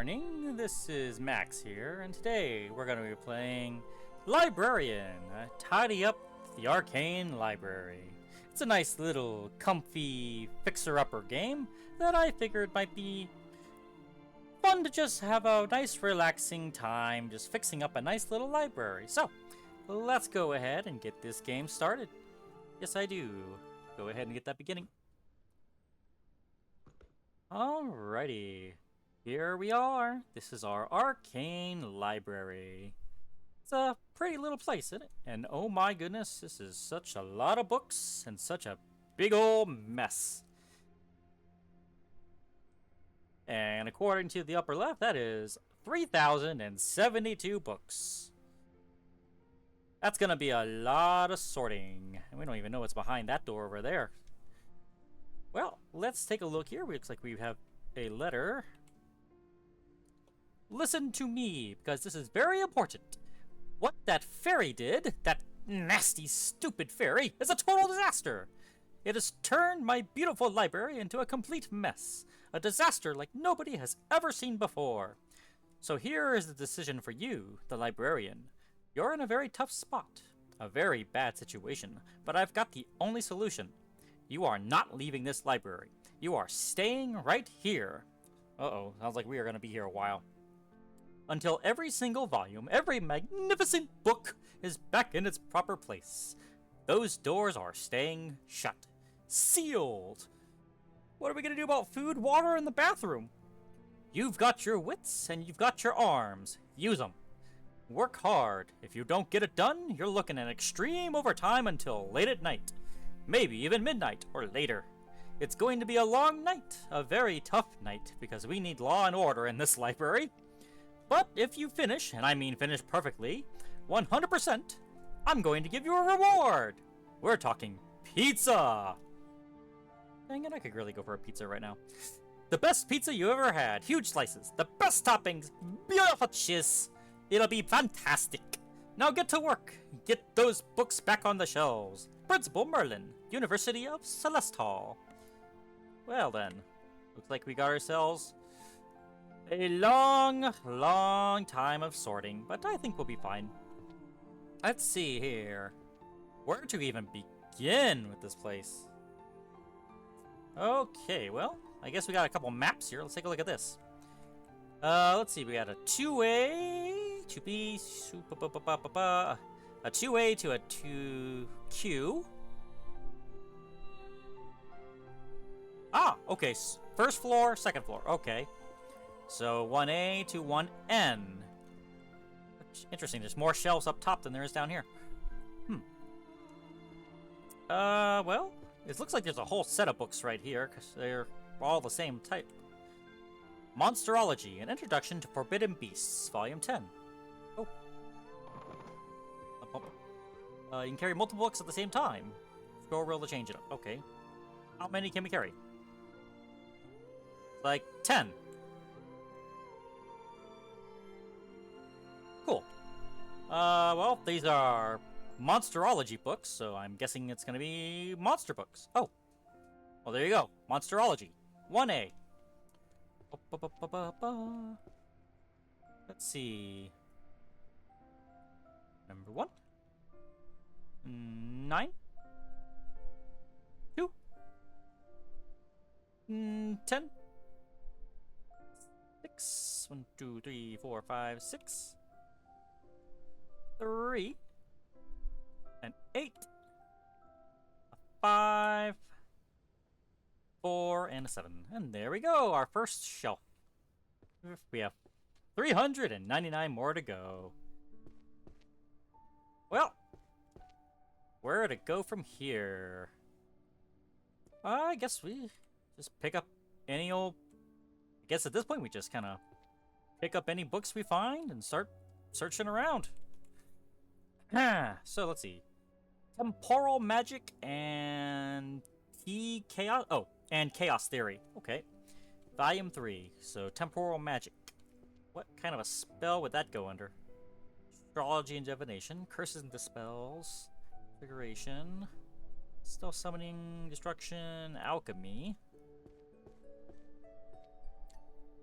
morning, this is Max here, and today we're going to be playing Librarian, Tidy Up the Arcane Library. It's a nice little comfy fixer-upper game that I figured might be fun to just have a nice relaxing time just fixing up a nice little library. So, let's go ahead and get this game started. Yes, I do. Go ahead and get that beginning. Alrighty. Here we are. This is our Arcane Library. It's a pretty little place, isn't it? And oh my goodness, this is such a lot of books and such a big old mess. And according to the upper left, that is 3,072 books. That's gonna be a lot of sorting. And we don't even know what's behind that door over there. Well, let's take a look here. It looks like we have a letter. Listen to me, because this is very important. What that fairy did, that nasty, stupid fairy, is a total disaster. It has turned my beautiful library into a complete mess. A disaster like nobody has ever seen before. So here is the decision for you, the librarian. You're in a very tough spot. A very bad situation. But I've got the only solution. You are not leaving this library. You are staying right here. Uh-oh, sounds like we are going to be here a while. Until every single volume, every magnificent book is back in its proper place. Those doors are staying shut. Sealed. What are we going to do about food, water, and the bathroom? You've got your wits and you've got your arms. Use them. Work hard. If you don't get it done, you're looking at extreme overtime until late at night. Maybe even midnight or later. It's going to be a long night, a very tough night, because we need law and order in this library. But if you finish, and I mean finish perfectly, 100%, I'm going to give you a reward. We're talking pizza. Dang it, I could really go for a pizza right now. The best pizza you ever had. Huge slices, the best toppings, beautiful cheese. It'll be fantastic. Now get to work. Get those books back on the shelves. Principal Merlin, University of Celestal. Well then, looks like we got ourselves a long time of sorting, but I think we'll be fine. Let's see here. Where to even begin with this place? Okay, well, I guess we got a couple maps here. Let's take a look at this. Let's see, we got a 2A, 2B, a 2A to a 2Q. Ah, okay, first floor, second floor, okay. So 1A to 1N. Interesting, there's more shelves up top than there is down here. Well, it looks like there's a whole set of books right here, because they're all the same type. Monsterology, an introduction to Forbidden Beasts, Volume 10. Oh. You can carry multiple books at the same time. Scroll wheel to change it up. Okay. How many can we carry? Like 10. Cool. Well, these are Monsterology books, so I'm guessing it's gonna be monster books. Oh. Well, there you go. Monsterology. 1A. Let's see. Number 1. 9. 2. 10. 6. 1, 2, 3, 4, 5, 6. 3. And 8. 5. 4 and a 7. And there we go, our first shelf. We have 399 more to go. Well, where to go from here? I guess we just pick up any old... I guess at this point we just kind of pick up any books we find and start searching around. So let's see. Temporal magic and chaos. Oh, and chaos theory. Okay. Volume 3. So temporal magic. What kind of a spell would that go under? Astrology and divination. Curses and dispels. Figuration. Stealth summoning. Destruction. Alchemy.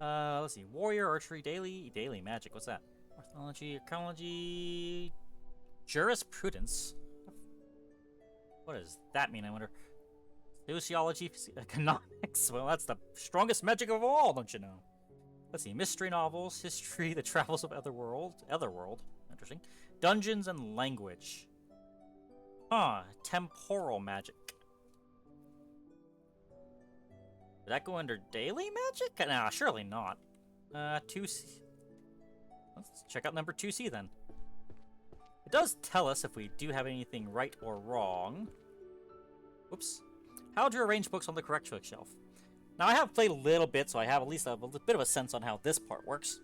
Let's see. Warrior, archery, daily magic. What's that? Ornithology, ecology, jurisprudence. What does that mean, I wonder? Sociology, economics. Well, that's the strongest magic of all, don't you know? Let's see. Mystery novels, history, the travels of Otherworld. Interesting. Dungeons and language. Huh. Temporal magic. Did that go under daily magic? Nah, surely not. 2C. Let's check out number 2C then. It does tell us if we do have anything right or wrong. Whoops. How to arrange books on the correct bookshelf. Now, I have played a little bit, so I have at least a bit of a sense on how this part works.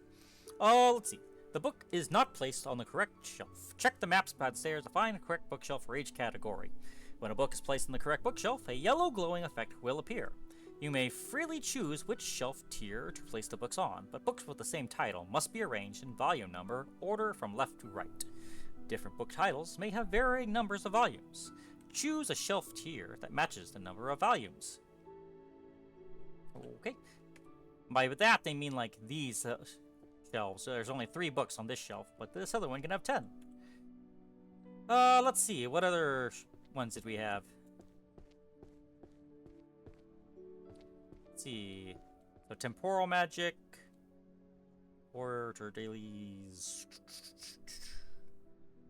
Let's see. The book is not placed on the correct shelf. Check the maps downstairs to find the correct bookshelf for each category. When a book is placed on the correct bookshelf, a yellow glowing effect will appear. You may freely choose which shelf tier to place the books on, but books with the same title must be arranged in volume number order from left to right. Different book titles may have varying numbers of volumes. Choose a shelf tier that matches the number of volumes. Okay. By that, they mean like these shelves. So there's only 3 books on this shelf, but this other one can have 10. Let's see. What other ones did we have? Let's see. So temporal magic. Or dailies.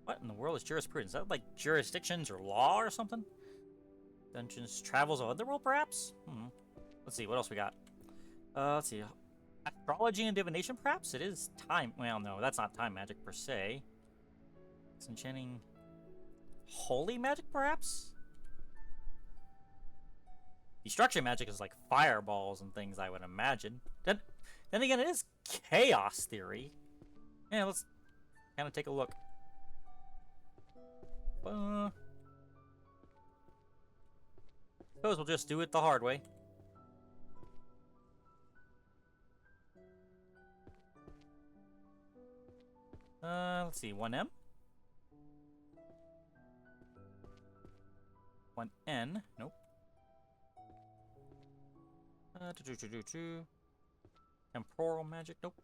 What in the world is jurisprudence? Is that like jurisdictions or law or something? Dungeons, travels of Otherworld, perhaps? Let's see, what else we got? Let's see. Astrology and divination, perhaps? It is time. Well, no, that's not time magic per se. It's enchanting. Holy magic, perhaps? Destruction magic is like fireballs and things, I would imagine. Then again, it is chaos theory. Yeah, let's kind of take a look. Suppose we'll just do it the hard way. Let's see, 1M? 1N? Nope. Temporal magic? Nope.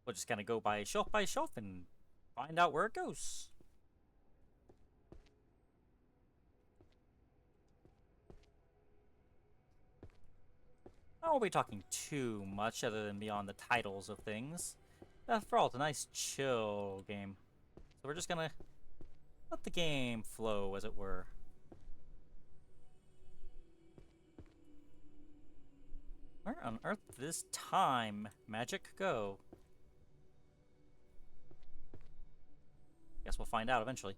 We'll just kind of go by shelf and find out where it goes. I won't be talking too much other than beyond the titles of things. After all, it's a nice chill game. So we're just gonna let the game flow, as it were. Where on earth did this time magic go? Guess we'll find out eventually.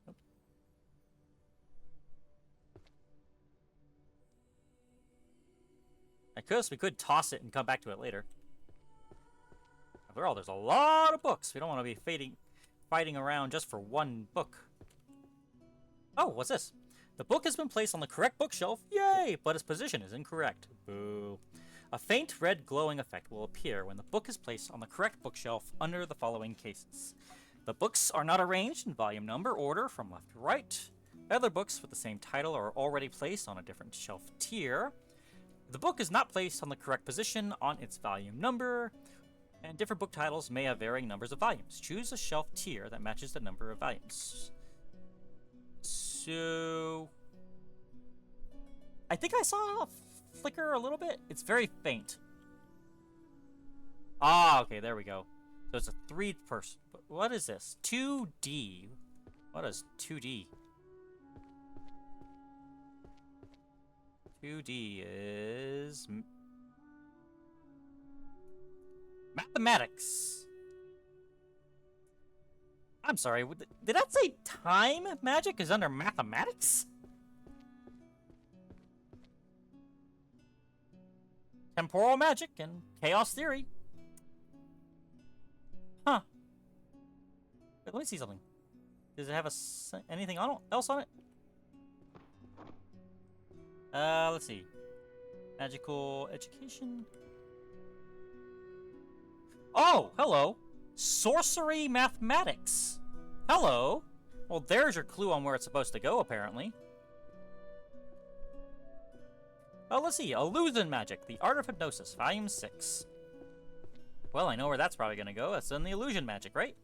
Nope. We could toss it and come back to it later. After all, there's a lot of books. We don't want to be fighting around just for one book. Oh, what's this? The book has been placed on the correct bookshelf. Yay! But its position is incorrect. Boo. A faint red glowing effect will appear when the book is placed on the correct bookshelf under the following cases. The books are not arranged in volume number order from left to right. Other books with the same title are already placed on a different shelf tier. The book is not placed on the correct position on its volume number, and different book titles may have varying numbers of volumes. Choose a shelf tier that matches the number of volumes. So I think I saw a flicker a little bit. It's very faint. Ah, okay, there we go. So it's a 3-person. What is this? 2D. What is 2D? 2D is mathematics. I'm sorry, did that say time magic is under mathematics? Temporal magic and chaos theory. Huh. Wait, let me see something. Does it have anything else on it? Let's see. Magical education. Oh, hello. Sorcery mathematics. Hello. Well, there's your clue on where it's supposed to go, apparently. Let's see. Illusion Magic, The Art of Hypnosis, Volume 6. Well, I know where that's probably going to go. That's in the Illusion Magic, right?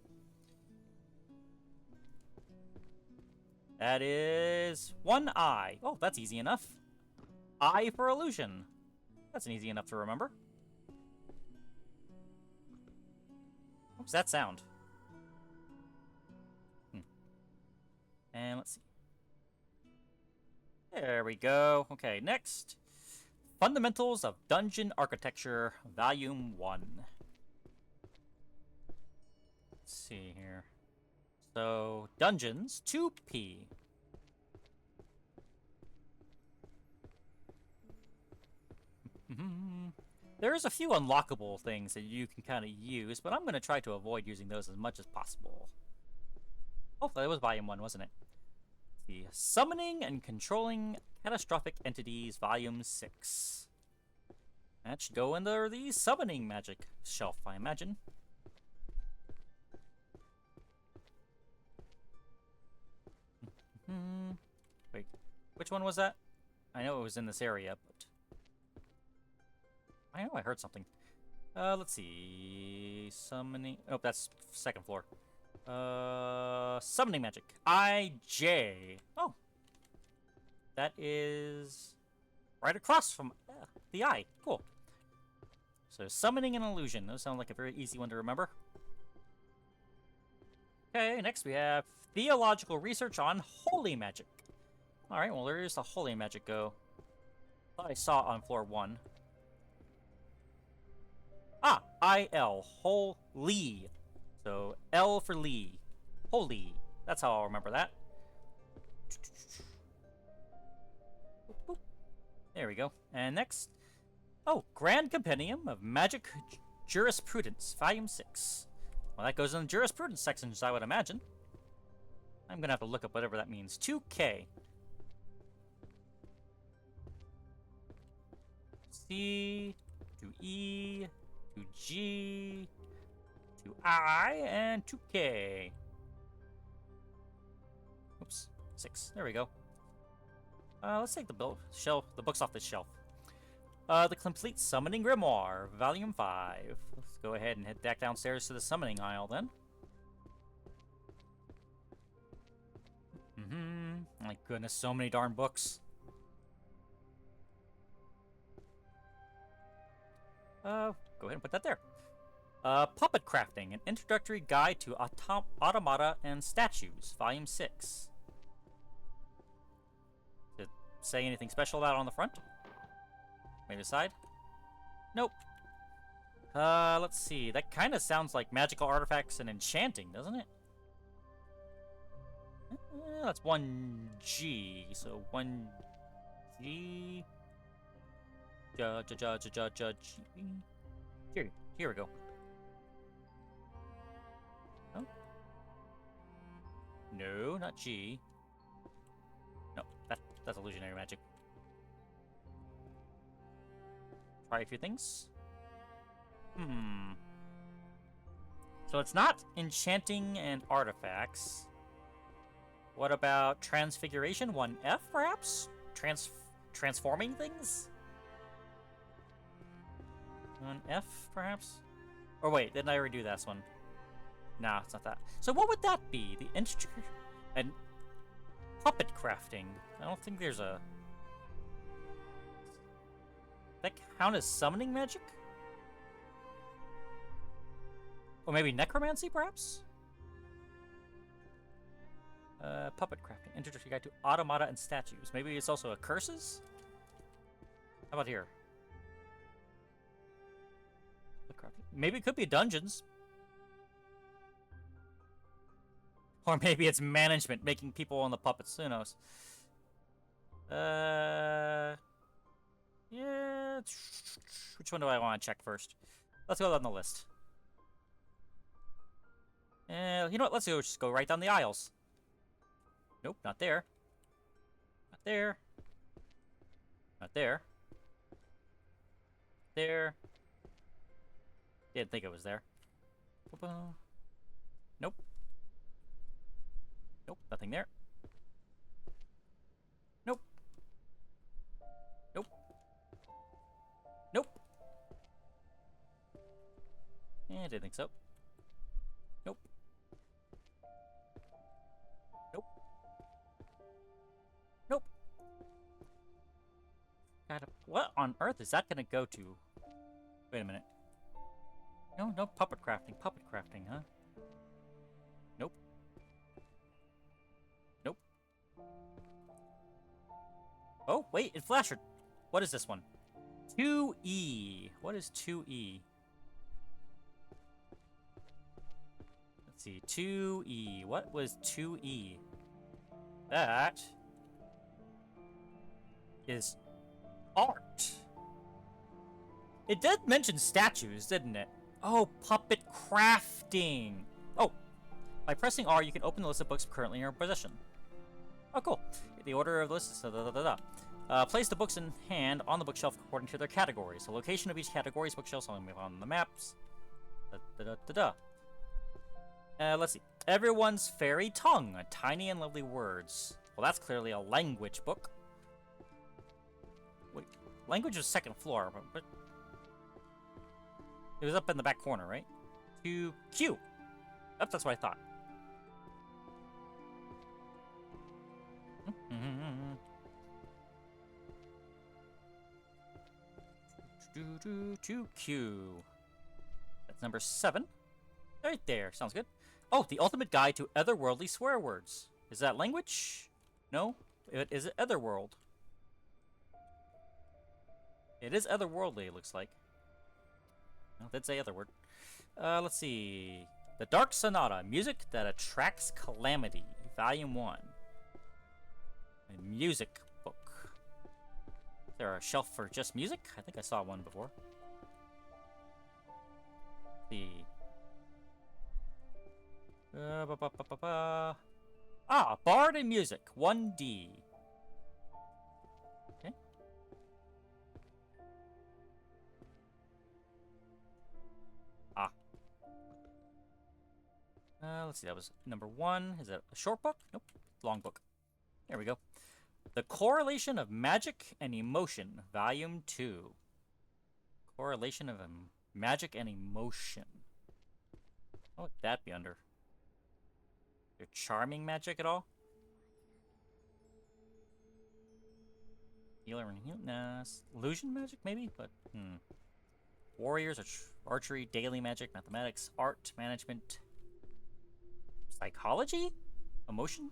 That is 1 eye. Oh, that's easy enough. I for illusion. That's an easy enough to remember. What's that sound? And let's see. There we go. Okay, next. Fundamentals of Dungeon Architecture, Volume 1. Let's see here. So, dungeons, 2P. There's a few unlockable things that you can kind of use, but I'm going to try to avoid using those as much as possible. Oh, that was Volume 1, wasn't it? Let's see. Summoning and Controlling Catastrophic Entities, Volume 6. That should go under the Summoning Magic shelf, I imagine. Wait, which one was that? I know it was in this area, but... I know I heard something. Let's see... Summoning... Oh, that's second floor. Summoning Magic. IJ. Oh. That is... right across from the eye. Cool. So, Summoning and Illusion. Those sound like a very easy one to remember. Okay, next we have Theological Research on Holy Magic. Alright, well, where does the Holy Magic go? Thought I saw it on floor 1. Ah, I-L. Holy. So, L for Lee. Holy. That's how I'll remember that. There we go. And next. Oh, Grand Compendium of Magic Jurisprudence, Volume 6. Well, that goes in the Jurisprudence sections, I would imagine. I'm going to have to look up whatever that means. 2K. C, to E, to G, to I, and 2K. Oops, 6. There we go. Let's take the books off the shelf. The Complete Summoning Grimoire, Volume 5. Let's go ahead and head back downstairs to the summoning aisle then. My goodness, so many darn books. Go ahead and put that there. Puppet Crafting, an Introductory Guide to Automata and Statues, Volume 6. Did it say anything special about it on the front? Maybe the side? Nope. Let's see. That kind of sounds like magical artifacts and enchanting, doesn't it? That's 1G. So 1G. Here we go. No? No, not G. No, that's illusionary magic. Try a few things. So it's not enchanting and artifacts. What about transfiguration? 1F, perhaps? Transforming things? 1F, perhaps? Or wait, didn't I already do this one? Nah, it's not that. So what would that be? The and puppet crafting. I don't think there's a... That count as summoning magic? Or maybe necromancy, perhaps? Puppet crafting. Introductory guide to automata and statues. Maybe it's also a curses? How about here? Maybe it could be dungeons. Or maybe it's management, making people on the puppets. Who knows? Yeah. Which one do I want to check first? Let's go down the list. You know what? Let's just go right down the aisles. Nope, not there. Not there. Not there. There. Didn't think it was there. Nope. Nope, nothing there. Nope. Nope. didn't think so. Nope. Nope. Nope. God, what on earth is that gonna go to? Wait a minute. No, no puppet crafting. Puppet crafting, huh? Nope. Nope. Oh, wait, it flashed. What is this one? 2E. What is 2E? Let's see. 2E. What was 2E? That is art. It did mention statues, didn't it? Oh, puppet crafting. Oh, by pressing R, you can open the list of books currently in your possession. Oh, cool. The order of the list is place the books in hand on the bookshelf according to their categories. The location of each category's bookshelf is on the maps. Let's see. Everyone's fairy tongue. Tiny and lovely words. Well, that's clearly a language book. Wait, language is second floor, but it was up in the back corner, right? Q. Q. Yep, that's what I thought. To Q. That's number 7. Right there. Sounds good. Oh, the ultimate guide to otherworldly swear words. Is that language? No. Is it otherworld? It is otherworldly, it looks like. No, that's the other word. Let's see. The Dark Sonata. Music that attracts calamity. Volume 1. A music book. Is there a shelf for just music? I think I saw one before. Let's see. Bard and Music. 1D. Okay. Let's see, that was number 1. Is that a short book? Nope. Long book. There we go. The Correlation of Magic and Emotion, Volume 2. Correlation of Magic and Emotion. What would that be under? Your charming magic at all? Healer and healness. Illusion magic, maybe? But, Warriors, archery, daily magic, mathematics, art, management, psychology? Emotion?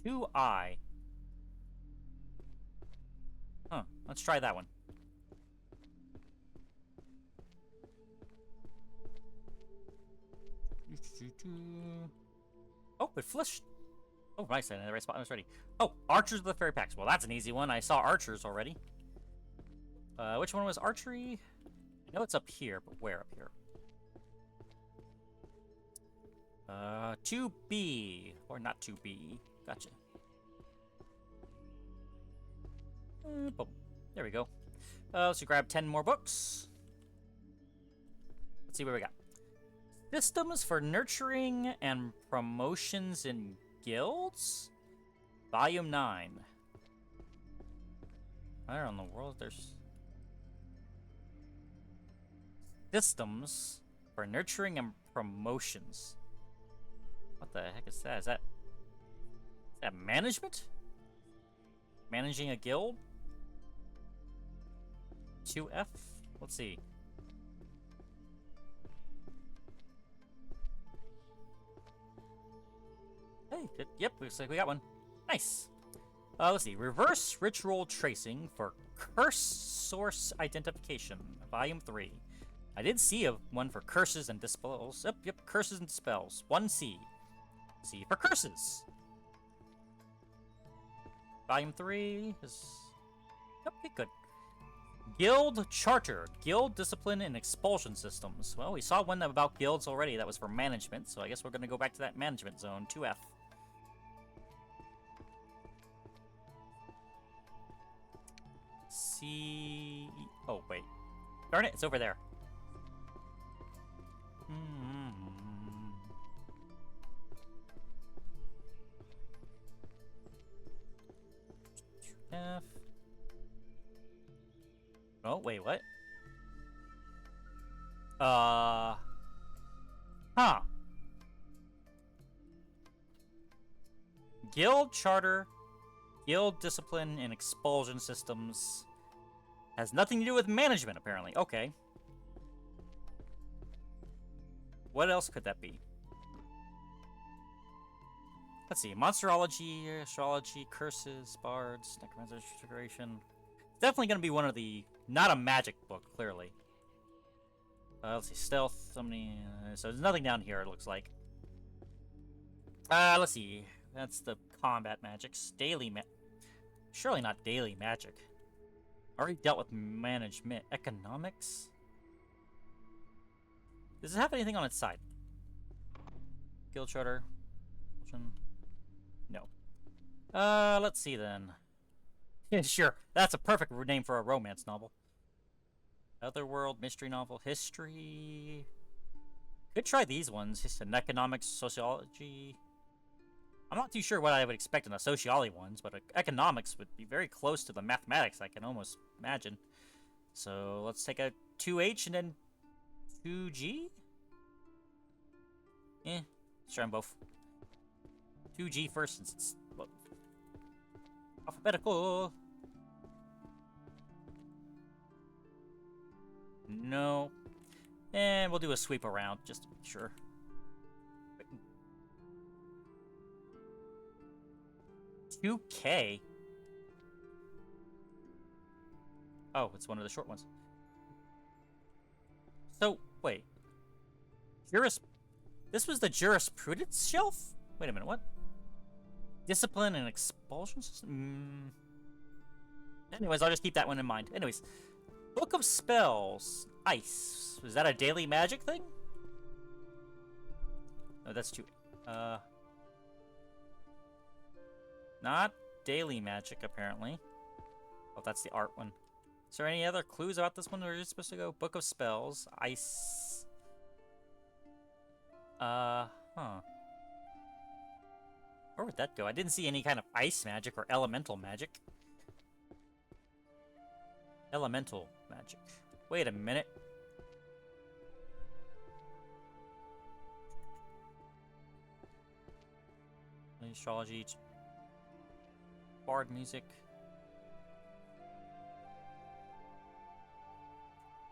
2I. Huh. Let's try that one. Oh, it flushed. Oh, nice. I'm in the right spot. I was ready. Oh, Archers of the Fairy Packs. Well, that's an easy one. I saw Archers already. Which one was archery? I know it's up here, but where up here? 2B. Or not 2B. Gotcha. Boom. There we go. Let's grab 10 more books. Let's see what we got. Systems for Nurturing and Promotions in Guilds? Volume 9. Where in the world there's... Systems for Nurturing and Promotions. What the heck is that? Is that management? Managing a guild? 2F? Let's see. Hey, yep, looks like we got one. Nice. Let's see. Reverse Ritual Tracing for Curse Source Identification. Volume 3. I did see one for curses and dispels. Yep, curses and dispels. 1C. C for curses. Volume 3 is... Okay, good. Guild Charter. Guild Discipline and Expulsion Systems. Well, we saw one about guilds already. That was for management, so I guess we're going to go back to that management zone. 2F. C... Oh, wait. Darn it, it's over there. F. Oh, wait, what? Huh. Guild charter, guild discipline, and expulsion systems. Has nothing to do with management, apparently. Okay. What else could that be? Let's see. Monsterology, astrology, curses, bards, necromancer, decoration. Definitely going to be one of the... Not a magic book, clearly. Let's see. Stealth, somebody... so there's nothing down here, it looks like. Let's see. That's the combat magics. Daily surely not daily magic. Already dealt with management. Economics? Does it have anything on its side? Guild charter. No. Let's see then. Sure. That's a perfect name for a romance novel. Otherworld, mystery novel, history. Could try these ones. Just an economics, sociology. I'm not too sure what I would expect in the sociology ones, but economics would be very close to the mathematics, I can almost imagine. So let's take a 2H and then 2G? Let's try them both. 2G first since it's alphabetical. No. And we'll do a sweep around just to be sure. $2K? Oh, it's one of the short ones. So, wait. This was the jurisprudence shelf? Wait a minute, what? Discipline and expulsion system? Anyways, I'll just keep that one in mind. Anyways, Book of Spells. Ice. Was that a daily magic thing? No, that's too... Not daily magic, apparently. Oh, that's the art one. Is there any other clues about this one where you're supposed to go? Book of Spells. Ice. Huh. Where would that go? I didn't see any kind of ice magic or elemental magic. Elemental magic. Wait a minute. Astrology. Bard music.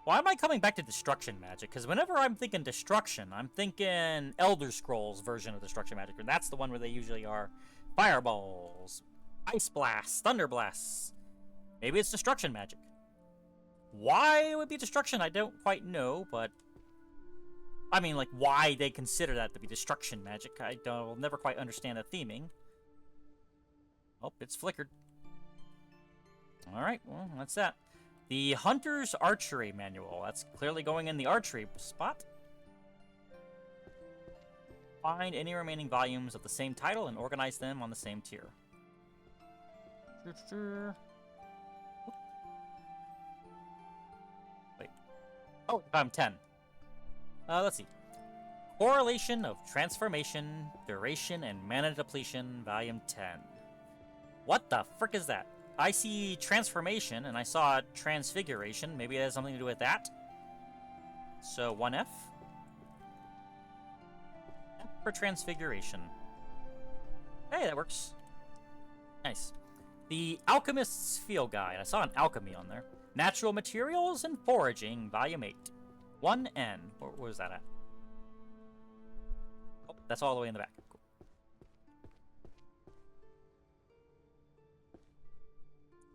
Why am I coming back to destruction magic? Because whenever I'm thinking destruction, I'm thinking Elder Scrolls version of destruction magic. And that's the one where they usually are fireballs, ice blasts, thunder blasts. Maybe it's destruction magic. Why it would be destruction, I don't quite know, but... I mean, like, why they consider that to be destruction magic, I'll never quite understand the theming. Oh, it's flickered. Alright, well, that's that. The Hunter's Archery Manual. That's clearly going in the archery spot. Find any remaining volumes of the same title and organize them on the same tier. Wait. Oh, I'm 10. Let's see. Correlation of Transformation, Duration, and Mana Depletion, Volume 10. What the frick is that? I see transformation, and I saw transfiguration. Maybe it has something to do with that. So, 1F. F for transfiguration. Hey, that works. Nice. The Alchemist's Field Guide. I saw an alchemy on there. Natural Materials and Foraging, Volume 8. 1N. Where was that at? Oh, that's all the way in the back. Cool.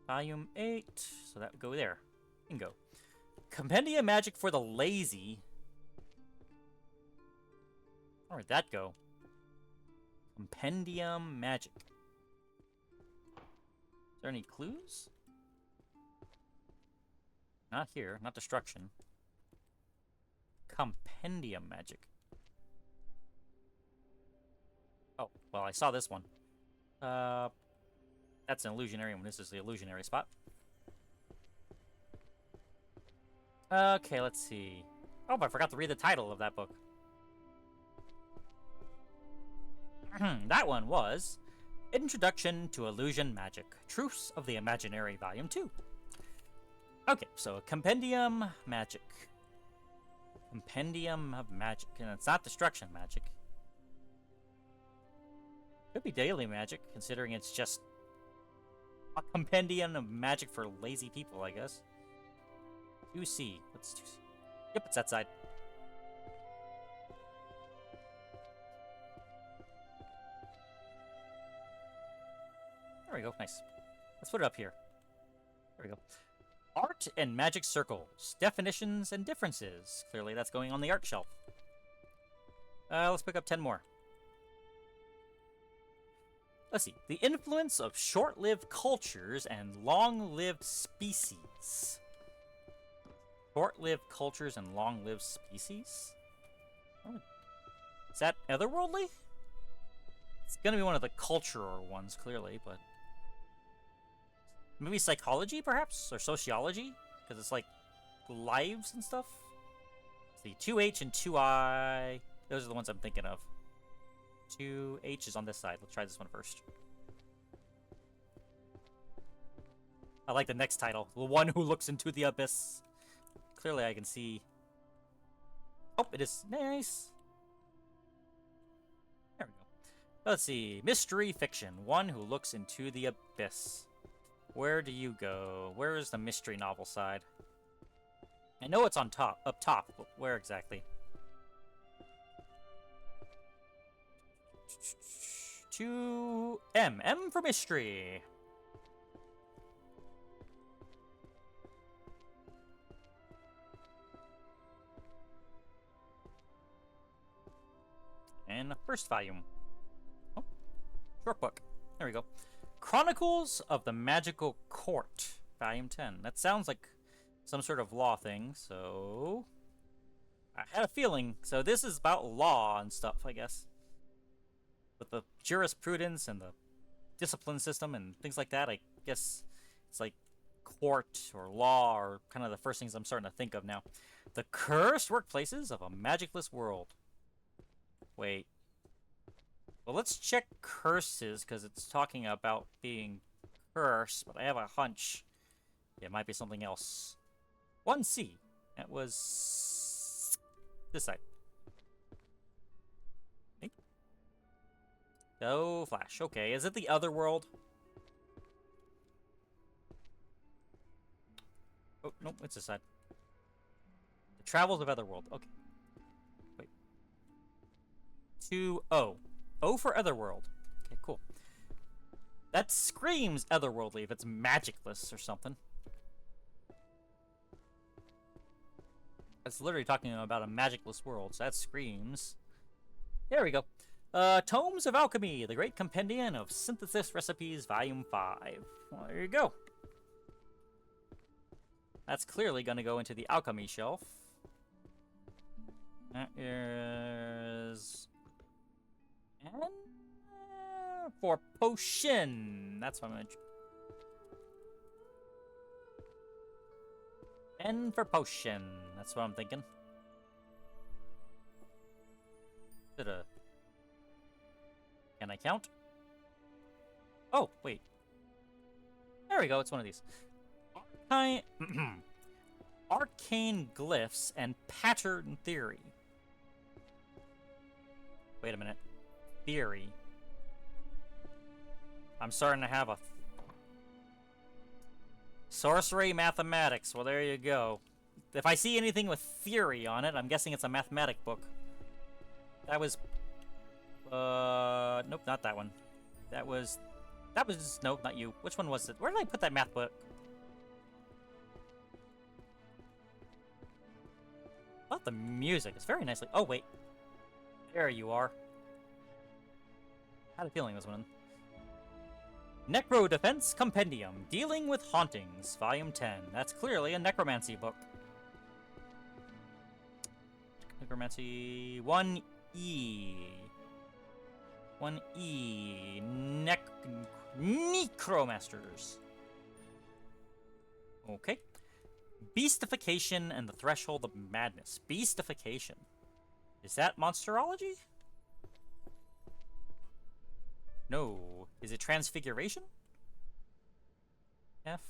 Volume 8. So that would go there. Bingo. Compendium Magic for the Lazy. Where'd that go? Compendium Magic. Is there any clues? Not here. Not destruction. Compendium Magic. Oh, well, I saw this one. That's an illusionary one. This is the illusionary spot. Okay, let's see. Oh, I forgot to read the title of that book. That one was Introduction to Illusion Magic, Truths of the Imaginary, Volume 2. Okay, so Compendium Magic. Compendium of magic. And it's not destruction magic. Could be daily magic, considering it's just a compendium of magic for lazy people, I guess. 2C. What's 2C? Yep, it's that side. There we go. Nice. Let's put it up here. There we go. Art and magic circles. Definitions and differences. Clearly that's going on the art shelf. Let's pick up 10 more. Let's see. The influence of short-lived cultures and long-lived species. Short-lived cultures and long-lived species? Oh. Is that otherworldly? It's gonna be one of the cultural ones, clearly, but... Maybe psychology, perhaps? Or sociology? Because it's like lives and stuff? Let's see, 2H and 2I. Those are the ones I'm thinking of. 2H is on this side. Let's try this one first. I like the next title. The one who looks into the abyss. Clearly I can see... Oh, it is nice. There we go. Let's see. Mystery fiction. One who looks into the abyss. Where do you go? Where is the mystery novel side? I know it's on top, up top, but where exactly? 2M. M for mystery. And the first volume. Oh, short book. There we go. Chronicles of the Magical Court, Volume 10. That sounds like some sort of law thing, so... I had a feeling. So this is about law and stuff, I guess. With the jurisprudence and the discipline system and things like that, I guess it's like court or law or kind of the first things I'm starting to think of now. The cursed workplaces of a magicless world. Wait. Well, let's check curses, because it's talking about being cursed, but I have a hunch it might be something else. 1C. That was this side. Okay. Oh, Flash. Okay, is it the other world? Oh, nope, it's this side. The Travels of Otherworld. Okay. Wait. 2O. O for Otherworld. Okay, cool. That screams otherworldly if it's magicless or something. It's literally talking about a magicless world, so that screams. There we go. Tomes of Alchemy, the Great Compendium of Synthesis Recipes, Volume 5. Well, there you go. That's clearly going to go into the alchemy shelf. That is... And for potion. That's what I'm going to... And for potion. That's what I'm thinking. Can I count? Oh, wait. There we go. It's one of these. Arcane glyphs and pattern theory. Wait a minute. Theory. I'm starting to have a... Sorcery mathematics. Well, there you go. If I see anything with theory on it, I'm guessing it's a mathematic book. That was... Nope, not that one. That was... Nope, not you. Which one was it? Where did I put that math book? I love the music. It's very nicely... Oh, wait. There you are. I had a feeling this one. Necro Defense Compendium, Dealing with Hauntings, Volume 10. That's clearly a necromancy book. Necromancy 1E. 1E. Necromasters. Okay. Beastification and the Threshold of Madness. Beastification. Is that monsterology? No. Is it transfiguration? F.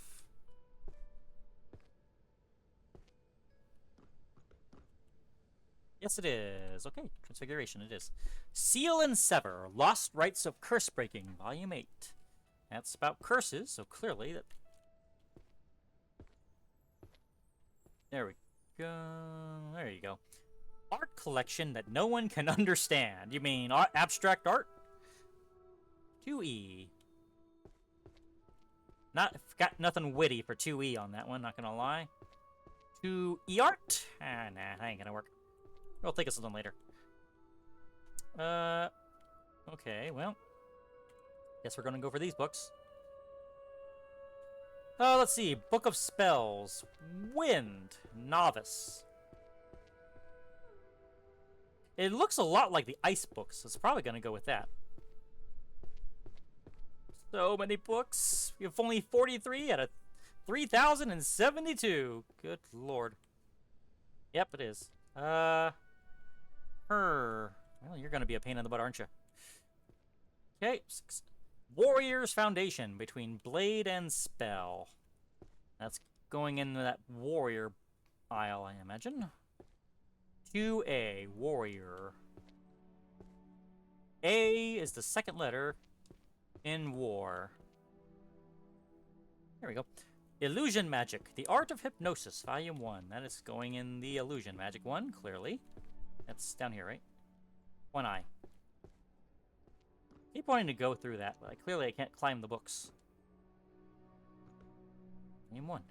Yes, it is. Okay, Transfiguration, it is. Seal and Sever, Lost Rites of Curse Breaking, Volume 8. That's about curses, so clearly that... There we go. There you go. Art collection that no one can understand. You mean abstract art? 2E. Got nothing witty for 2E on that one, not gonna lie. 2E art? Ah, nah, that ain't gonna work. We'll think of something later. Okay, well. Guess we're gonna go for these books. Let's see. Book of Spells. Wind. Novice. It looks a lot like the ice books, so it's probably gonna go with that. So many books. We have only 43 out of 3,072. Good lord. Yep, it is. Well, you're gonna be a pain in the butt, aren't you? Okay. Warrior's Foundation, between Blade and Spell. That's going into that Warrior aisle, I imagine. 2A, Warrior. A is the second letter in War. There we go. Illusion Magic, The Art of Hypnosis, Volume 1. That is going in the Illusion Magic one, clearly. That's down here, right? 1I. Keep wanting to go through that, but clearly I can't climb the books. Volume 1.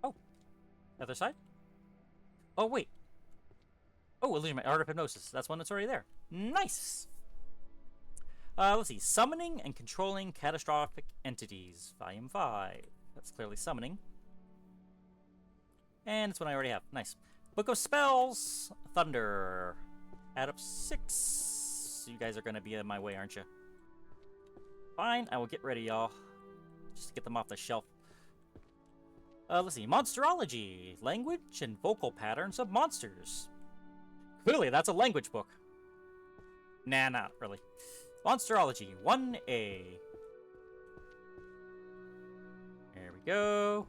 Oh. Other side? Oh, wait. Oh, Illusion Magic, Art of Hypnosis. That's one that's already there. Nice! Let's see. Summoning and Controlling Catastrophic Entities, Volume 5. That's clearly summoning. And it's one I already have. Nice. Book of Spells, Thunder. Add up 6. You guys are going to be in my way, aren't you? Fine, I will get ready, y'all. Just to get them off the shelf. Let's see. Monsterology. Language and vocal patterns of monsters. Clearly, that's a language book. Nah, not really. Monsterology, 1A. There we go.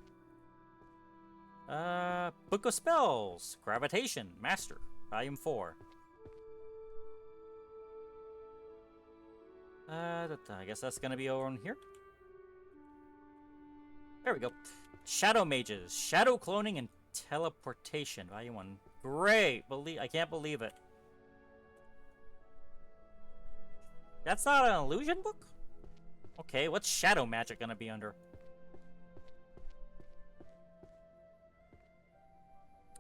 Book of Spells, Gravitation, Master, Volume 4. I guess that's gonna be over in here. There we go. Shadow Mages, Shadow Cloning and Teleportation, Volume 1. Great! I can't believe it. That's not an illusion book? Okay, what's Shadow Magic gonna be under?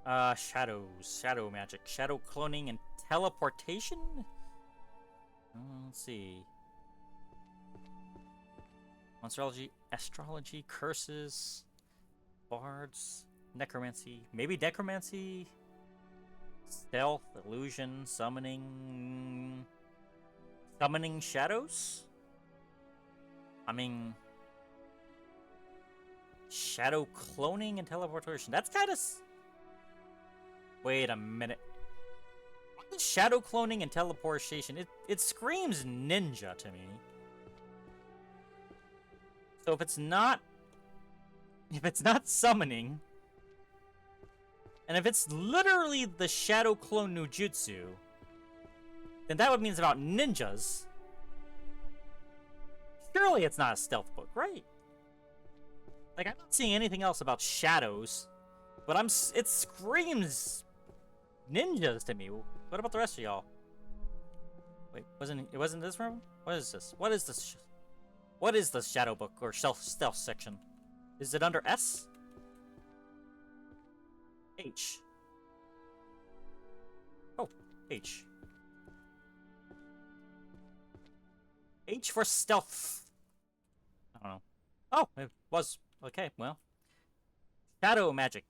Shadow Magic, Shadow Cloning and Teleportation? Let's see. Monsterology, Astrology, Curses, Bards, Necromancy. Maybe Necromancy? Stealth, Illusion, Summoning... Summoning Shadows? I mean... Shadow Cloning and Teleportation. That's kind of... Wait a minute. Shadow Cloning and Teleportation. It screams ninja to me. So if it's not summoning, and if it's literally the Shadow Clone Nujutsu, then that would mean it's about ninjas. Surely it's not a stealth book, right? Like, I'm not seeing anything else about shadows, but it screams ninjas to me. What about the rest of y'all? Wait, it wasn't this room? What is this? What is this? What is the shadow book or stealth section? Is it under S? H. Oh, H. H for stealth. I don't know. Oh, it was. Okay, well. Shadow magic.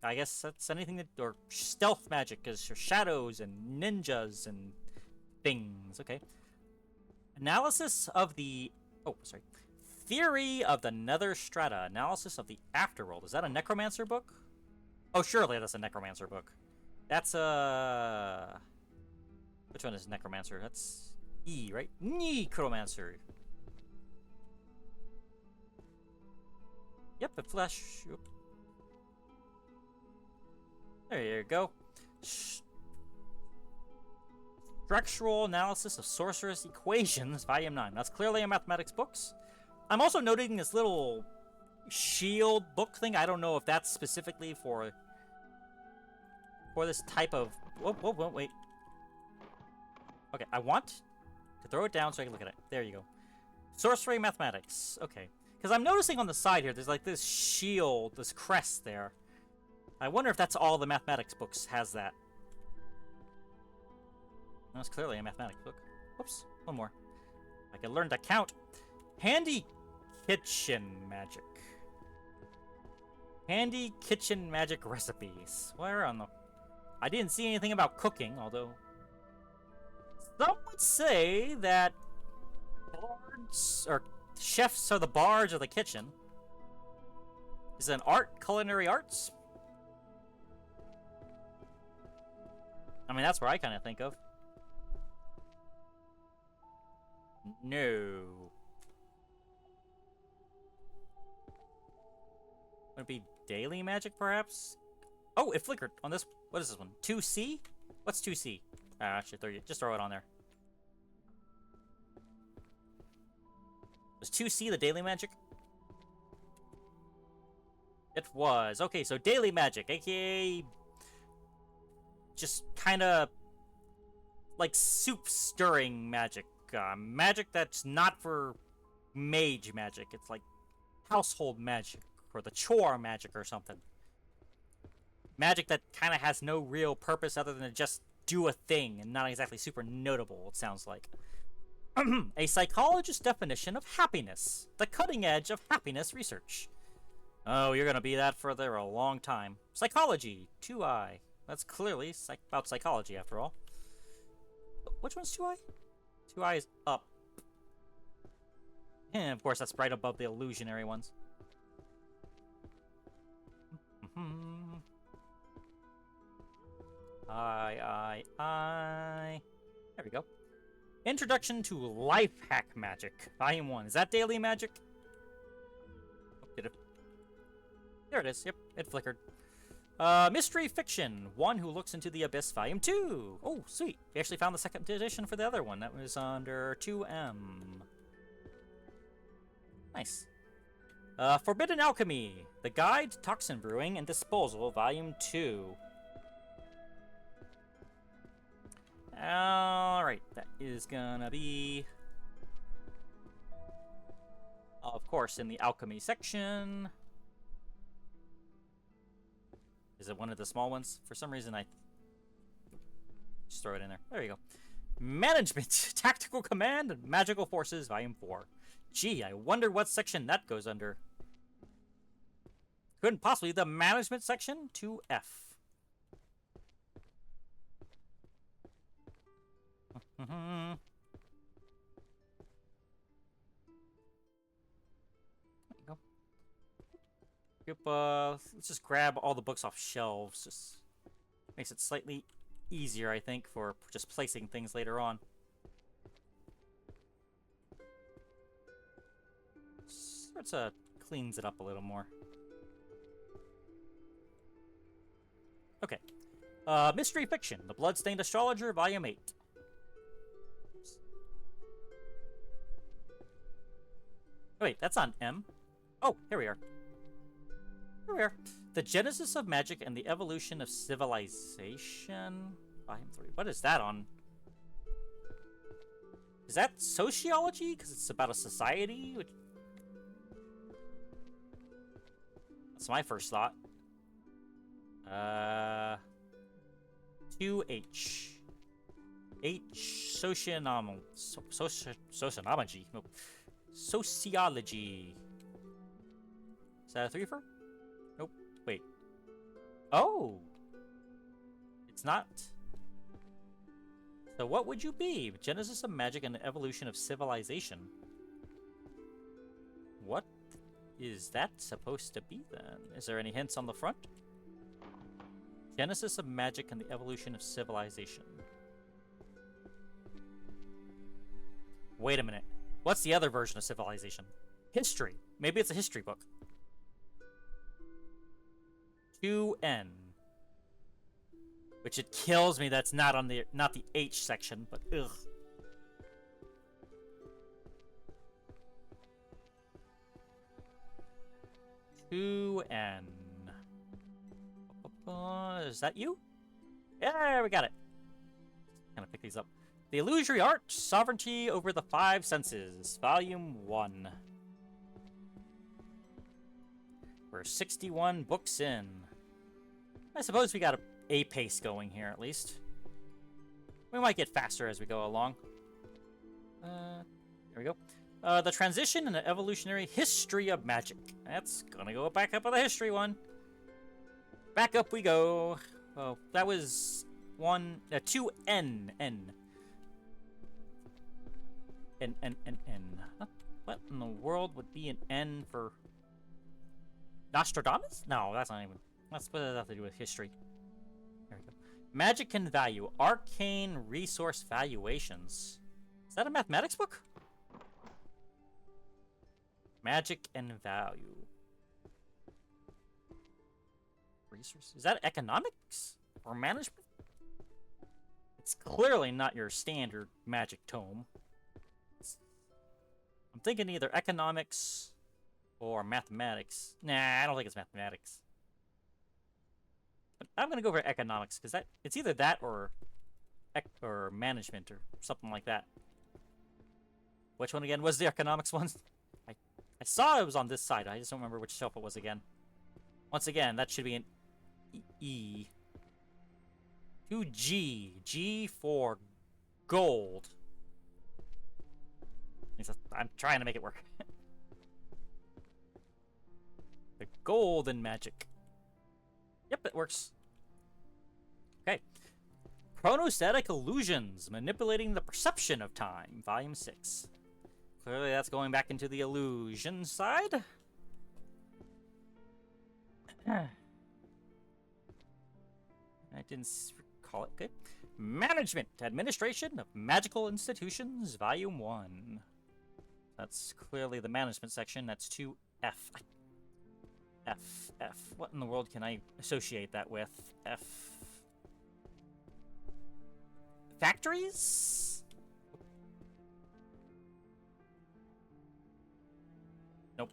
I guess that's anything that... Or stealth magic is for shadows and ninjas and things. Okay. Analysis of the... Oh, sorry. Theory of the Nether Strata. Analysis of the Afterworld. Is that a Necromancer book? Oh, surely that's a Necromancer book. That's a... Which one is Necromancer? That's E, right? Necromancer. Yep, the flesh. There you go. Structural Analysis of Sorcerer's Equations, Volume 9. That's clearly a mathematics books. I'm also noting this little shield book thing. I don't know if that's specifically for this type of... Whoa, wait. Okay, I want to throw it down so I can look at it. There you go. Sorcery Mathematics. Okay. Because I'm noticing on the side here, there's like this shield, this crest there. I wonder if that's all the mathematics books has that. That's clearly a mathematics book. Whoops, one more. I can learn to count. Handy kitchen magic. Handy kitchen magic recipes. Where on the... I didn't see anything about cooking, although... Some would say that bards, or chefs are the bards of the kitchen. Is it an art? Culinary arts? I mean, that's where I kind of think of. No. Would it be daily magic, perhaps? Oh, it flickered on this. What is this one? 2C? What's 2C? Actually, just throw it on there. Was 2C the daily magic? It was. Okay, so daily magic, aka... just kind of... like soup-stirring magic. Magic that's not for mage magic. It's like household magic, or the chore magic or something. Magic that kind of has no real purpose other than to just do a thing and not exactly super notable, it sounds like. A psychologist's definition of happiness. The cutting edge of happiness research. Oh, you're gonna be that for there a long time. Psychology, 2I. That's clearly about psychology, after all. Which one's 2I? 2I is up. And of course, that's right above the illusionary ones. I. There we go. Introduction to Life Hack Magic, Volume 1. Is that daily magic? Oh, did it? There it is. Yep, it flickered. Mystery Fiction, One Who Looks into the Abyss, Volume 2. Oh, sweet. We actually found the second edition for the other one. That was under 2M. Nice. Forbidden Alchemy, The Guide to Toxin Brewing and Disposal, Volume 2. Alright, that is gonna be... of course, in the alchemy section. Is it one of the small ones? For some reason, I just throw it in there. There you go. Management, Tactical Command, and Magical Forces, Volume 4. Gee, I wonder what section that goes under. Couldn't possibly the management section to F. There you go. Yep, let's just grab all the books off shelves. Just makes it slightly easier, I think, for just placing things later on. Sorts of cleans it up a little more. Okay. Mystery Fiction, The Bloodstained Astrologer, Volume 8. Oh, wait, that's on M. Oh, here we are. Here we are. The Genesis of Magic and the Evolution of Civilization. Volume 3. What is that on? Is that sociology? Because it's about a society? That's my first thought. 2H. Socionomigy. Nope. Sociology. Is that a 3-fer? Nope. Wait. Oh! It's not. So what would you be? Genesis of Magic and the Evolution of Civilization. What is that supposed to be then? Is there any hints on the front? Genesis of Magic and the Evolution of Civilization. Wait a minute. What's the other version of Civilization? History. Maybe it's a history book. 2N. Which it kills me that's not on the H section, but ugh. N. Is that you? Yeah, we got it. Gonna pick these up. The Illusory Art, Sovereignty over the Five Senses, Volume 1. We're 61 books in. I suppose we got a pace going here, at least. We might get faster as we go along. There we go. The Transition and the Evolutionary History of Magic. That's gonna go back up on the history one. Back up we go. Oh, that was 2 N. N. What in the world would be an N for Nostradamus? No, that's not even. What does that have to do with history? There we go. Magic and Value. Arcane Resource Valuations. Is that a mathematics book? Magic and Value. Resources. Is that economics? Or management? It's clearly not your standard magic tome. I'm thinking either economics or mathematics. Nah, I don't think it's mathematics. But I'm gonna go for economics because it's either that or management or something like that. Which one again was the economics one? I saw it was on this side. I just don't remember which shelf it was again. Once again, that should be an E. 2G. G for gold. I'm trying to make it work. The golden magic. Yep, it works. Okay. Chronostatic Illusions. Manipulating the Perception of Time. Volume 6. Clearly that's going back into the illusion side. I didn't recall it. Good. Management. Administration of Magical Institutions. Volume 1. That's clearly the management section. That's 2F. F. What in the world can I associate that with? F. Factories? Nope.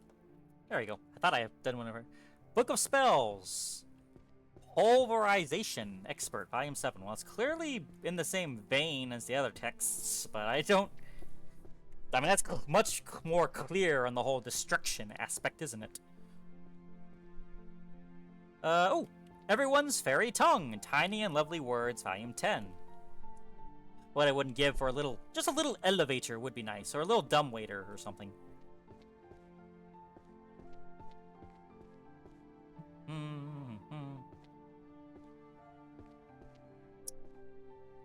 There we go. I thought I had done one over. Book of Spells. Pulverization Expert, Volume 7. Well, it's clearly in the same vein as the other texts, but I mean, that's much more clear on the whole destruction aspect, isn't it? Oh, Everyone's Fairy Tongue, Tiny and Lovely Words, Volume 10. What I wouldn't give for just a little elevator would be nice, or a little dumbwaiter or something.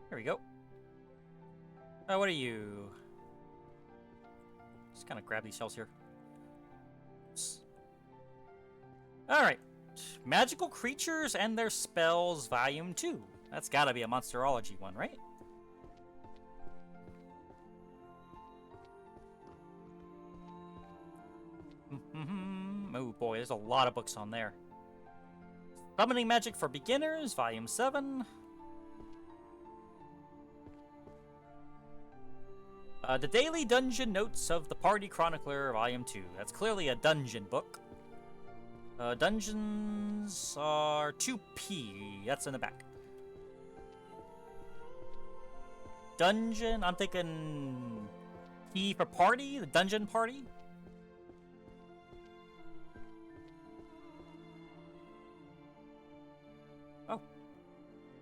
Here we go. What are you? Just kind of grab these shells here. Alright. Magical Creatures and Their Spells, Volume 2. That's gotta be a Monsterology one, right? Oh boy, there's a lot of books on there. Summoning Magic for Beginners, Volume 7. The Daily Dungeon Notes of the Party Chronicler, Volume 2. That's clearly a dungeon book. Dungeons are 2P. That's in the back. Dungeon, I'm thinking P for party, the dungeon party. Oh,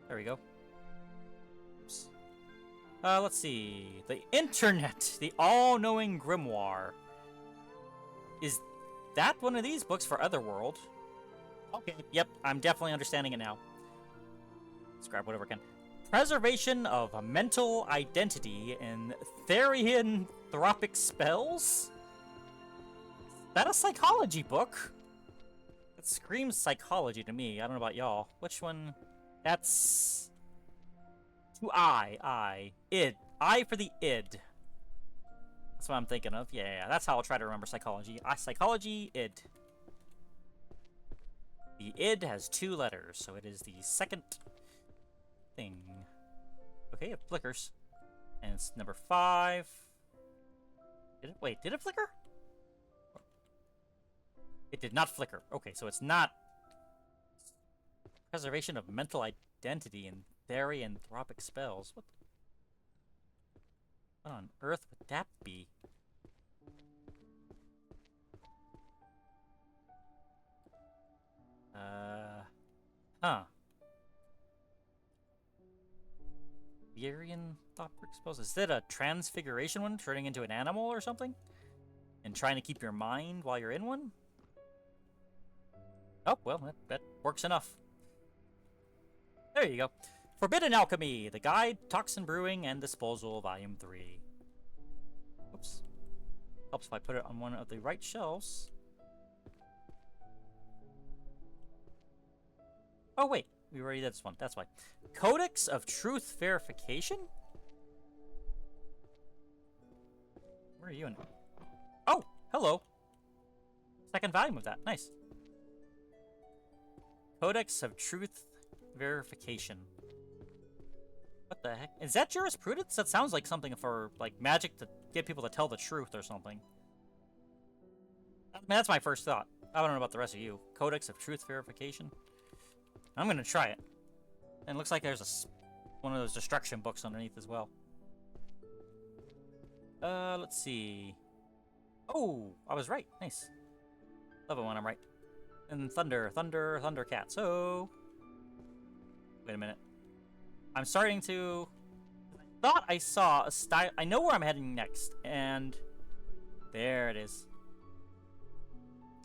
there we go. Oops. Let's see. The Internet, the all-knowing grimoire. Is that one of these books for Otherworld? Okay, yep, I'm definitely understanding it now. Let's grab whatever I can. Preservation of a Mental Identity in Therianthropic Spells? Is that a psychology book? It screams psychology to me. I don't know about y'all. Which one? That's... I. Id. I for the id. That's what I'm thinking of. Yeah, that's how I'll try to remember psychology. Psychology, id. The id has 2 letters, so it is the second thing. Okay, it flickers. And it's number 5. Wait, did it flicker? It did not flicker. Okay, so it's not preservation of mental identity and very anthropic spells. What on earth would that be? Huh. Librarian thought spells? Is that a transfiguration one, turning into an animal or something? And trying to keep your mind while you're in one? Oh, well, that works enough. There you go. Forbidden Alchemy, The Guide, Toxin Brewing, and Disposal, Volume 3. Oops. Helps if I put it on one of the right shelves. Oh, wait. We already did this one. That's why. Codex of Truth Verification? Where are you in? Oh, hello. Second volume of that. Nice. Codex of Truth Verification. What the heck? Is that jurisprudence? That sounds like something for, like, magic to get people to tell the truth or something. I mean, that's my first thought. I don't know about the rest of you. Codex of Truth Verification. I'm gonna try it. And it looks like there's one of those destruction books underneath as well. Let's see. Oh, I was right. Nice. Love it when I'm right. And Thundercat. So, wait a minute. I'm starting to. I thought I saw a style. I know where I'm heading next, and there it is.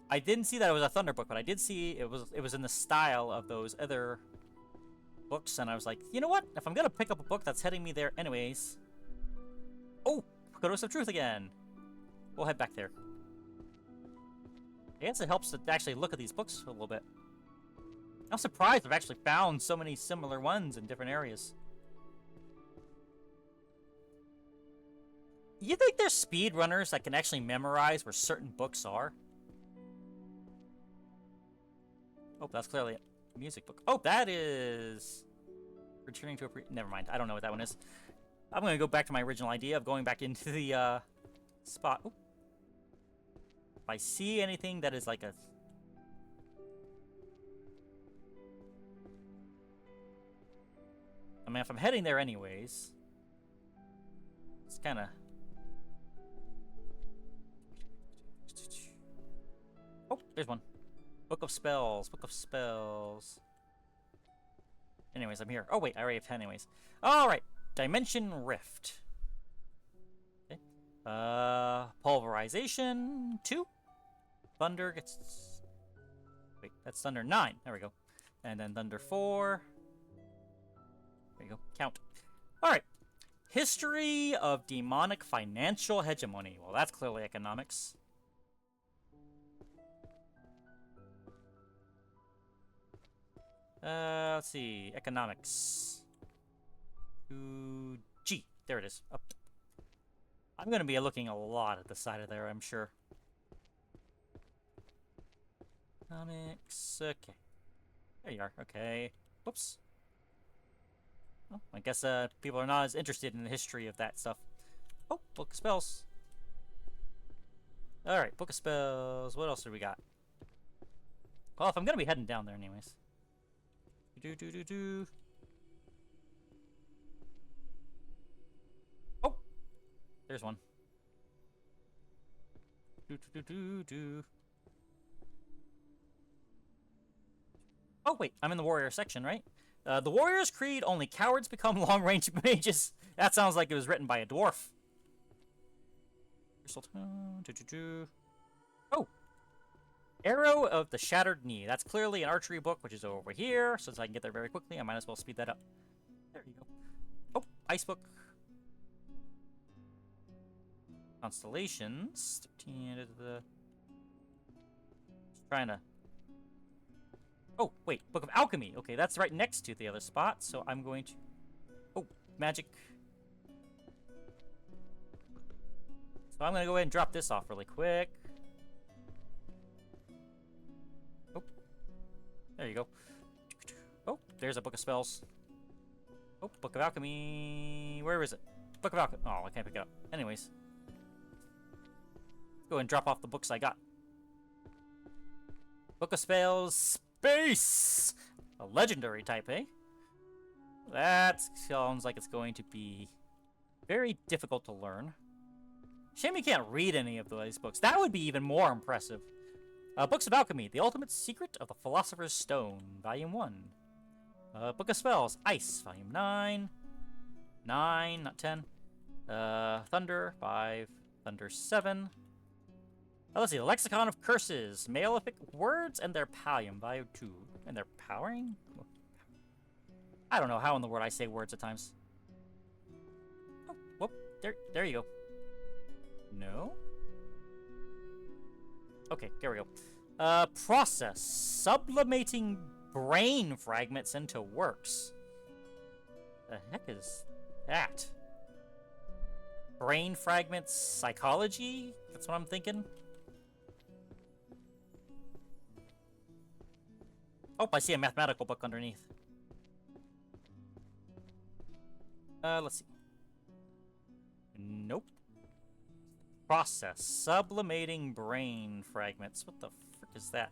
I didn't see that it was a Thunder book, but I did see it was in the style of those other books, and I was like, you know what? If I'm gonna pick up a book that's heading me there anyways. Oh, Codex of Truth again. We'll head back there. I guess it helps to actually look at these books a little bit. I'm surprised I've actually found so many similar ones in different areas. You think there's speedrunners that can actually memorize where certain books are? Oh, that's clearly a music book. Oh, that is returning to a never mind. I don't know what that one is. I'm going to go back to my original idea of going back into the spot. Ooh. If I see anything that is like a... I mean, if I'm heading there anyways, it's kind of... Oh, there's one. Book of Spells. Book of Spells. Anyways, I'm here. Oh, wait. I already have 10 anyways. Alright. Dimension Rift. Okay. Pulverization 2. Thunder gets... Wait, that's Thunder 9. There we go. And then Thunder 4. There you go. Count. Alright. History of Demonic Financial Hegemony. Well, that's clearly economics. Let's see. Economics. 2G. There it is. Up. I'm going to be looking a lot at the side of there, I'm sure. Economics. Okay. There you are. Okay. Whoops. Well, I guess people are not as interested in the history of that stuff. Oh, Book of Spells. Alright, Book of Spells. What else do we got? Well, if I'm going to be heading down there anyways. Oh! There's one. Oh, wait. I'm in the warrior section, right? The Warrior's Creed, only cowards become long-range mages. That sounds like it was written by a dwarf. Oh! Arrow of the Shattered Knee. That's clearly an archery book, which is over here. Since I can get there very quickly, I might as well speed that up. There you go. Oh, Ice Book. Constellations. 13 to the... Just trying to... Oh, wait. Book of Alchemy. Okay, that's right next to the other spot, so I'm going to... Oh, magic. So I'm going to go ahead and drop this off really quick. Oh, there you go. Oh, there's a Book of Spells. Oh, Book of Alchemy. Where is it? Book of Alchemy. Oh, I can't pick it up. Anyways. Go and drop off the books I got. Book of Spells. Space! A legendary type, eh? That sounds like it's going to be very difficult to learn. Shame you can't read any of these books. That would be even more impressive. Books of Alchemy. The Ultimate Secret of the Philosopher's Stone. Volume 1. Book of Spells. Ice. Volume 9. 9, not 10. Thunder. 5. Thunder 7. Let's see. The Lexicon of Curses. Malefic Words and their Pallium. Volume 2. And their powering? I don't know how in the world I say words at times. Oh, whoop. There you go. No? Okay, here we go. Process. Sublimating brain fragments into works. The heck is that? Brain fragments psychology? That's what I'm thinking. Oh, I see a mathematical book underneath. Let's see. Nope. Process. Sublimating brain fragments. What the frick is that?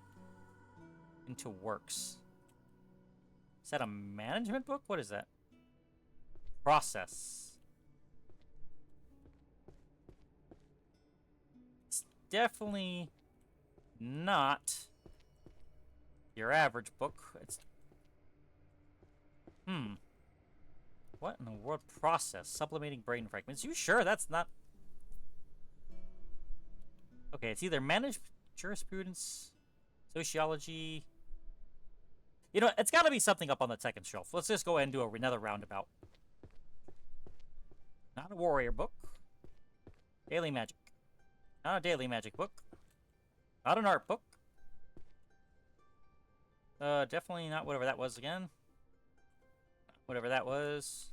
Into works. Is that a management book? What is that? Process. It's definitely not your average book. It's... What in the world? Process. Sublimating brain fragments. You sure that's not... Okay, it's either management, jurisprudence, sociology... You know, it's got to be something up on the second shelf. Let's just go ahead and do another roundabout. Not a warrior book. Daily magic. Not a daily magic book. Not an art book. Definitely not whatever that was again. Whatever that was.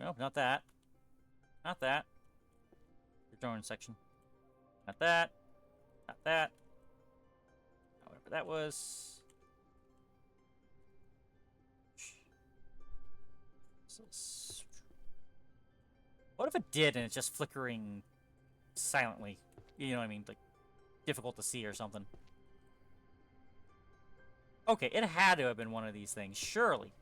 No, not that. Not that. Return section. Not that. Not that. Not whatever that was. What if it did and it's just flickering silently? You know what I mean? Like, difficult to see or something. Okay, it had to have been one of these things, surely.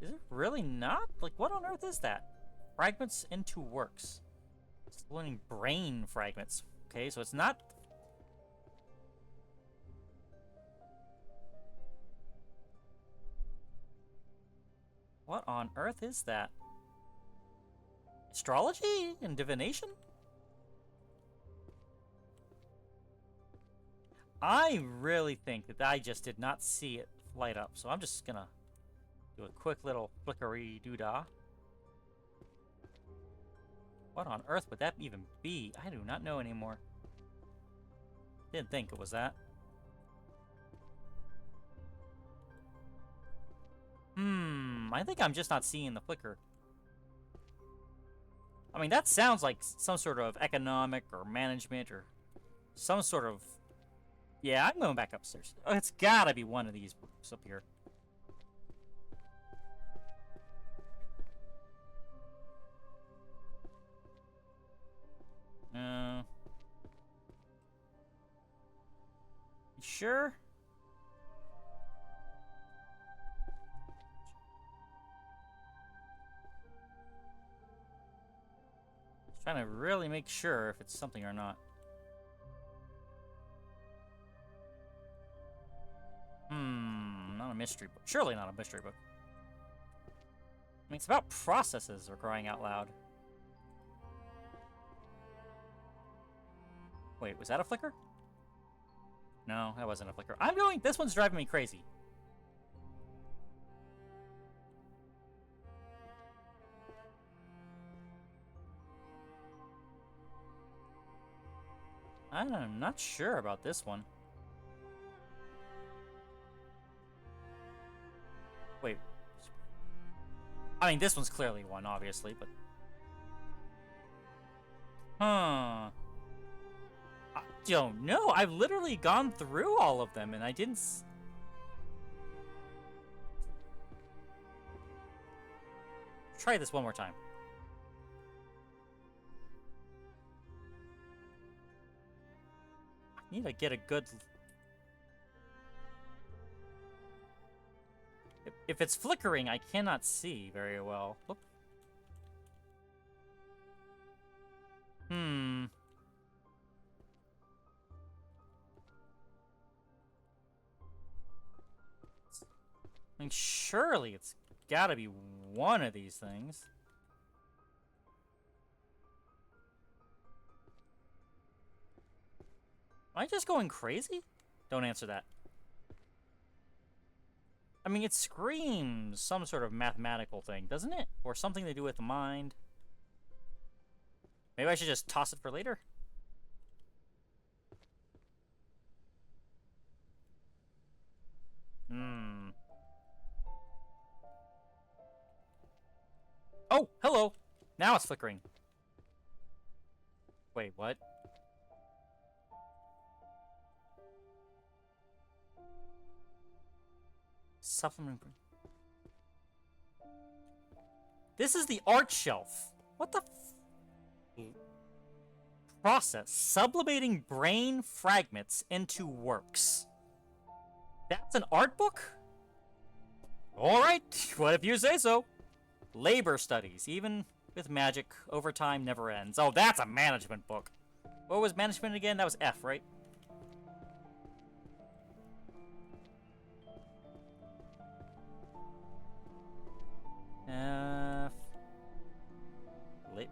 Is it really not? Like, what on earth is that? Fragments into works. Splitting brain fragments. Okay, so it's not... What on earth is that? Astrology and divination? I really think that I just did not see it light up, so I'm just gonna do a quick little flickery doodah. What on earth would that even be? I do not know anymore. Didn't think it was that. I think I'm just not seeing the flicker. I mean, that sounds like some sort of economic or management or some sort of... Yeah, I'm going back upstairs. Oh, it's gotta be one of these books up here. You sure? Trying to really make sure if it's something or not. Not a mystery book. Surely not a mystery book. I mean, it's about processes, we're crying out loud. Wait, was that a flicker? No, that wasn't a flicker. I'm going... This one's driving me crazy. I'm not sure about this one. Wait. I mean, this one's clearly one, obviously, but... don't know. I've literally gone through all of them, and I didn't... Try this one more time. I need to get a good... If it's flickering, I cannot see very well. Oop. I mean, surely it's gotta be one of these things. Am I just going crazy? Don't answer that. I mean, it screams some sort of mathematical thing, doesn't it? Or something to do with the mind. Maybe I should just toss it for later? Oh, hello! Now it's flickering. Wait, what? Supplement. This is the art shelf. What the process? Sublimating brain fragments into works. That's an art book? Alright, what if you say so? Labor studies, even with magic, overtime never ends. Oh, that's a management book. What was management again? That was F, right?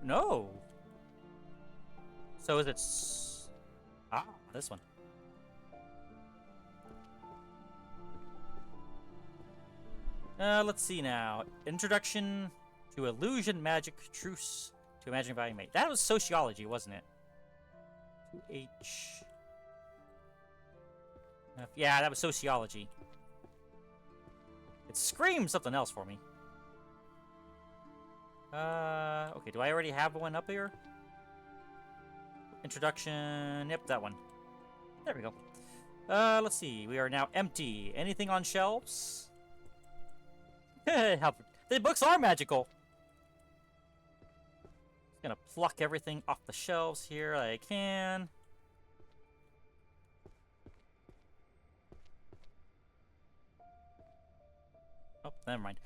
No. So is it... this one. Let's see now. Introduction to Illusion, Magic, Truce to Imaginary Value Mate. That was sociology, wasn't it? 2H. Yeah, that was sociology. It screams something else for me. Okay, do I already have one up here? Introduction, yep, that one. There we go. Let's see, we are now empty. Anything on shelves? The books are magical. Just gonna pluck everything off the shelves here that I can. Oh, never mind.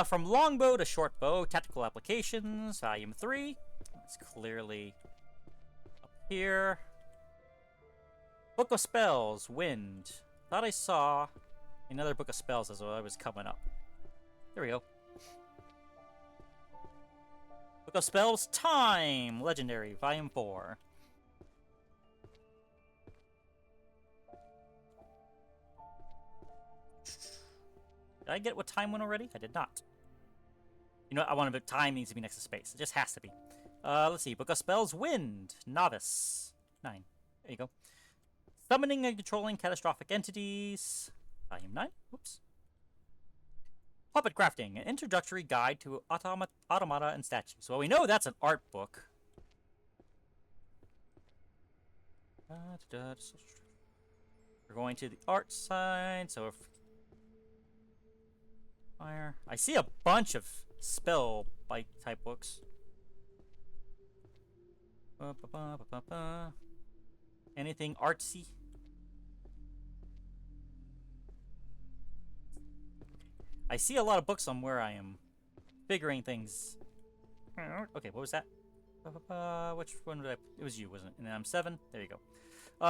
From longbow to shortbow, tactical applications, volume 3. It's clearly up here. Book of Spells, Wind. Thought I saw another Book of Spells as I was coming up. There we go. Book of Spells, Time, Legendary, volume 4. Did I get what time went already? I did not. You know what? I want to... Time needs to be next to space. It just has to be. Let's see. Book of Spells, Wind. Novice. 9. There you go. Summoning and Controlling Catastrophic Entities. Volume 9. Whoops. Puppet Crafting. An Introductory Guide to Automata and Statues. Well, we know that's an art book. We're going to the art side, so if... Fire. I see a bunch of spell bite type books. Anything artsy? I see a lot of books on where I am figuring things. Okay, what was that? Which one did I... It was you, wasn't it? And then I'm 7. There you go.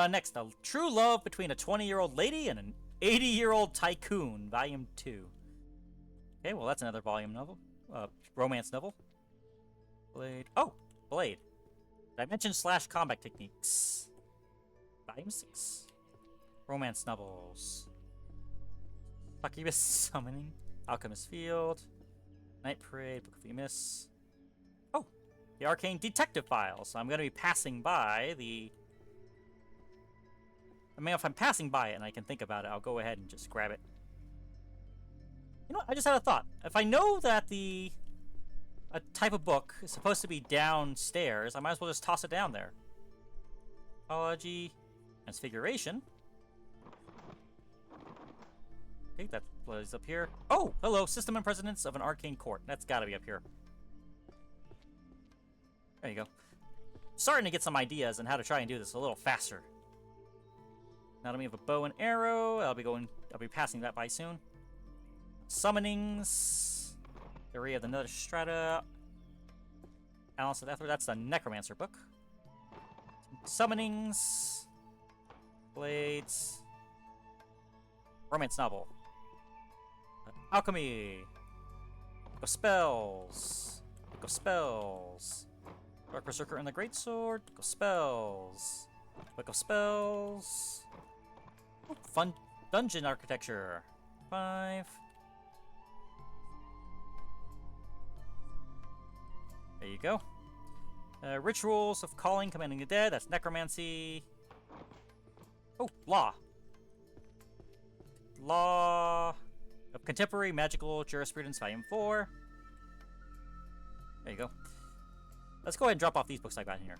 Next, A True Love Between a 20-Year-Old Lady and an 80-Year-Old Tycoon, Volume 2. Okay, well, that's another volume novel. Romance novel. Blade. Oh, Blade. Did I mention / combat techniques? Volume 6. Romance novels. Succubus Summoning. Alchemist Field. Night Parade. Book of the Miss. Oh, the Arcane Detective Files. So I'm going to be passing by the... I mean, if I'm passing by it and I can think about it, I'll go ahead and just grab it. You know what? I just had a thought. If I know that a type of book is supposed to be downstairs, I might as well just toss it down there. Apology. Transfiguration. Okay, that plays up here. Oh, hello, system and precedence of an arcane court. That's gotta be up here. There you go. Starting to get some ideas on how to try and do this a little faster. Now that we have a bow and arrow, I'll be passing that by soon. Summonings. There we have another strata. Alice of Ether, that's the Necromancer book. Summonings. Blades. Romance novel. Alchemy. Book of spells. Book of spells. Dark Berserker and the Greatsword. Book of spells. Book of spells. Ooh, fun dungeon architecture. 5. There you go. Rituals of calling, commanding the dead. That's necromancy. Oh, law. Law of Contemporary Magical Jurisprudence, Volume 4. There you go. Let's go ahead and drop off these books I got in here.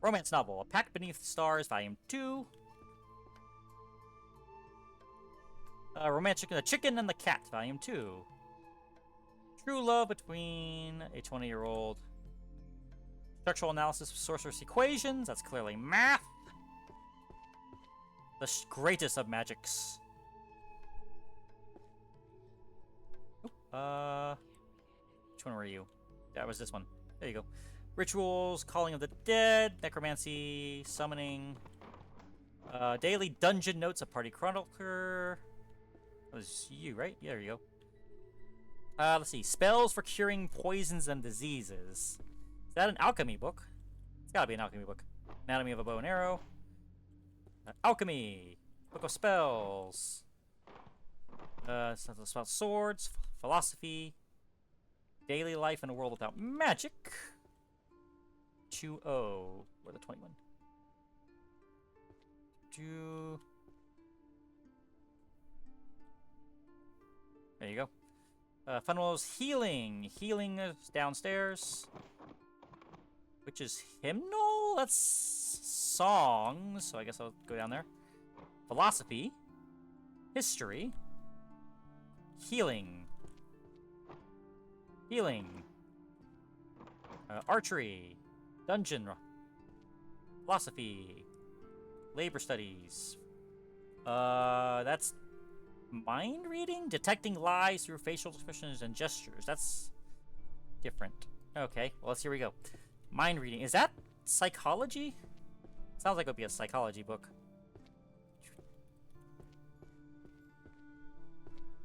Romance novel, A Pact Beneath the Stars, Volume 2. Romantic, The Chicken and the Cat, Volume 2. True love between a 20-year-old. Structural analysis of sorceress equations, that's clearly math. The greatest of magics. Which one were you? That was this one. There you go. Rituals, Calling of the Dead, Necromancy, Summoning, Daily Dungeon Notes, A Party Chronicler. That was you, right? Yeah, there you go. Let's see. Spells for curing poisons and diseases. Is that an alchemy book? It's gotta be an alchemy book. Anatomy of a Bow and Arrow. Alchemy. Book of Spells. Something about swords. Philosophy. Daily life in a world without magic. 2-0. Or the 21. 2. There you go. Funnels healing. Healing is downstairs. Which is hymnal? That's songs. So I guess I'll go down there. Philosophy. History. Healing. Healing. Archery. Dungeon. Philosophy. Labor studies. That's mind reading? Detecting lies through facial expressions and gestures. That's different. Okay, well, here we go. Mind reading. Is that psychology? Sounds like it would be a psychology book.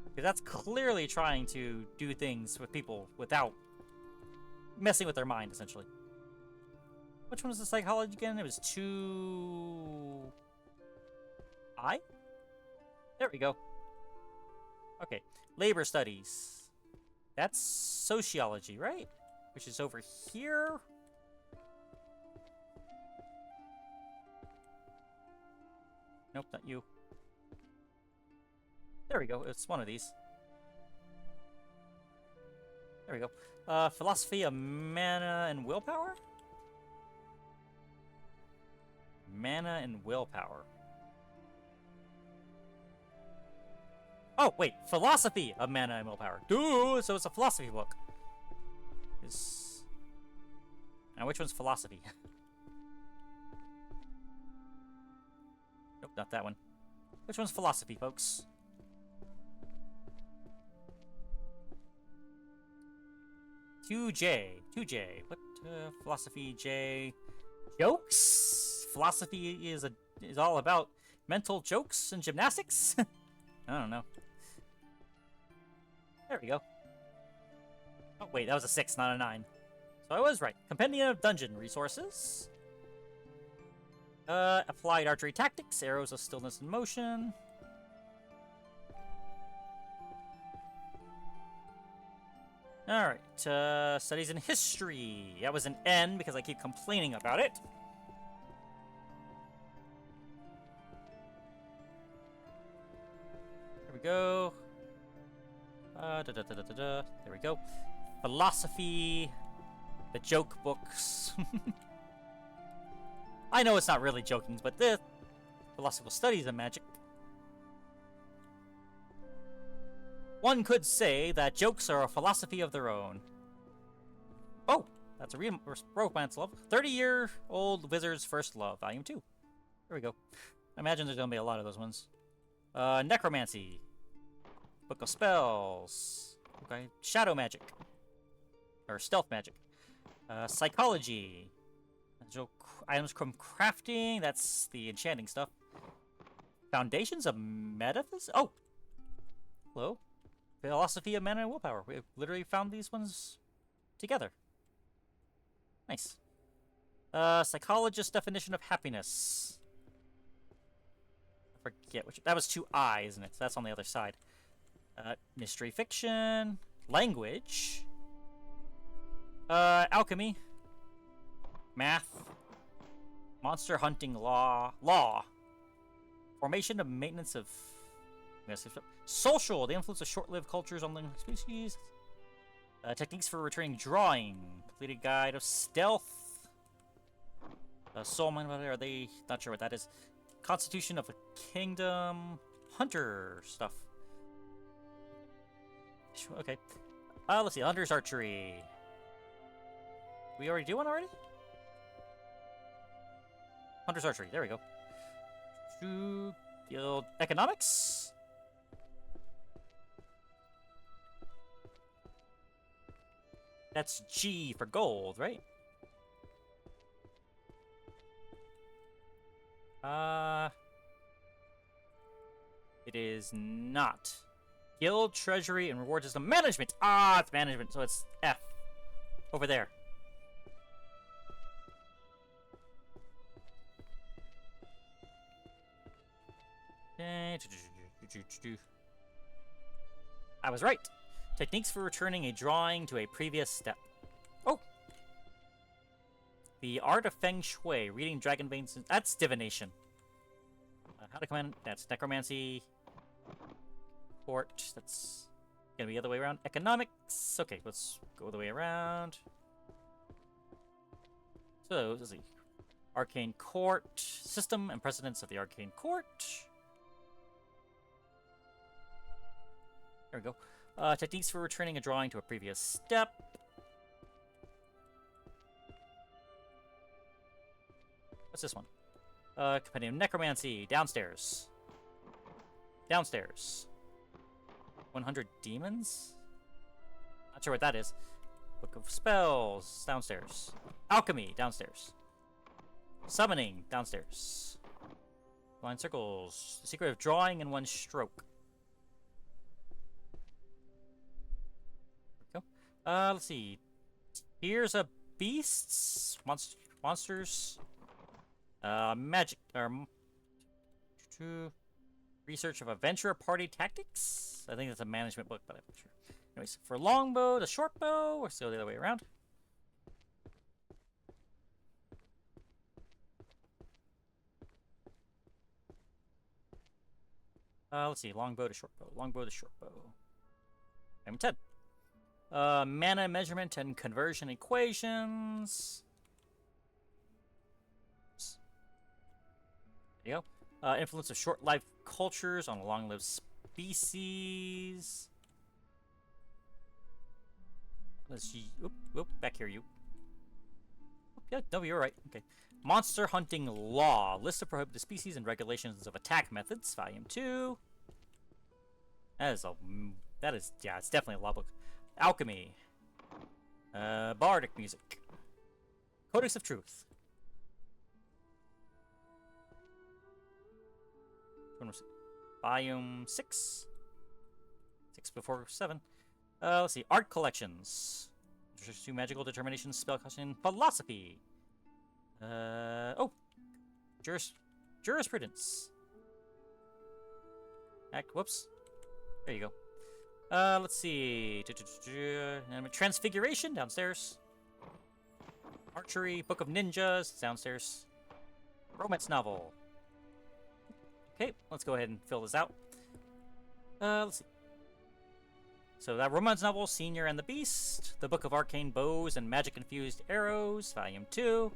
Because that's clearly trying to do things with people without messing with their mind, essentially. Which one was the psychology again? It was 2I? There we go. Okay. Labor studies. That's sociology, right? Which is over here. Nope, not you. There we go. It's one of these. There we go. Philosophy of mana and willpower? Mana and willpower. Oh, wait. Philosophy of mana and willpower. Duh! So it's a philosophy book. Now, which one's philosophy? Nope, not that one. Which one's philosophy, folks? J. What? Philosophy J. Jokes? Philosophy is all about mental jokes and gymnastics? I don't know. There we go. Oh, wait, that was a 6, not a 9. So I was right. Compendium of Dungeon Resources. Applied Archery Tactics. Arrows of Stillness and Motion. Alright, Studies in History. That was an N because I keep complaining about it. There we go. There we go. Philosophy. The joke books. I know it's not really joking, but the philosophical studies of magic. One could say that jokes are a philosophy of their own. Oh, that's a romance love. 30-year-old wizard's first love, volume 2. There we go. I imagine there's gonna be a lot of those ones. Necromancy. Book of Spells. Okay. Shadow magic. Or stealth magic. Psychology. Items from crafting. That's the enchanting stuff. Foundations of metaphysics. Oh! Hello. Philosophy of mana and willpower. We literally found these ones together. Nice. Psychologist's definition of happiness. I forget which. That was 2I, isn't it? So that's on the other side. Mystery fiction. Language. Alchemy. Math. Monster hunting law. Formation of maintenance of... Social. The influence of short-lived cultures on living species. Techniques for returning drawing. Completed guide of stealth. Soul mine. Are they? Not sure what that is. Constitution of a kingdom. Hunter stuff. Okay. Let's see. Hunter's archery. We already do one already? Hunter's archery. There we go. Guild economics. That's G for gold, right? It is not. Guild treasury and reward system management. It's management, so it's F. Over there. I was right. Techniques for returning a drawing to a previous step. Oh! The art of Feng Shui, reading dragon veins. That's divination. How to command. That's necromancy. Court. That's gonna be the other way around. Economics. Okay, let's go the way around. So, let's see. Arcane Court. System and precedence of the Arcane Court. There we go. Techniques for returning a drawing to a previous step. What's this one? Compendium of Necromancy. Downstairs. Downstairs. 100 Demons? Not sure what that is. Book of Spells. Downstairs. Alchemy. Downstairs. Summoning. Downstairs. Line Circles. The Secret of Drawing in One Stroke. Let's see. Here's a beasts, monsters, magic, research of adventure party tactics. I think that's a management book, but I'm not sure. Anyways, for longbow, the short bow, or still the other way around. Let's see. Longbow to short bow. Longbow to short bow. I'm 10. Mana measurement and conversion equations. There you go. Influence of short-lived cultures on a long-lived species. Let's see. Oop, back here, you. Yeah, no, you're right. Okay. Monster hunting law. List of prohibited species and regulations of attack methods. Volume 2. That is, yeah, it's definitely a law book. Alchemy. Bardic music. Codex of Truth. Volume 6. 6 before 7. Let's see. Art collections. Introduction to magical determination, spellcasting, philosophy. Jurisprudence. Whoops. There you go. Let's see. Transfiguration, downstairs. Archery, Book of Ninjas, downstairs. Romance novel. Okay, let's go ahead and fill this out. Let's see. So that romance novel, Senior and the Beast. The Book of Arcane Bows and Magic-Infused Arrows, Volume 2.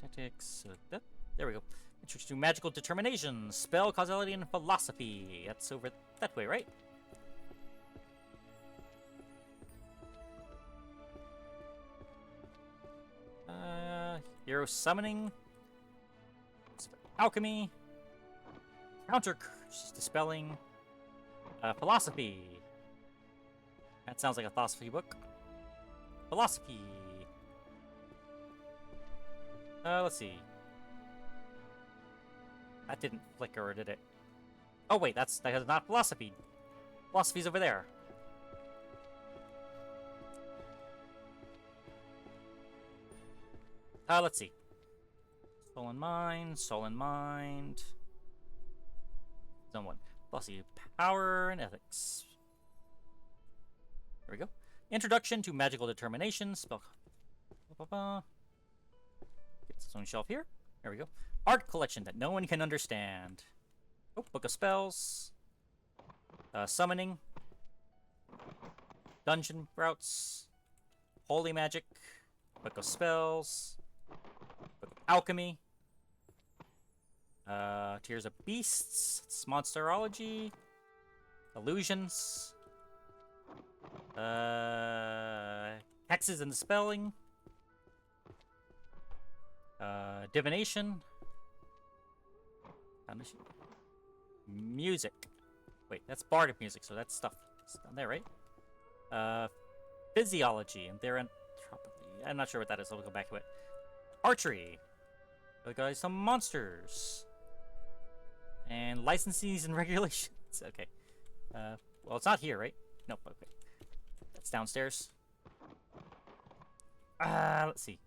Tactics. There we go. Introduced to magical determination, spell causality, and philosophy. That's over that way, right? Hero summoning, alchemy, counter dispelling, philosophy. That sounds like a philosophy book. Philosophy. Let's see. That didn't flicker, did it? Oh wait, that is not philosophy. Philosophy's over there. Let's see. Soul and Mind, Soul and Mind. Zone 1. Philosophy, Power, and Ethics. There we go. Introduction to Magical Determination. Spell. Get its own shelf here. There we go. Art collection that no one can understand. Oh, Book of Spells. Summoning. Dungeon routes. Holy Magic. Book of Spells. Book of Alchemy. Tears of Beasts. It's Monsterology. Illusions. Hexes and Spelling. Divination. Music. Wait, that's bardic music, so that's stuff. It's down there, right? Physiology and thereantropy. I'm not sure what that is, so we'll go back to it. Archery. We got some monsters. And licenses and regulations. Okay. Well, it's not here, right? Nope, okay. That's downstairs. Let's see.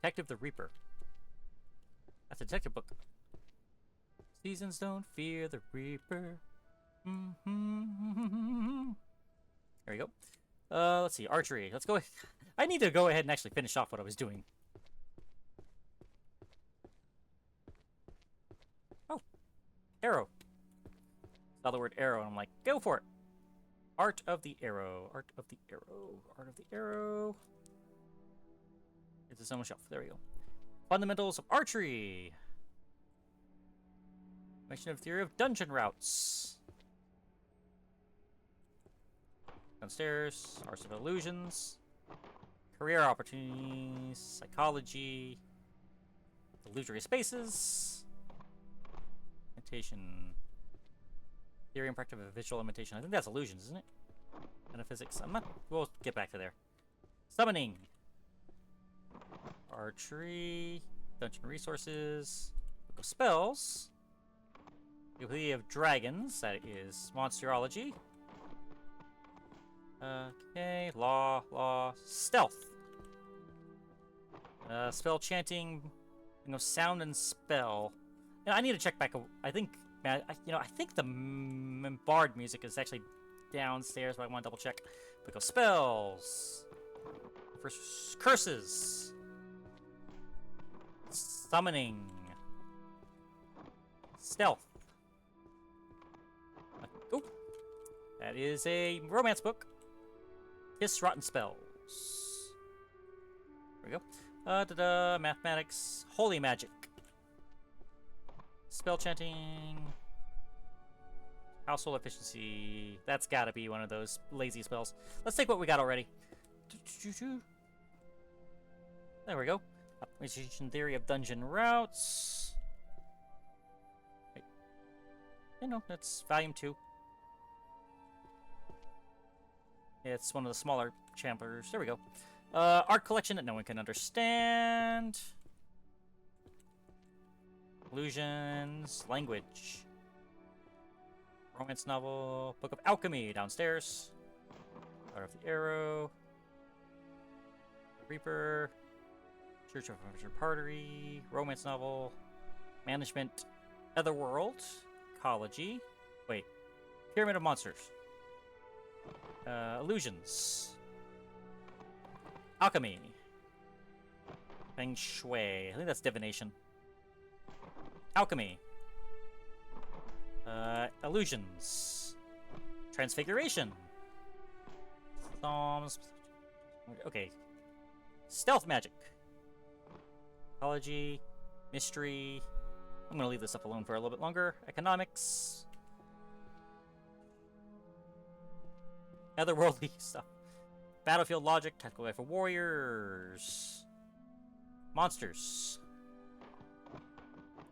Detective the Reaper. That's a detective book. Seasons don't fear the Reaper. There we go. Let's see. Archery. Let's go. I need to go ahead and actually finish off what I was doing. Oh. Arrow. Saw the word arrow, and I'm like, go for it. Art of the Arrow. Art of the Arrow. Art of the Arrow. It's a summer shelf. There we go. Fundamentals of Archery. Mention of Theory of Dungeon Routes. Downstairs. Arts of Illusions. Career Opportunities. Psychology. Illusory Spaces. Imitation. Theory and practice of visual imitation. I think that's illusions, isn't it? Metaphysics. I'm not. We'll get back to there. Summoning. Archery. Dungeon resources. Book of Spells. Utility of Dragons. That is Monsterology. Okay. Law. Stealth. Spell chanting. Sound and spell. I need to check back. I think. I think the bard music is actually downstairs, but I want to double check. Book of Spells. First, curses. Summoning. Stealth. Oh, that is a romance book. Kiss Rotten Spells. There we go. Mathematics. Holy Magic. Spell chanting. Household efficiency. That's gotta be one of those lazy spells. Let's take what we got already. There we go. Optimization Theory of Dungeon Routes. Wait. No, that's volume 2. It's one of the smaller chapters. There we go. Art collection that no one can understand. Illusions. Language. Romance novel. Book of Alchemy downstairs. Art of the Arrow. The Reaper. Church of Partery. Romance novel. Management. Otherworld. Ecology. Wait. Pyramid of Monsters. Illusions. Alchemy. Feng Shui. I think that's divination. Alchemy. Illusions. Transfiguration. Psalms. Okay. Stealth magic. Psychology, mystery. I'm gonna leave this up alone for a little bit longer. Economics. Otherworldly stuff. Battlefield logic, tactical guide for warriors. Monsters.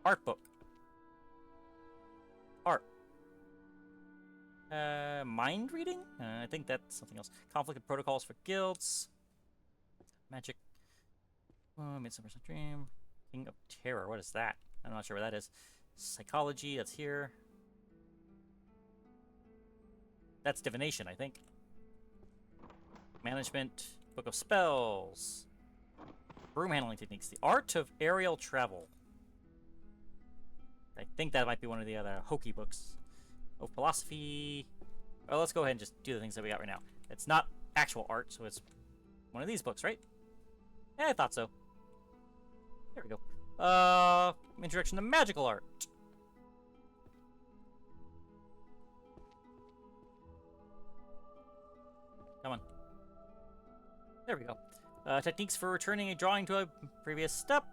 Art book. Art. Mind reading? I think that's something else. Conflict and protocols for guilds. Magic. Oh, Midsummer's Dream. King of Terror. What is that? I'm not sure what that is. Psychology. That's here. That's divination, I think. Management. Book of Spells. Broom handling techniques. The art of aerial travel. I think that might be one of the other hokey books. Oh, philosophy. Well, let's go ahead and just do the things that we got right now. It's not actual art, so it's one of these books, right? Yeah, I thought so. There we go. Introduction to magical art. Come on. There we go. Techniques for returning a drawing to a previous step.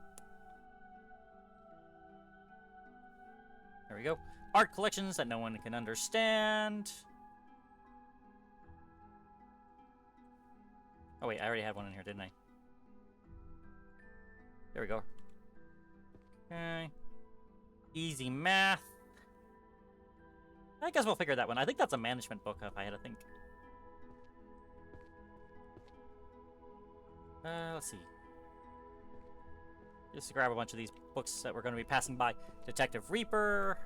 There we go. Art collections that no one can understand. Oh wait, I already had one in here, didn't I? There we go. Okay. Easy math. I guess we'll figure that one. I think that's a management book, if I had to think. Let's see. Just to grab a bunch of these books that we're going to be passing by. Detective Reaper.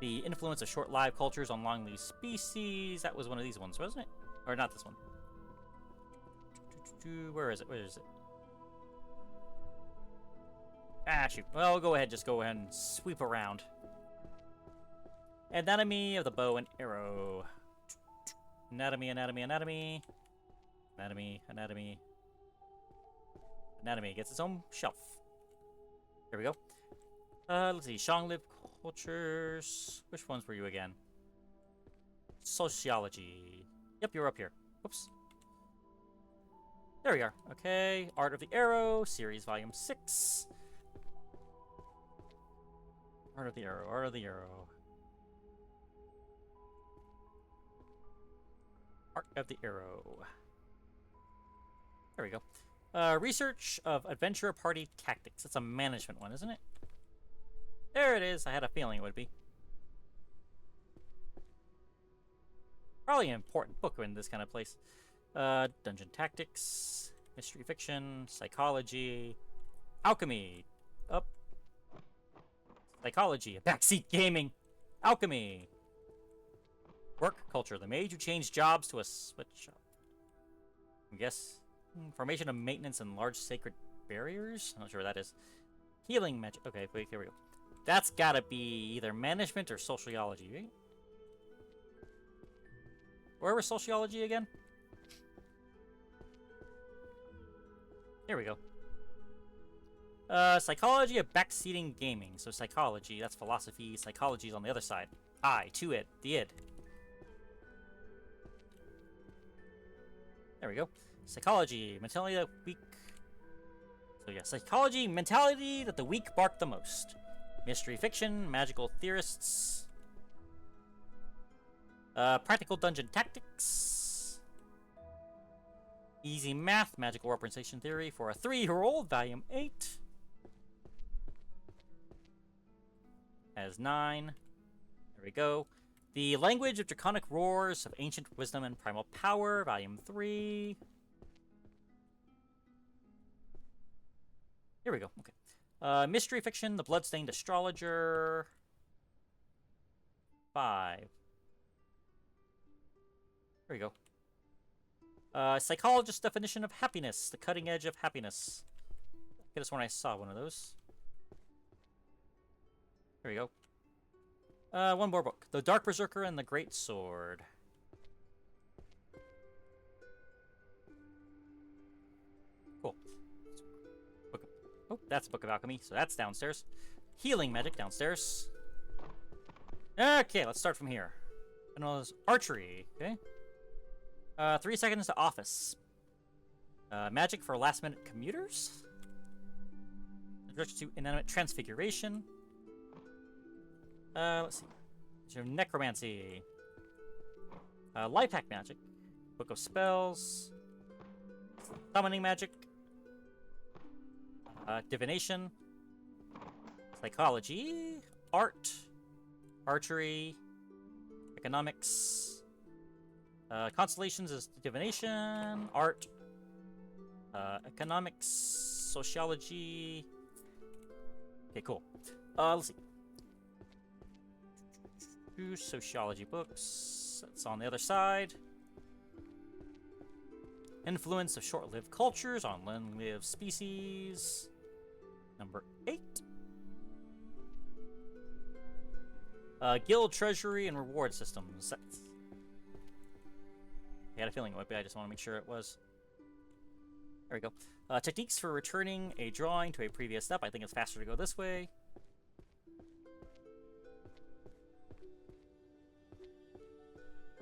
The influence of short-lived cultures on long-lived species. That was one of these ones, wasn't it? Or not this one. Where is it? Where is it? Ah, shoot. Well, we'll go ahead. Just go ahead and sweep around. Anatomy of the bow and arrow. Anatomy, anatomy, anatomy. Anatomy, anatomy. Anatomy gets its own shelf. There we go. Let's see. Long-lived cultures. Which ones were you again? Sociology. Yep, you're up here. Whoops. There we are. Okay. Art of the Arrow, Series Volume 6. Art of the Arrow, Art of the Arrow. Art of the Arrow. There we go. Research of Adventure Party Tactics. That's a management one, isn't it? There it is. I had a feeling it would be. Probably an important book in this kind of place. Dungeon Tactics, Mystery Fiction, Psychology, Alchemy, up. Psychology, Backseat Gaming, Alchemy. Work Culture, the mage who changed jobs to a sweatshop. I guess. Formation of maintenance and large sacred barriers? I'm not sure what that is. Healing magic. Okay, wait, here we go. That's gotta be either management or sociology, right? Where was sociology again? Here we go. Psychology of backseating gaming. So psychology, that's philosophy. Psychology is on the other side. I, to it, the id. There we go. Psychology, mentality that weak. So yeah, psychology, mentality that the weak bark the most. Mystery fiction, magical theorists. Practical dungeon tactics. Easy math, magical representation theory for a 3-year-old, volume 8. As 9. There we go. The language of draconic roars of ancient wisdom and primal power, volume 3. Here we go. Okay. Mystery fiction, The Bloodstained Astrologer. 5. There we go. Psychologist's definition of happiness, the cutting edge of happiness. I could have sworn I saw one of those. Here we go. One more book. The Dark Berserker and the Great Sword. Cool. Oh, that's a Book of Alchemy, so that's downstairs. Healing magic downstairs. Okay, let's start from here. And all this archery, okay? 3 seconds to office. Magic for last-minute commuters? Introduction to inanimate transfiguration. Let's see. So necromancy. Life hack magic. Book of spells. Summoning magic. Divination. Psychology. Art. Archery. Economics. Constellations is divination. Art. Economics. Sociology. Okay, cool. Let's see. 2 sociology books. That's on the other side. Influence of short-lived cultures on long-lived species. Number 8. Guild treasury and reward systems. I had a feeling it would be. I just want to make sure it was. There we go. Techniques for returning a drawing to a previous step. I think it's faster to go this way.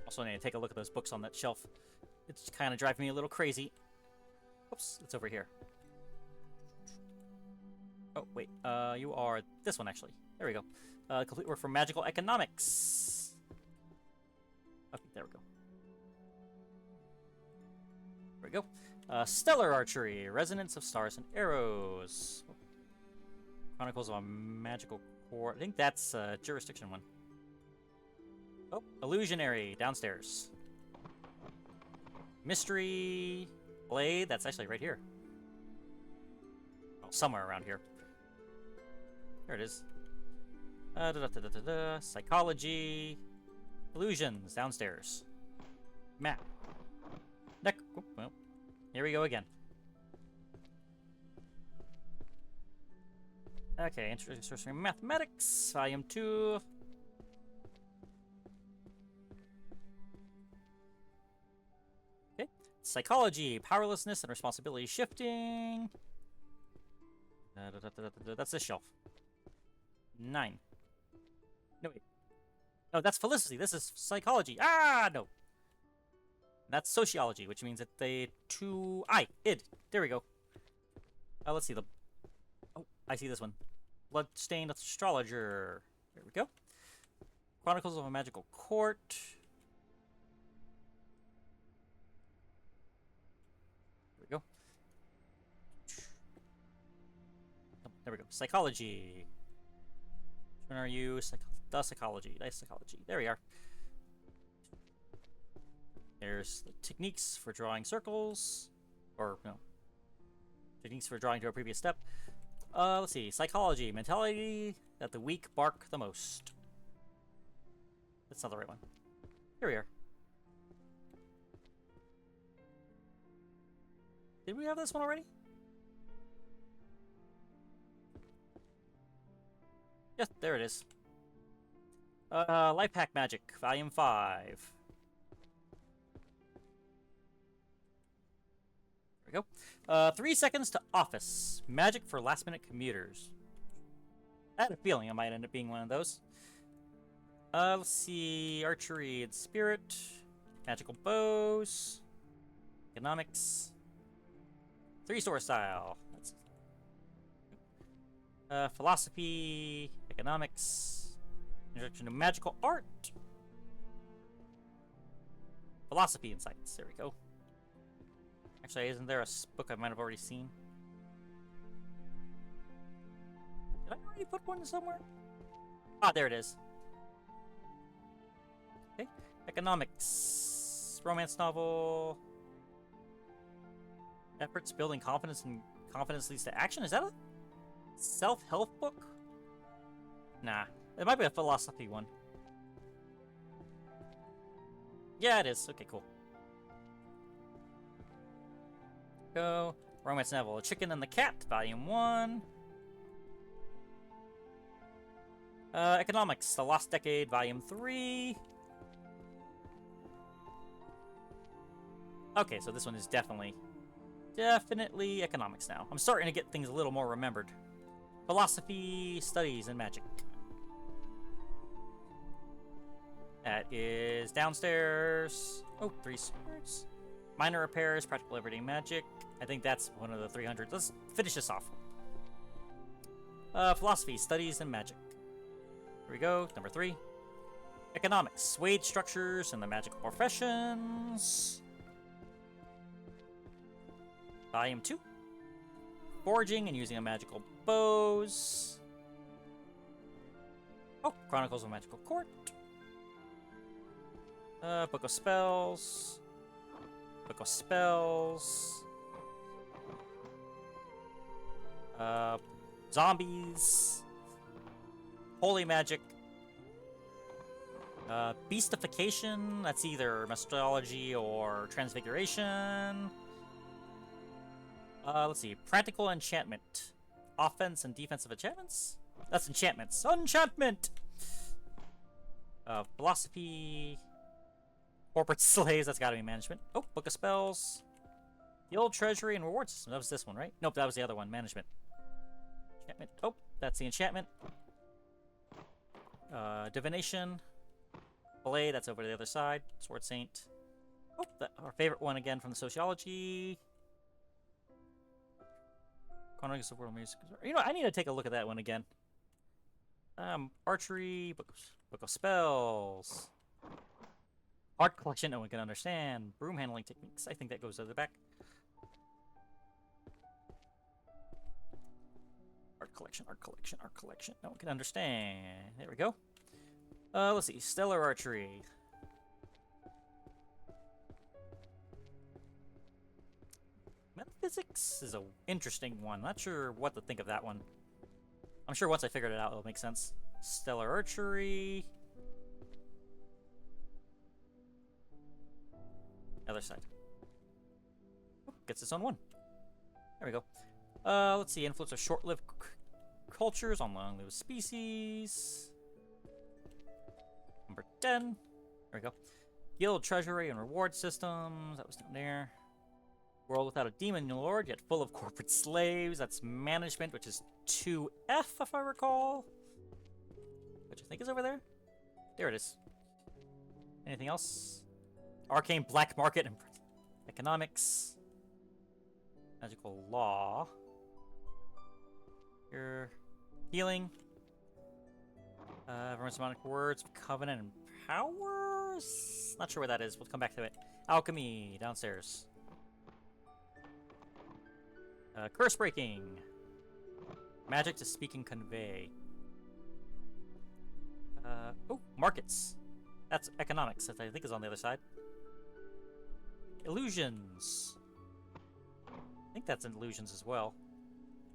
Also need to take a look at those books on that shelf. It's kind of driving me a little crazy. Oops, it's over here. Oh, wait. You are this one, actually. There we go. Complete work for magical economics. Okay, there we go. There we go. Stellar archery. Resonance of stars and arrows. Chronicles of a magical core. I think that's a jurisdiction one. Oh, illusionary. Downstairs. Mystery blade. That's actually right here. Oh, somewhere around here. There it is. Psychology. Illusions. Downstairs. Map. Oh, well, here we go again. Okay, Introductory Mathematics, Volume 2. Okay. Psychology, Powerlessness and Responsibility Shifting. That's this shelf. 9. No, wait. No, that's Felicity. This is Psychology. Ah, no. That's Sociology, which means that they id. There we go. Let's see the... Oh, I see this one. Bloodstained Astrologer. There we go. Chronicles of a Magical Court. There we go. Oh, there we go. Psychology. Which one are you? The Psychology. Nice Psychology. There we are. There's the techniques for drawing circles. Or, no. Techniques for drawing to a previous step. Let's see. Psychology. Mentality that the weak bark the most. That's not the right one. Here we are. Did we have this one already? Yes, there it is. Life Hack Magic, Volume 5. There we go. 3 seconds to office. Magic for last-minute commuters. I had a feeling I might end up being one of those. Let's see. Archery and Spirit. Magical bows. Economics. 3-store style. That's... philosophy. Economics. Introduction to magical art. Philosophy and science. There we go. Actually, isn't there a book I might have already seen? Did I already put one somewhere? Ah, there it is. Okay. Economics. Romance novel. Efforts building confidence and confidence leads to action. Is that a self-help book? Nah. It might be a philosophy one. Yeah, it is. Okay, cool. Go. Romance novel. A Chicken and the Cat, Volume 1. Economics. The Lost Decade, Volume 3. Okay, so this one is definitely economics now. I'm starting to get things a little more remembered. Philosophy, studies, and magic. That is downstairs. Oh, 3 swords. Minor repairs, practical everyday magic. I think that's one of the 300. Let's finish this off. Philosophy, studies, and magic. Here we go. Number 3. Economics, wage structures, and the magical professions. Volume 2. Forging and using a magical bows. Oh, Chronicles of Magical Court. Book of Spells. Book of Spells. Zombies. Holy Magic. Beastification. That's either Astrology or Transfiguration. Let's see. Practical Enchantment. Offense and defensive enchantments? That's enchantments. Enchantment! Philosophy. Corporate slaves. That's gotta be management. Oh, Book of Spells. The old treasury and reward system. That was this one, right? Nope, that was the other one. Management. Enchantment. Oh, that's the enchantment. Divination. Belay, that's over to the other side. Sword Saint. Oh, our favorite one again from the sociology. Chronicles of World Music. You know, I need to take a look at that one again. Archery, Book of Spells. Art collection, no one can understand. Broom handling techniques. I think that goes to the back. Art collection, art collection, art collection. No one can understand. There we go. Let's see. Stellar archery. Metaphysics is an interesting one. Not sure what to think of that one. I'm sure once I figured it out, it'll make sense. Stellar archery. Other side. Oh, gets its own one. There we go. Let's see. Influence of short-lived cultures on long-lived species. Number 10. There we go. Guild treasury and reward systems. That was down there. World without a demon lord, yet full of corporate slaves. That's management, which is 2F, if I recall. Which I think is over there. There it is. Anything else? Arcane black market and economics. Magical law. Here. Healing. Everyone's demonic words. Covenant and powers? Not sure where that is. We'll come back to it. Alchemy. Downstairs. Curse breaking. Magic to speak and convey. Oh, markets. That's economics, that I think is on the other side. Illusions. I think that's in illusions as well.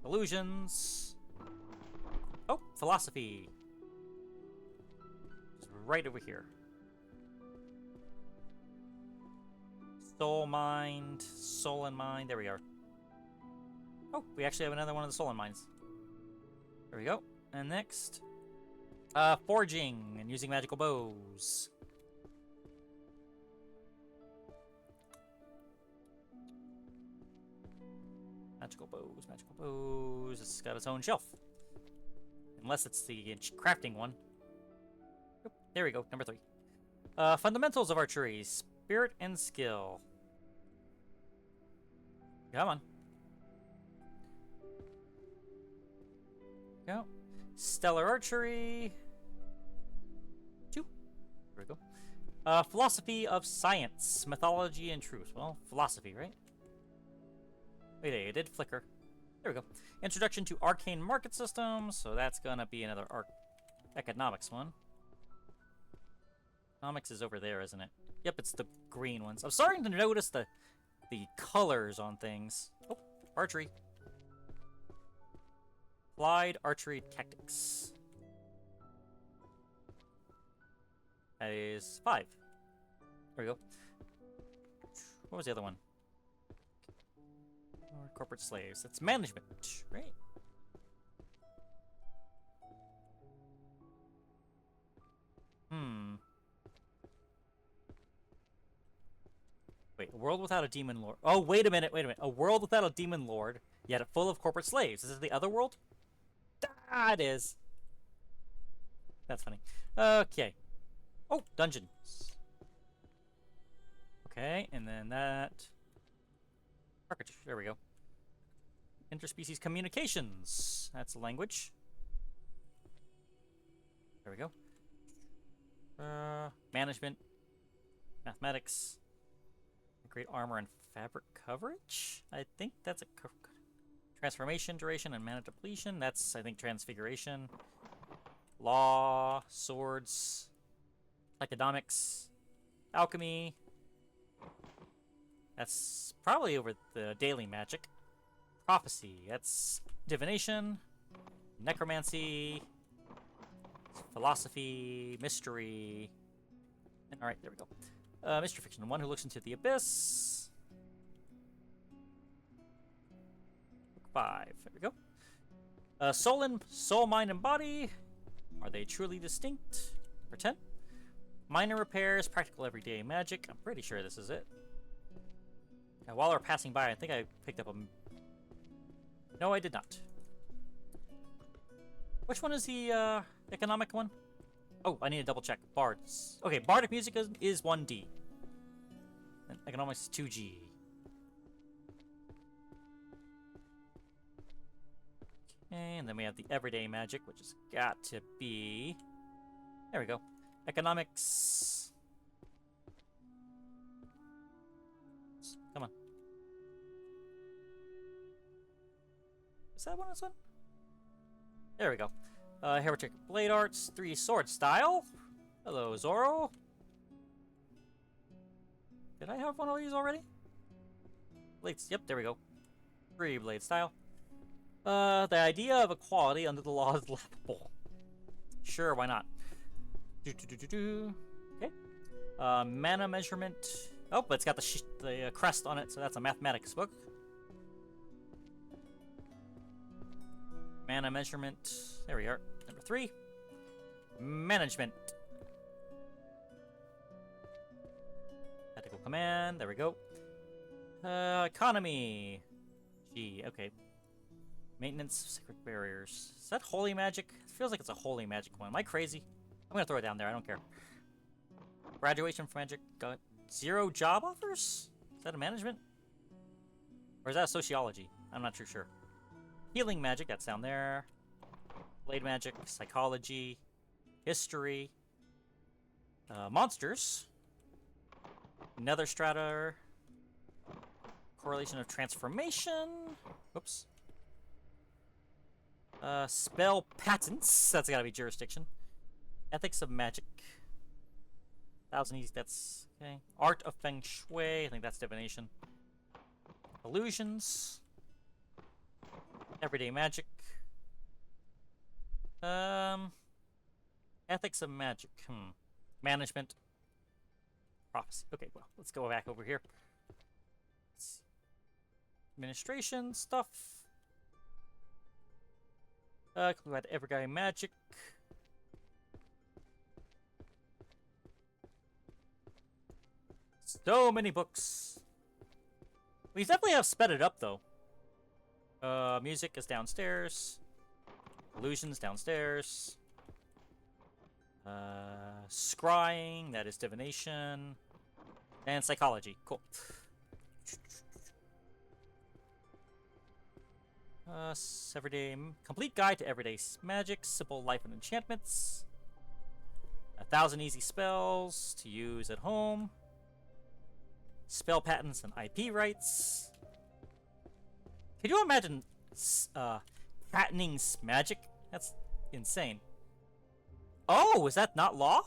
Illusions. Oh, philosophy. It's right over here. Soul mind. Soul and mind. There we are. Oh, we actually have another one of the soul and minds. There we go. And next. Forging and using magical bows. Magical bows, magical bows. It's got its own shelf. Unless it's the crafting one. Oop, there we go, number 3. Fundamentals of archery. Spirit and skill. Come on. Go. Stellar archery. 2. There we go. Philosophy of science. Mythology and truth. Well, philosophy, right? Wait, it did flicker. There we go. Introduction to Arcane market systems. So that's gonna be another economics one. Economics is over there, isn't it? Yep, it's the green ones. I'm starting to notice the colors on things. Oh, archery. Applied archery tactics. That is 5. There we go. What was the other one? Corporate slaves. That's management, right? Wait, a world without a demon lord. Oh, wait a minute, wait a minute. A world without a demon lord, yet full of corporate slaves. Is this the other world? Ah, it is. That's funny. Okay. Oh, dungeons. Okay, and then that. Architecture. There we go. Interspecies communications. That's a language. There we go. Management, mathematics, great armor and fabric coverage. I think that's a transformation, duration, and mana depletion. That's, I think, transfiguration. Law, swords, economics, alchemy. That's probably over the daily magic. Prophecy. That's divination, necromancy, philosophy, mystery. And, all right, there we go. Mystery fiction. The one who looks into the abyss. Book 5. There we go. Soul, mind, and body. Are they truly distinct? For 10. Minor repairs, practical everyday magic. I'm pretty sure this is it. Now, while we're passing by, I think I picked up a... No, I did not. Which one is the economic one? Oh, I need to double check. Bards. Okay, bardic music is 1D. And economics is 2G. And then we have the everyday magic, which has got to be... There we go. Economics. Come on. Is that one? This one? There we go. Heretic Blade Arts, 3 Sword Style. Hello, Zoro. Did I have one of these already? Blades, yep, there we go. 3 Blade Style. The idea of equality under the law is laughable. Sure, why not? Okay. Mana measurement. Oh, but it's got the crest on it, so that's a mathematics book. Mana measurement. There we are. Number 3. Management. Tactical command. There we go. Economy. G. Okay. Maintenance. Sacred barriers. Is that holy magic? It feels like it's a holy magic one. Am I crazy? I'm gonna throw it down there. I don't care. Graduation from magic. Got 0 job offers? Is that a management? Or is that a sociology? I'm not too sure. Healing magic, that's down there. Blade magic, psychology, history, monsters, nether strata, correlation of transformation. Oops. Spell patents, that's gotta be jurisdiction. Ethics of magic. 1000 easy, that's okay. Art of feng shui, I think that's divination. Illusions. Everyday magic. Ethics of magic. Management. Prophecy. Okay, well, let's go back over here. Administration stuff. Go back to everyday magic. So many books. We definitely have sped it up, though. Music is downstairs. Illusions downstairs. Scrying, that is divination. And psychology. Cool. Everyday... Complete guide to everyday magic, simple life and enchantments. 1000 easy spells to use at home. Spell patents and IP rights. Can you imagine patenting magic? That's insane. Oh, is that not law?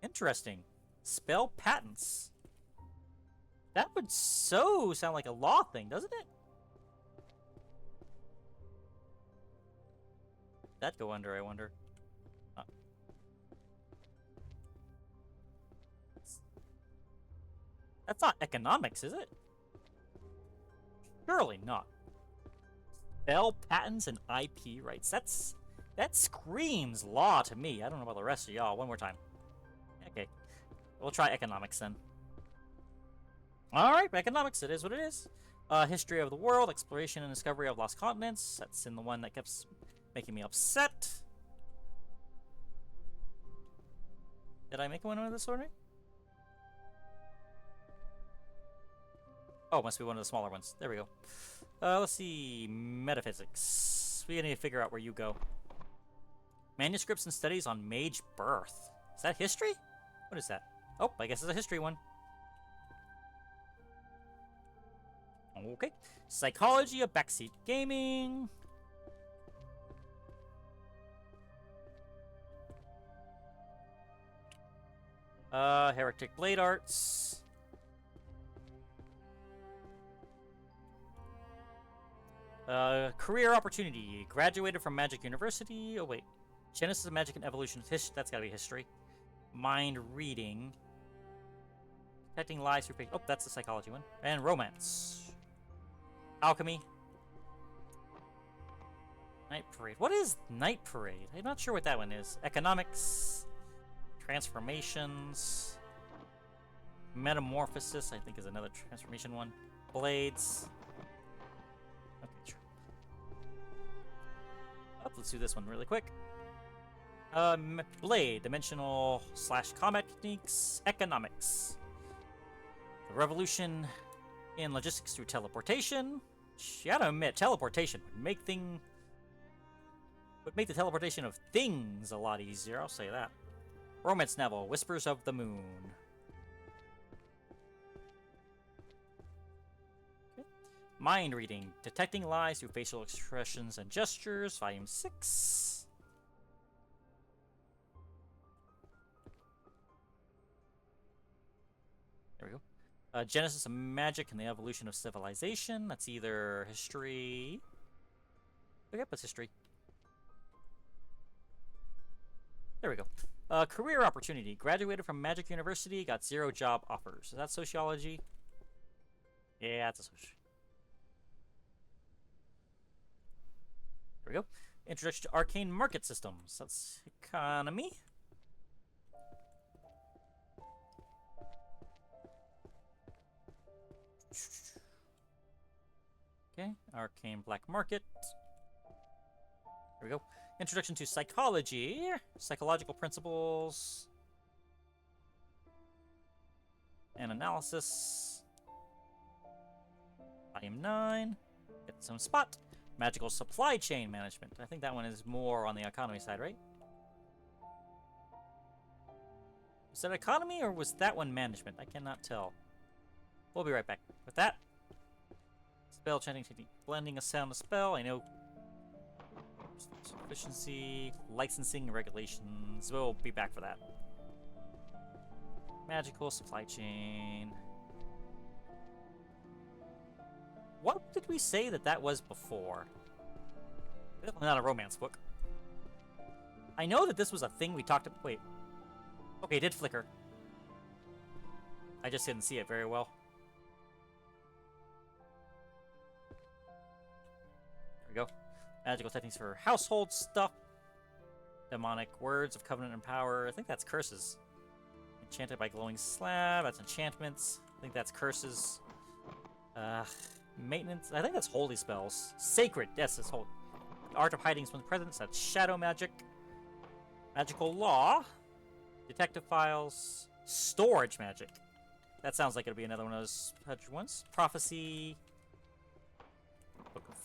Interesting. Spell patents. That would so sound like a law thing, doesn't it? That'd go under, I wonder. That's not economics, is it? Surely not. Spell patents and IP rights. That screams law to me. I don't know about the rest of y'all. One more time. Okay. We'll try economics then. Alright, economics. It is what it is. History of the world, exploration and discovery of lost continents. That's in the one that kept making me upset. Did I make one of this already? Oh, must be one of the smaller ones. There we go. Let's see. Metaphysics. We need to figure out where you go. Manuscripts and studies on mage birth. Is that history? What is that? Oh, I guess it's a history one. Okay. Psychology of backseat gaming. Heretic blade arts. Career opportunity. Graduated from Magic University. Oh, wait. Genesis of Magic and Evolution. That's gotta be history. Mind reading. Detecting lies through page. Oh, that's the psychology one. And romance. Alchemy. Night Parade. What is Night Parade? I'm not sure what that one is. Economics. Transformations. Metamorphosis, I think, is another transformation one. Blades. Okay, sure. Oh, let's do this one really quick. Blade, dimensional / combat techniques, economics. The revolution in logistics through teleportation. You gotta admit, teleportation would make the teleportation of things a lot easier, I'll say that. Romance novel, Whispers of the Moon. Okay. Mind reading, detecting lies through facial expressions and gestures, volume 6. There we go. Genesis of Magic and the Evolution of Civilization. That's either history. Okay, that's history. There we go. Career opportunity. Graduated from Magic University, got 0 job offers. Is that sociology? Yeah, that's a sociology. There we go. Introduction to Arcane market systems. That's economy. Okay, Arcane black market. There we go. Introduction to psychology, psychological principles, and analysis. Volume 9. Get some spot. Magical supply chain management. I think that one is more on the economy side, right? Was that economy or was that one management? I cannot tell. We'll be right back with that. Spell chanting technique. Blending a sound to spell. I know. Efficiency, licensing, regulations. We'll be back for that. Magical supply chain. What did we say that was before? Definitely not a romance book. I know that this was a thing we talked about. Wait. Okay, it did flicker. I just didn't see it very well. There we go. Magical techniques for household stuff. Demonic words of covenant and power. I think that's curses. Enchanted by glowing slab. That's enchantments. I think that's curses. Maintenance. I think that's holy spells. Sacred. Yes, it's holy. Art of hiding from the presence. That's shadow magic. Magical law. Detective files. Storage magic. That sounds like it'll be another one of those ones. Prophecy. Book of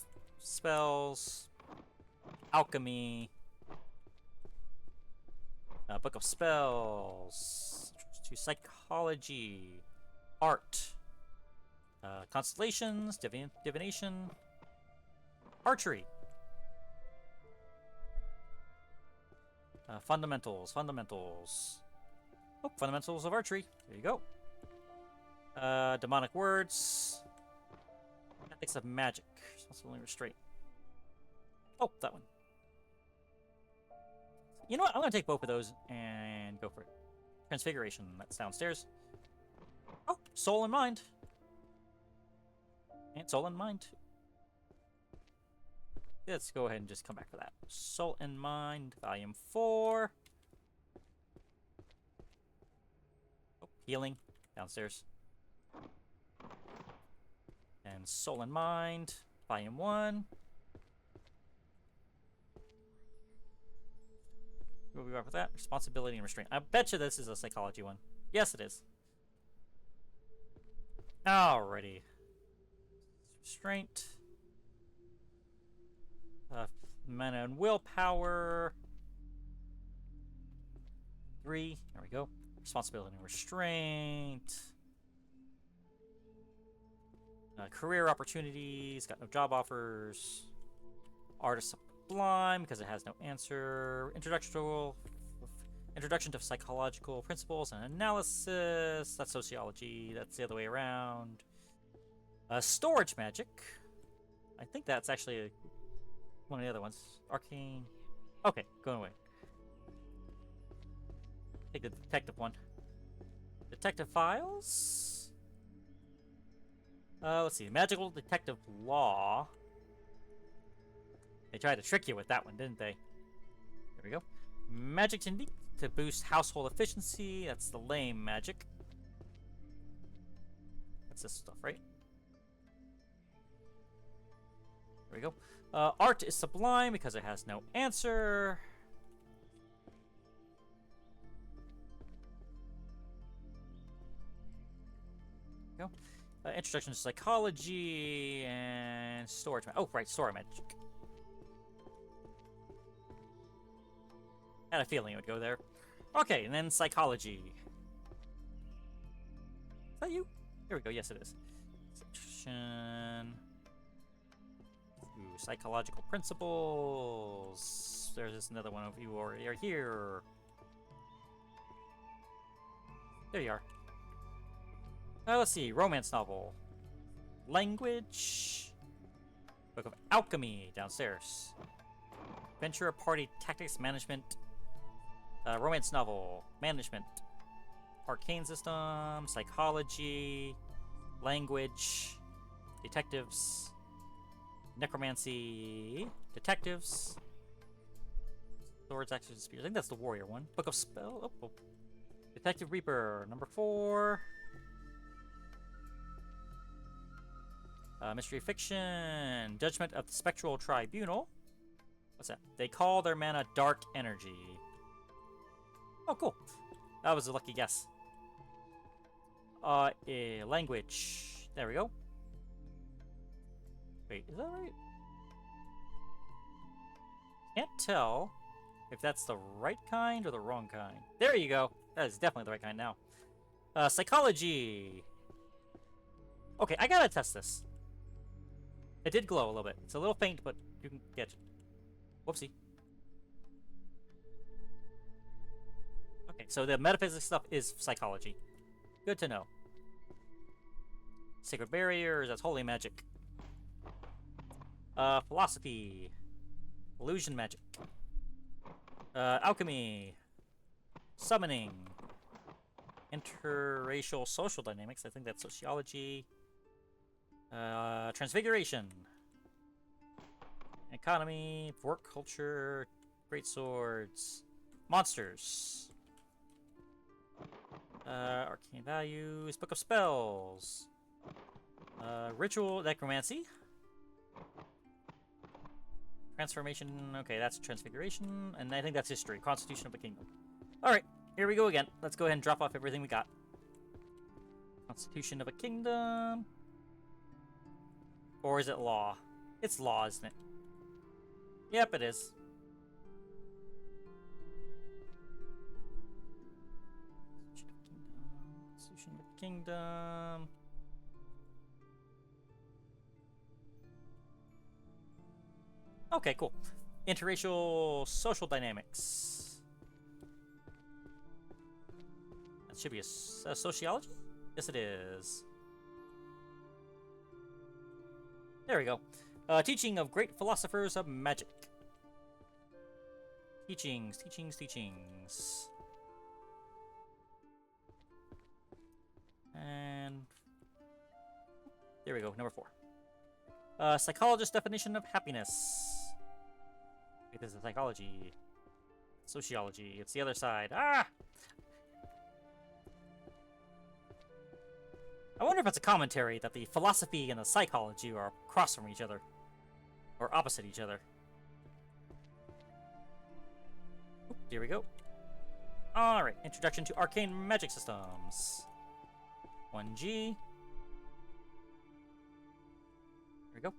spells. Alchemy. Book of spells. To psychology. Art. Constellations. Divination. Archery. Fundamentals. Oh, fundamentals of archery. There you go. Demonic words. Ethics of magic. Responsibility and restraint. Oh, that one. You know what? I'm going to take both of those and go for it. Transfiguration. That's downstairs. Oh, soul and mind. And soul and mind. Let's go ahead and just come back for that. Soul and Mind, Volume 4. Oh, healing, downstairs. And Soul and Mind, Volume 1. We'll be back with that. Responsibility and Restraint. I bet you this is a psychology one. Yes, it is. Alrighty. Restraint. Mana and willpower. 3. There we go. Responsibility and restraint. Career opportunities. Got no job offers. Artist Sublime because it has no answer. Introduction to psychological principles and analysis. That's sociology. That's the other way around. Storage magic. I think that's actually one of the other ones. Arcane. Okay, going away. Take the detective one. Detective files. Let's see. Magical detective law. They tried to trick you with that one, didn't they? There we go. Magic technique to boost household efficiency. That's the lame magic. That's this stuff, right? There we go. Art is sublime because it has no answer. There we go. Introduction to psychology and storage. Oh, right, storage magic. Had a feeling it would go there. Okay, and then psychology. Is that you? Here we go. Yes, it is. Section. Ooh, psychological principles. There's another one of you already are here. There you are. Let's see. Romance novel. Language. Book of Alchemy downstairs. Venture party tactics management. Romance novel. Management. Arcane system. Psychology. Language. Detectives. Necromancy. Detectives. Swords, axes, and spears. I think that's the warrior one. Book of Spell. Oh. Detective Reaper. Number 4. Mystery fiction. Judgment of the Spectral Tribunal. What's that? They call their mana dark energy. Oh, cool. That was a lucky guess. Language. There we go. Wait, is that right? Can't tell if that's the right kind or the wrong kind. There you go. That is definitely the right kind now. Psychology. Okay, I gotta test this. It did glow a little bit. It's a little faint, but you can get it. Whoopsie. Okay, so the metaphysics stuff is psychology. Good to know. Sacred barriers, that's holy magic. Philosophy. Illusion magic. Alchemy. Summoning. Interracial social dynamics, I think that's sociology. Transfiguration. Economy. Work culture. Great swords. Monsters. Arcane values. Book of spells. Ritual necromancy. Transformation. Okay, that's transfiguration. And I think that's history. Constitution of a kingdom. Alright, here we go again. Let's go ahead and drop off everything we got. Constitution of a kingdom. Or is it law? It's law, isn't it? Yep, it is. Constitution of a kingdom. Okay, cool. Interracial social dynamics. That should be a sociology? Yes, it is. There we go. Teaching of great philosophers of magic. Teachings. And there we go, number 4. Psychologist definition of happiness. Wait, this is psychology. Sociology. It's the other side. Ah! I wonder if it's a commentary that the philosophy and the psychology are across from each other. Or opposite each other. Oop, here we go. Alright, introduction to arcane magic systems. 1G. There we go.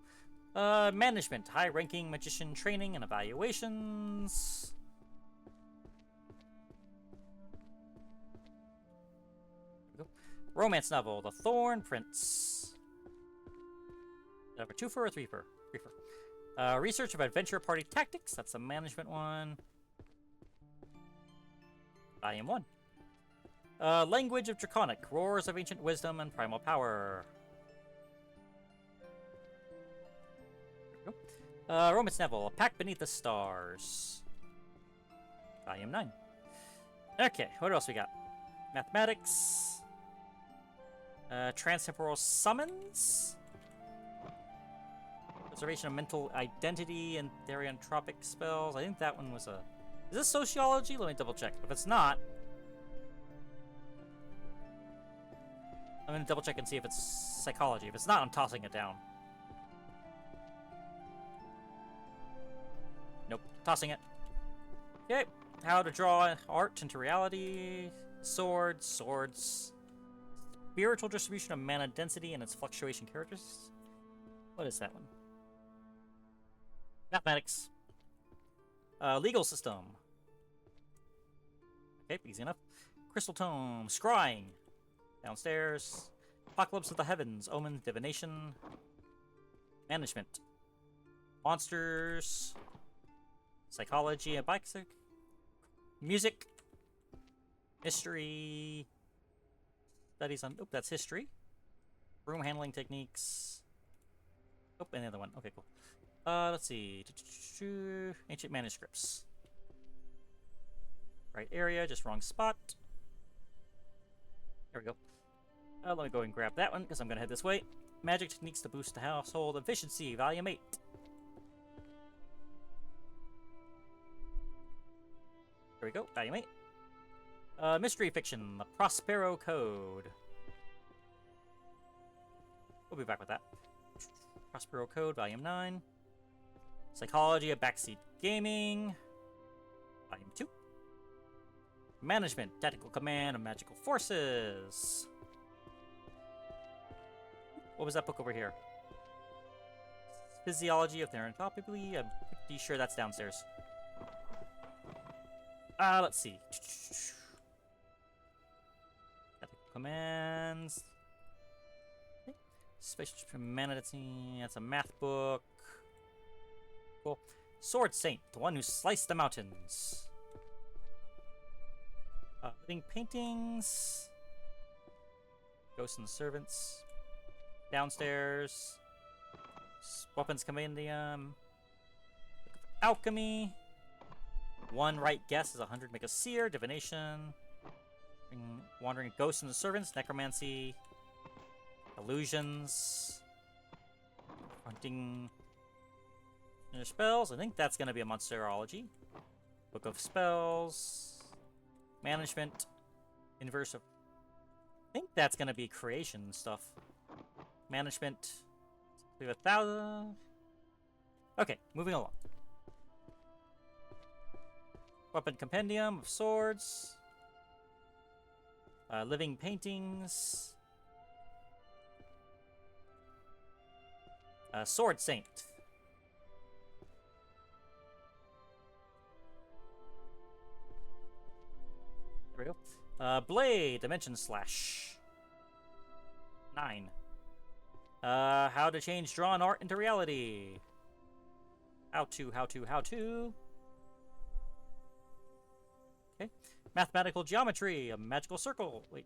Management, high-ranking magician training and evaluations. Romance novel, The Thorn Prince. Is that a twofer or threefer? Threefer. Research of adventure party tactics. That's a management one. Volume 1. Language of Draconic. Roars of ancient wisdom and primal power. Romance novel, A Pact Beneath the Stars. Volume 9. Okay, what else we got? Mathematics. Transtemporal Summons. Preservation of Mental Identity and Therianthropic Spells. I think that one was a... Is this sociology? Let me double check. If it's not... I'm gonna double check and see if it's psychology. If it's not, I'm tossing it down. Nope. Tossing it. Okay. How to draw art into reality. Swords. Spiritual distribution of mana density and its fluctuation characteristics. What is that one? Mathematics. Legal system. Okay, easy enough. Crystal Tome. Scrying. Downstairs. Apocalypse of the Heavens. Omen. Divination. Management. Monsters. Psychology and bikes. Music. History. Studies on... Oh, that's history. Room handling techniques. Oh, and the other one. Okay, cool. Let's see. Ancient manuscripts. Right area, just wrong spot. There we go. Let me go and grab that one, because I'm going to head this way. Magic techniques to boost the household efficiency, Volume 8. There we go, Volume 8. Mystery fiction, The Prospero Code. We'll be back with that. Prospero Code, Volume 9. Psychology of Backseat Gaming. Volume 2. Management, Tactical Command of Magical Forces. What was that book over here? Physiology of Therianthropy. I'm pretty sure that's downstairs. Let's see. Tactical Commands. Okay. Spatial Humanity. That's a math book. Cool. Sword Saint, the one who sliced the mountains. Living paintings. Ghosts and Servants. Downstairs. Weapons Compendium. Alchemy. One right guess is 100. Make a seer. Divination. Wandering Ghosts and Servants. Necromancy. Illusions. Hunting. Spells. I think that's going to be a Monsterology. Book of Spells. Management. Inverse of... I think that's going to be creation stuff. Management. We have 1,000. Okay, moving along. Weapon Compendium of Swords. Living Paintings. Sword Saint. There we go. Blade, Dimension Slash. 9. How to change drawn art into reality. How to. Okay. Mathematical geometry, a magical circle. Wait.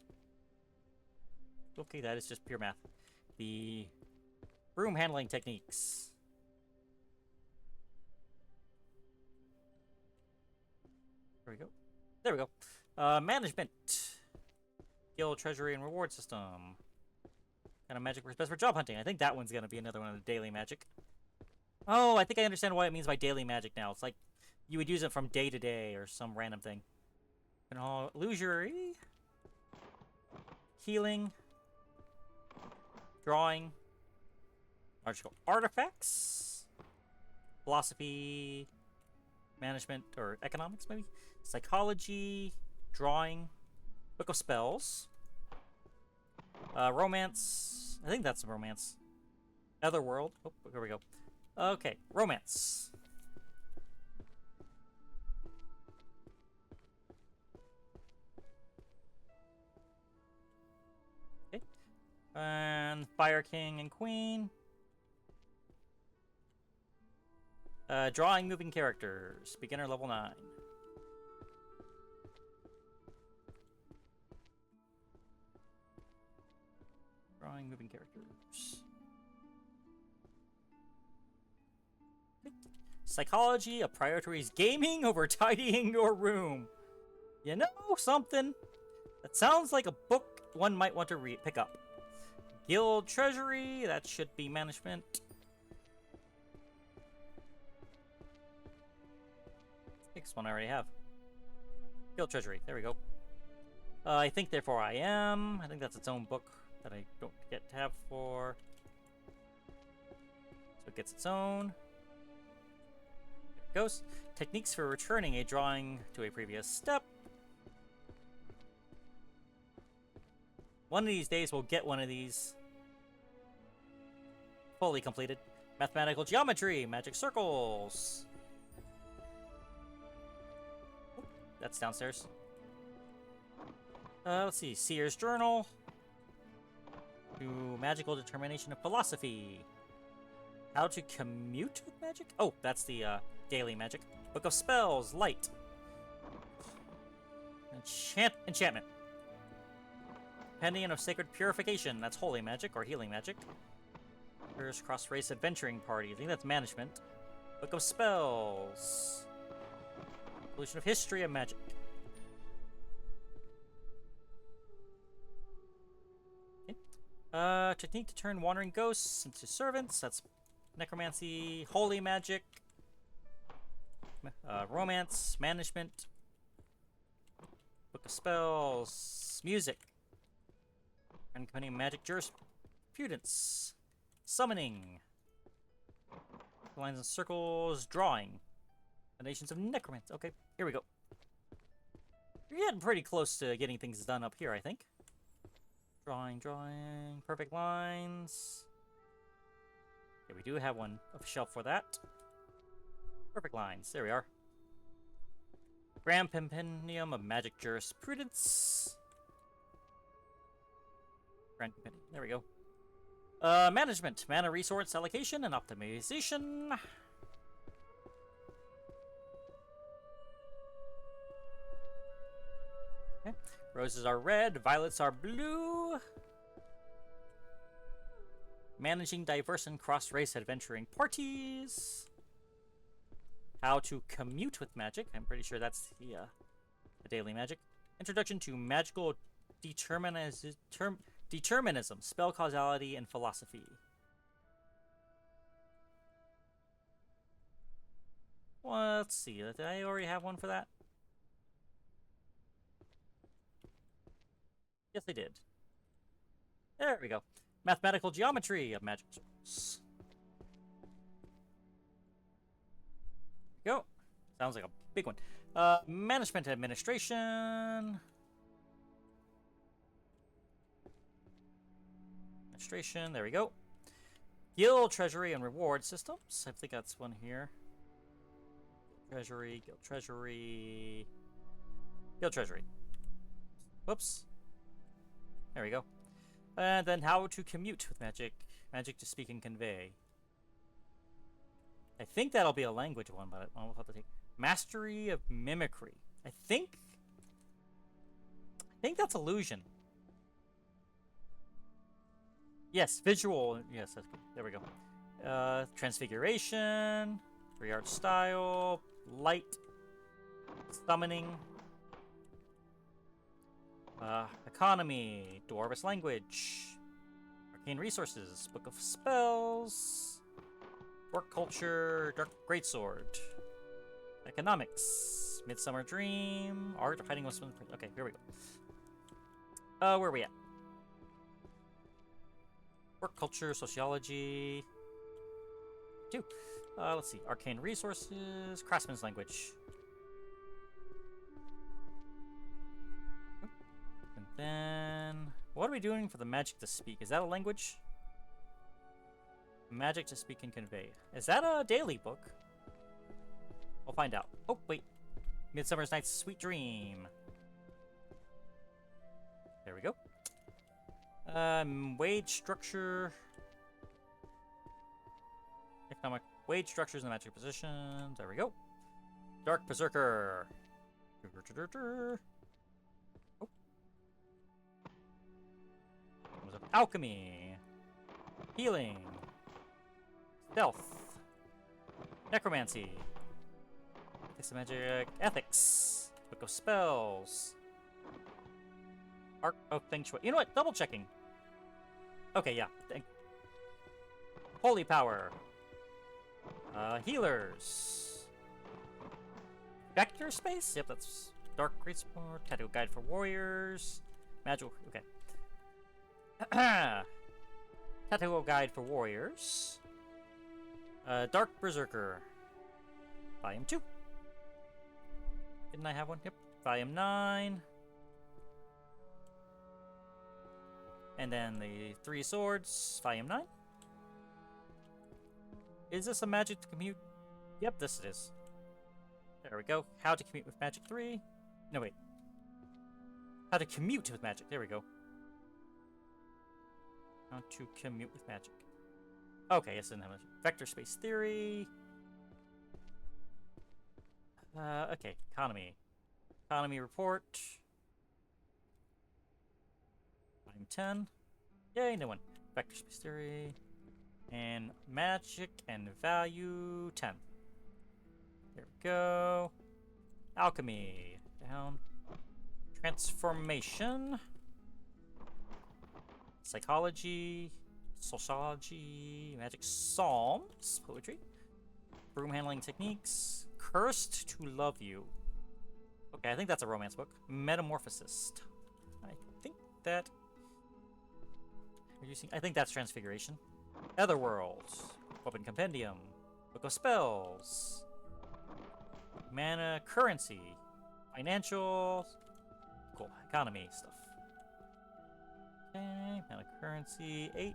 Okay, that is just pure math. The room handling techniques. There we go. There we go. Management. Guild, treasury, and reward system. Kind of magic works best for job hunting. I think that one's going to be another one of the daily magic. Oh, I think I understand what it means by daily magic now. It's like you would use it from day to day or some random thing. Illusory. Healing. Drawing. Magical artifacts. Philosophy. Management or economics, maybe. Psychology. Drawing. Book of Spells. Romance. I think that's romance. Otherworld. Oh, here we go. Okay, romance. And Fire King and Queen. Drawing moving characters. Beginner level 9. Drawing moving characters. Psychology of priorities gaming over tidying your room. You know something? That sounds like a book one might want to pick up. Guild Treasury, that should be management. I think this one I already have. Guild Treasury, there we go. I think therefore I am. I think that's its own book that I don't get to have for. So it gets its own. There it goes. Techniques for returning a drawing to a previous step. One of these days we'll get one of these. Fully completed. Mathematical geometry, magic circles. Oh, that's downstairs. Let's see. Seer's Journal. To magical determination of philosophy. How to commute with magic? Oh, that's the daily magic. Book of Spells, light. Enchantment. Compendium of Sacred Purification. That's holy magic or healing magic. Here's cross-race adventuring party. I think that's management. Book of Spells. Evolution of History of Magic. Okay. Technique to turn wandering ghosts into servants. That's necromancy, holy magic, romance, management. Book of Spells, music. And compendium magic jurisprudence. Summoning. Lines and circles. Drawing. Foundations of necromancy. Okay, here we go. You're getting pretty close to getting things done up here, I think. Drawing. Perfect lines. Okay, we do have one off the shelf for that. Perfect lines. There we are. Grand Compendium of Magic Jurisprudence. Grand Compendium. There we go. Management, mana resource allocation and optimization. Okay. Roses are red, violets are blue. Managing diverse and cross-race adventuring parties. How to commute with magic. I'm pretty sure that's the daily magic. Introduction to magical determinism, spell causality, and philosophy. Well, let's see. Did I already have one for that? Yes, I did. There we go. Mathematical geometry of magic circles. There we go. Sounds like a big one. Management administration. There we go. Guild Treasury and Reward Systems. I think that's one here. Treasury, Guild Treasury. Guild Treasury. Whoops. There we go. And then how to commute with magic. Magic to speak and convey. I think that'll be a language one, but we'll have to take. Mastery of mimicry. I think that's illusion. Yes, visual. Yes, that's good. There we go. Transfiguration, re-art style, light, summoning, economy, dwarvish language, arcane resources, book of spells, work culture, dark greatsword, economics, midsummer dream, art hiding with some. Okay, here we go. Where are we at? Work culture, sociology. 2. Let's see. Arcane resources, craftsman's language. And then, what are we doing for the magic to speak? Is that a language? Magic to speak and convey. Is that a daily book? We'll find out. Oh, wait. Midsummer's Night's Sweet Dream. There we go. Wage structure. Economic wage structures and magic positions. There we go. Dark Berserker. Oh. Alchemy. Healing. Stealth. Necromancy. Ethics of Magic. Ethics. Book of Spells. Arc of Feng Shui. You know what? Double checking. Okay, yeah. Holy Power. Healers. Vector Space? Yep, that's Dark Greatsword. Tattoo Guide for Warriors. Magical. Okay. Tattoo Guide for Warriors. Dark Berserker. Volume 2. Didn't I have one? Yep. Volume 9. And then the 3 Swords. Volume 9. Is this a magic to commute? Yep, this it is. There we go. How to commute with magic 3. No, wait. How to commute with magic. There we go. How to commute with magic. Okay, yes, and vector space theory. Okay, economy. Economy report. Volume 10. Yay, no one. Vector space theory. And magic and value 10. There we go. Alchemy. Down. Transformation. Psychology. Sociology. Magic Psalms. Poetry. Broom handling techniques. Cursed to Love You. Okay, I think that's a romance book. Metamorphosis. I think that... I think that's Transfiguration. Otherworld. Weapon Compendium. Book of Spells. Mana Currency. Financial. Cool. Economy stuff. Okay. Mana Currency 8.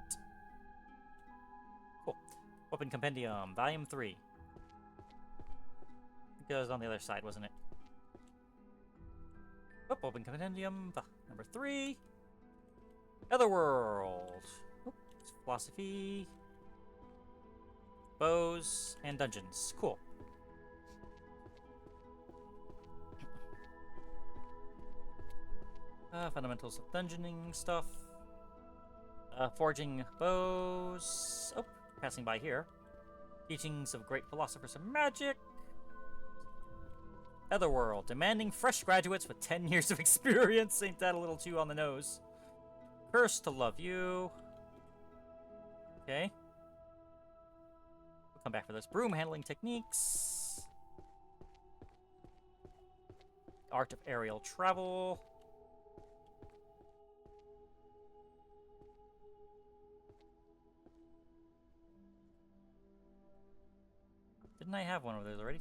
Cool. Weapon Compendium. Volume 3. It goes on the other side, wasn't it? Oh, Weapon Compendium. Number 3. Otherworld. Oh, philosophy. Bows and dungeons. Cool. Fundamentals of dungeoning stuff. Forging bows. Oh, passing by here. Teachings of great philosophers of magic. Otherworld. Demanding fresh graduates with 10 years of experience. Ain't that a little too on the nose? Cursed to Love You. Okay. We'll come back for this. Broom handling techniques. Art of aerial travel. Didn't I have one of those already?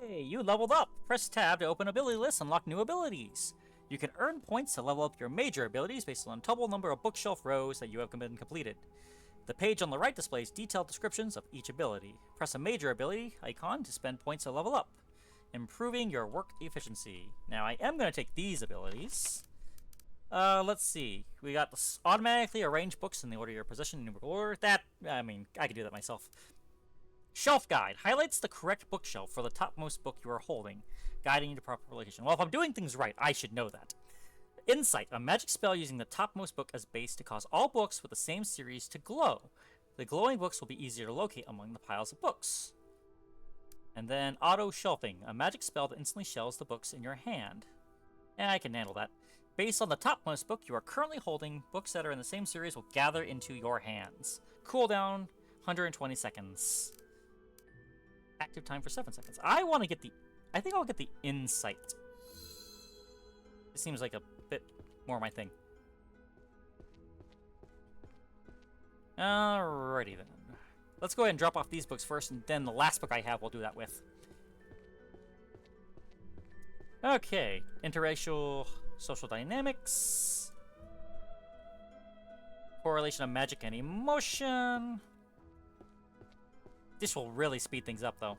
Hey, you leveled up! Press tab to open ability lists and unlock new abilities. You can earn points to level up your major abilities based on a total number of bookshelf rows that you have been completed. The page on the right displays detailed descriptions of each ability. Press a major ability icon to spend points to level up, improving your work efficiency. Now, I am going to take these abilities. Let's see. We got automatically arrange books in the order of your position in numerical order. That, I mean, I can do that myself. Shelf Guide highlights the correct bookshelf for the topmost book you are holding, guiding you to proper location. Well, if I'm doing things right, I should know that. Insight, a magic spell using the topmost book as base to cause all books with the same series to glow. The glowing books will be easier to locate among the piles of books. And then Auto Shelving, a magic spell that instantly shelves the books in your hand. I can handle that. Based on the topmost book you are currently holding, books that are in the same series will gather into your hands. Cooldown, 120 seconds. Active time for 7 seconds. I think I'll get the Insight. It seems like a bit more my thing. Alrighty then. Let's go ahead and drop off these books first, and then the last book I have we'll do that with. Okay. Interracial social dynamics. Correlation of magic and emotion. This will really speed things up, though.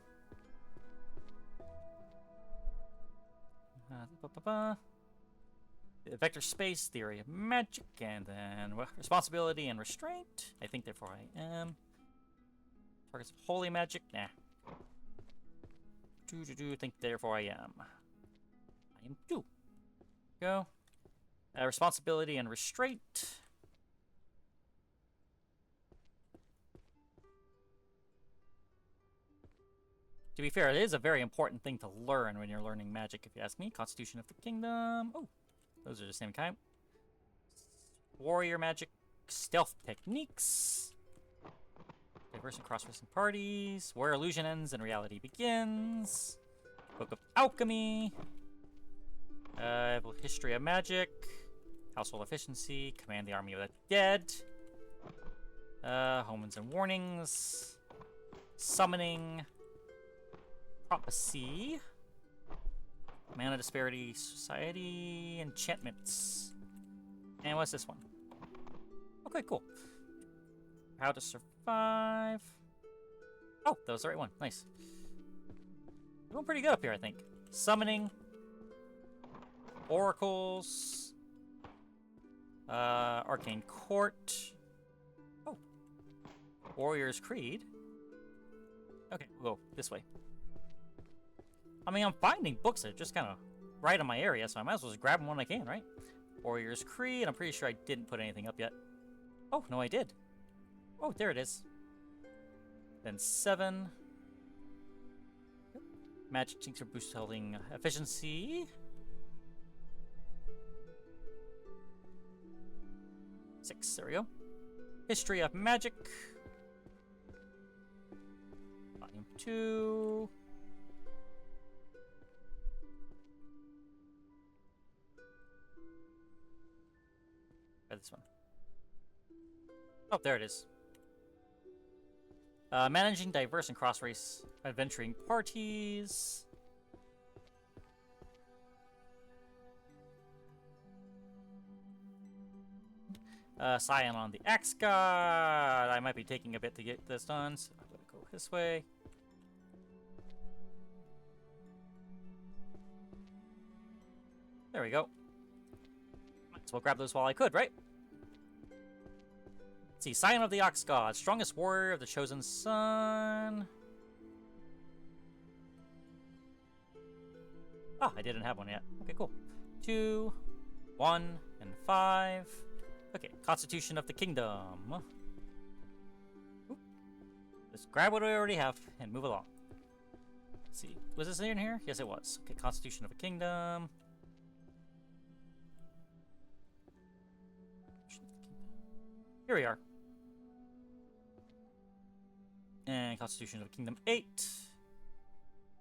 Vector space, theory of magic, and then responsibility and restraint. I think, therefore I am. Targets of holy magic, nah. Think, therefore I am. I am too. Go. Responsibility and restraint. To be fair, it is a very important thing to learn when you're learning magic, if you ask me. Constitution of the Kingdom. Oh, those are the same kind. Warrior magic. Stealth techniques. Diverse and cross-racing parties. Where illusion ends and reality begins. Book of Alchemy. History of magic. Household efficiency. Command the army of the dead. Omens and warnings. Summoning. Prophecy. Mana disparity. Society. Enchantments. And what's this one? Okay, cool. How to survive. Oh, that was the right one. Nice. Doing pretty good up here, I think. Summoning. Oracles. Arcane Court. Oh. Warrior's Creed. Okay, we'll go this way. I mean, I'm finding books that are just kind of right in my area, so I might as well just grab them when I can, right? Warrior's Creed. I'm pretty sure I didn't put anything up yet. Oh, no, I did. Oh, there it is. Then 7. Magic tincture boost holding efficiency. 6, there we go. History of Magic. Volume 2. Try this one. Oh, there it is. Managing diverse and cross-race adventuring parties. Scion on the Axe God. I might be taking a bit to get this done, so I'm gonna go this way. There we go. Might as well grab those while I could, right? Let's see, Scion of the Ox God, strongest warrior of the chosen sun. Ah, I didn't have one yet. Okay, cool. 2, 1, and 5. Okay, Constitution of the Kingdom. Oop. Let's grab what I already have and move along. Let's see, was this in here? Yes, it was. Okay, Constitution of a Kingdom. Here we are. And Constitution of Kingdom 8.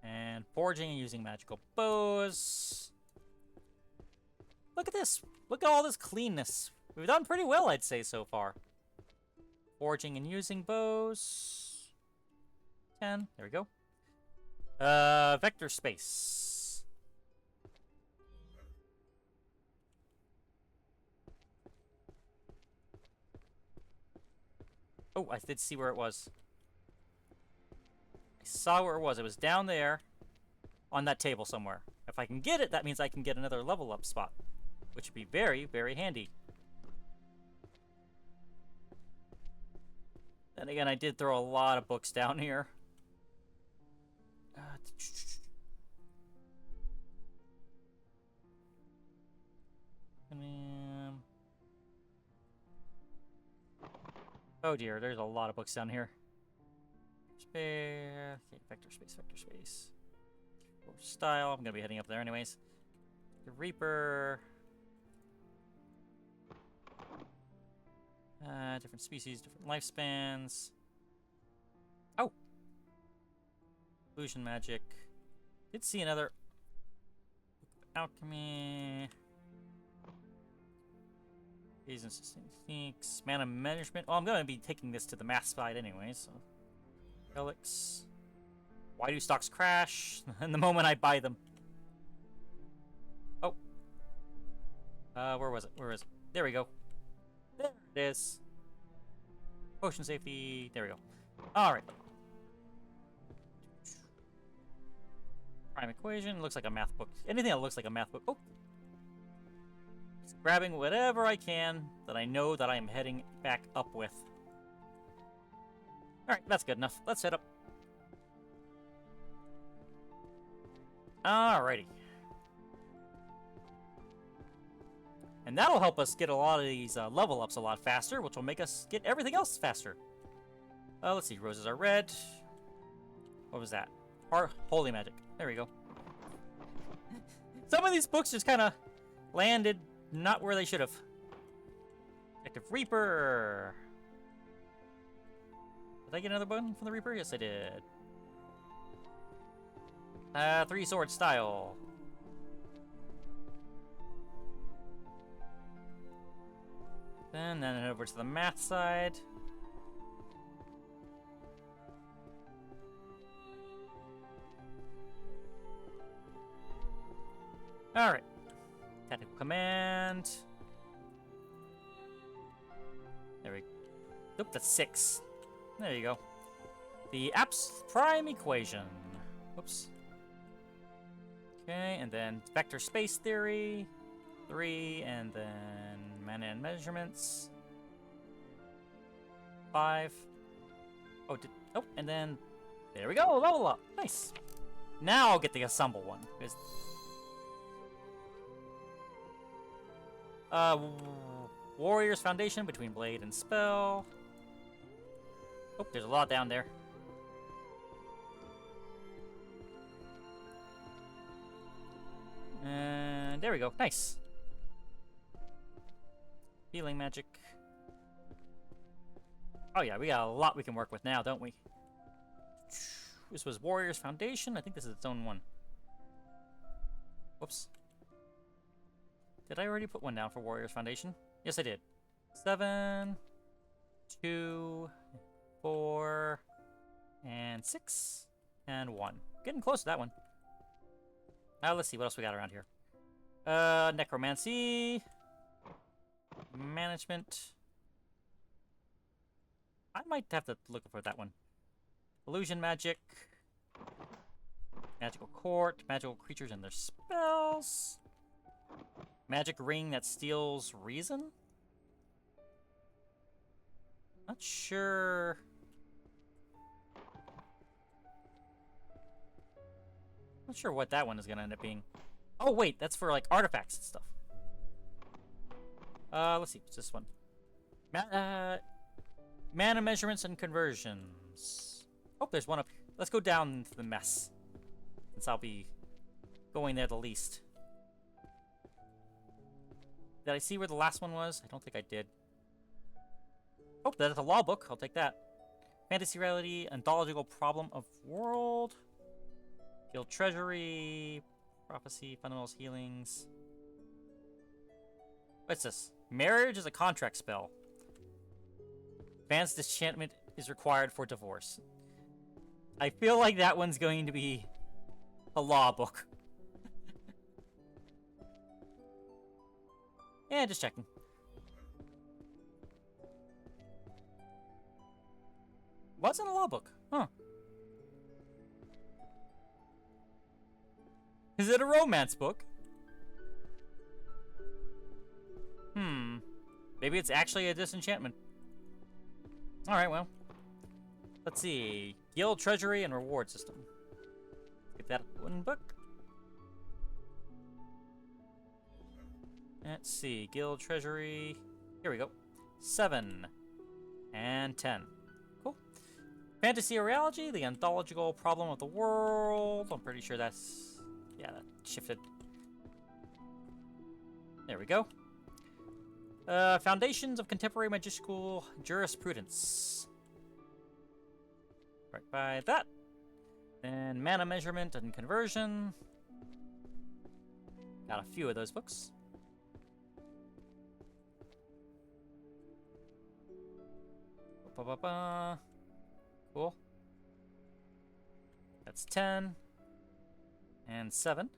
And forging and using magical bows. Look at this. Look at all this cleanness. We've done pretty well, I'd say, so far. Forging and using bows. 10. There we go. Vector space. Oh, I did see where it was. I saw where it was. It was down there on that table somewhere. If I can get it, that means I can get another level up spot, which would be very, very handy. Then again, I did throw a lot of books down here. Oh dear, there's a lot of books down here. Okay, vector space, vector space. Style, I'm gonna be heading up there anyways. The Reaper. Different species, different lifespans. Oh! Illusion magic. Did see another alchemy. And techniques. Mana management. Well, I'm gonna be taking this to the math side anyway, so. Relics. Why do stocks crash? And the moment I buy them. Oh. Where was it? Where is it? There we go. There it is. Potion safety. There we go. Alright. Prime equation. Looks like a math book. Anything that looks like a math book. Oh. grabbing whatever I can that I know that I am heading back up with. Alright, that's good enough. Let's head up. Alrighty. And that'll help us get a lot of these level ups a lot faster, which will make us get everything else faster. Let's see. Roses are red. What was that? Holy magic. There we go. Some of these books just kind of landed not where they should have. Detective Reaper. Did I get another one from the Reaper? Yes, I did. 3-sword style. Then head over to the math side. Alright. Tactical command. There we go. Nope, that's 6. There you go. The prime equation. Whoops. Okay, and then vector space theory. 3, and then mana and measurements. 5. Oh, and then there we go. Level up. Nice. Now I'll get the assemble one. Warrior's Foundation between blade and spell. Oh, there's a lot down there. And there we go. Nice. Healing magic. Oh yeah, we got a lot we can work with now, don't we? This was Warrior's Foundation. I think this is its own one. Whoops. Did I already put one down for Warrior's Foundation? Yes, I did. 7, 2, 4, and 6, and 1. Getting close to that one. Now let's see what else we got around here. Necromancy. Management. I might have to look for that one. Illusion magic. Magical court. Magical creatures and their spells. Magic ring that steals reason? Not sure. Not sure what that one is gonna end up being. Oh wait, that's for like artifacts and stuff. Let's see, what's this one? Mana measurements and conversions. Oh, there's one up here. Let's go down to the mess, since I'll be going there the least. Did I see where the last one was? I don't think I did. Oh, that's a law book. I'll take that. Fantasy reality, ontological problem of world. Guild treasury, prophecy, fundamentals, healings. What's this? Marriage is a contract spell. Advanced disenchantment is required for divorce. I feel like that one's going to be a law book. Yeah, just checking. What's in a law book? Huh. Is it a romance book? Maybe it's actually a disenchantment. Alright, well. Let's see. Guild treasury and reward system. Get that one book. Let's see. Guild treasury. Here we go. 7 and 10. Cool. Fantasy or reality, the ontological problem of the world. I'm pretty sure that's... yeah, that shifted. There we go. Foundations of Contemporary Magical Jurisprudence. Right by that. Then Mana Measurement and Conversion. Got a few of those books. Cool. That's 10. And 7.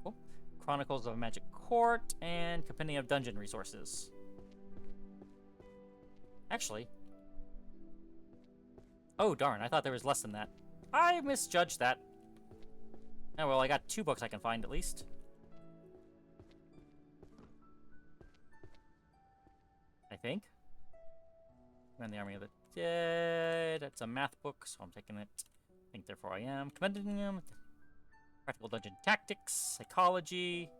Cool. Chronicles of Magic Court and Compendium of Dungeon Resources. Actually. Oh, darn. I thought there was less than that. I misjudged that. Oh, well, I got 2 books I can find at least. think. Command the Army of the Dead. It's a math book, so I'm taking it. Think, therefore I am. Compendium. Practical Dungeon Tactics. Psychology.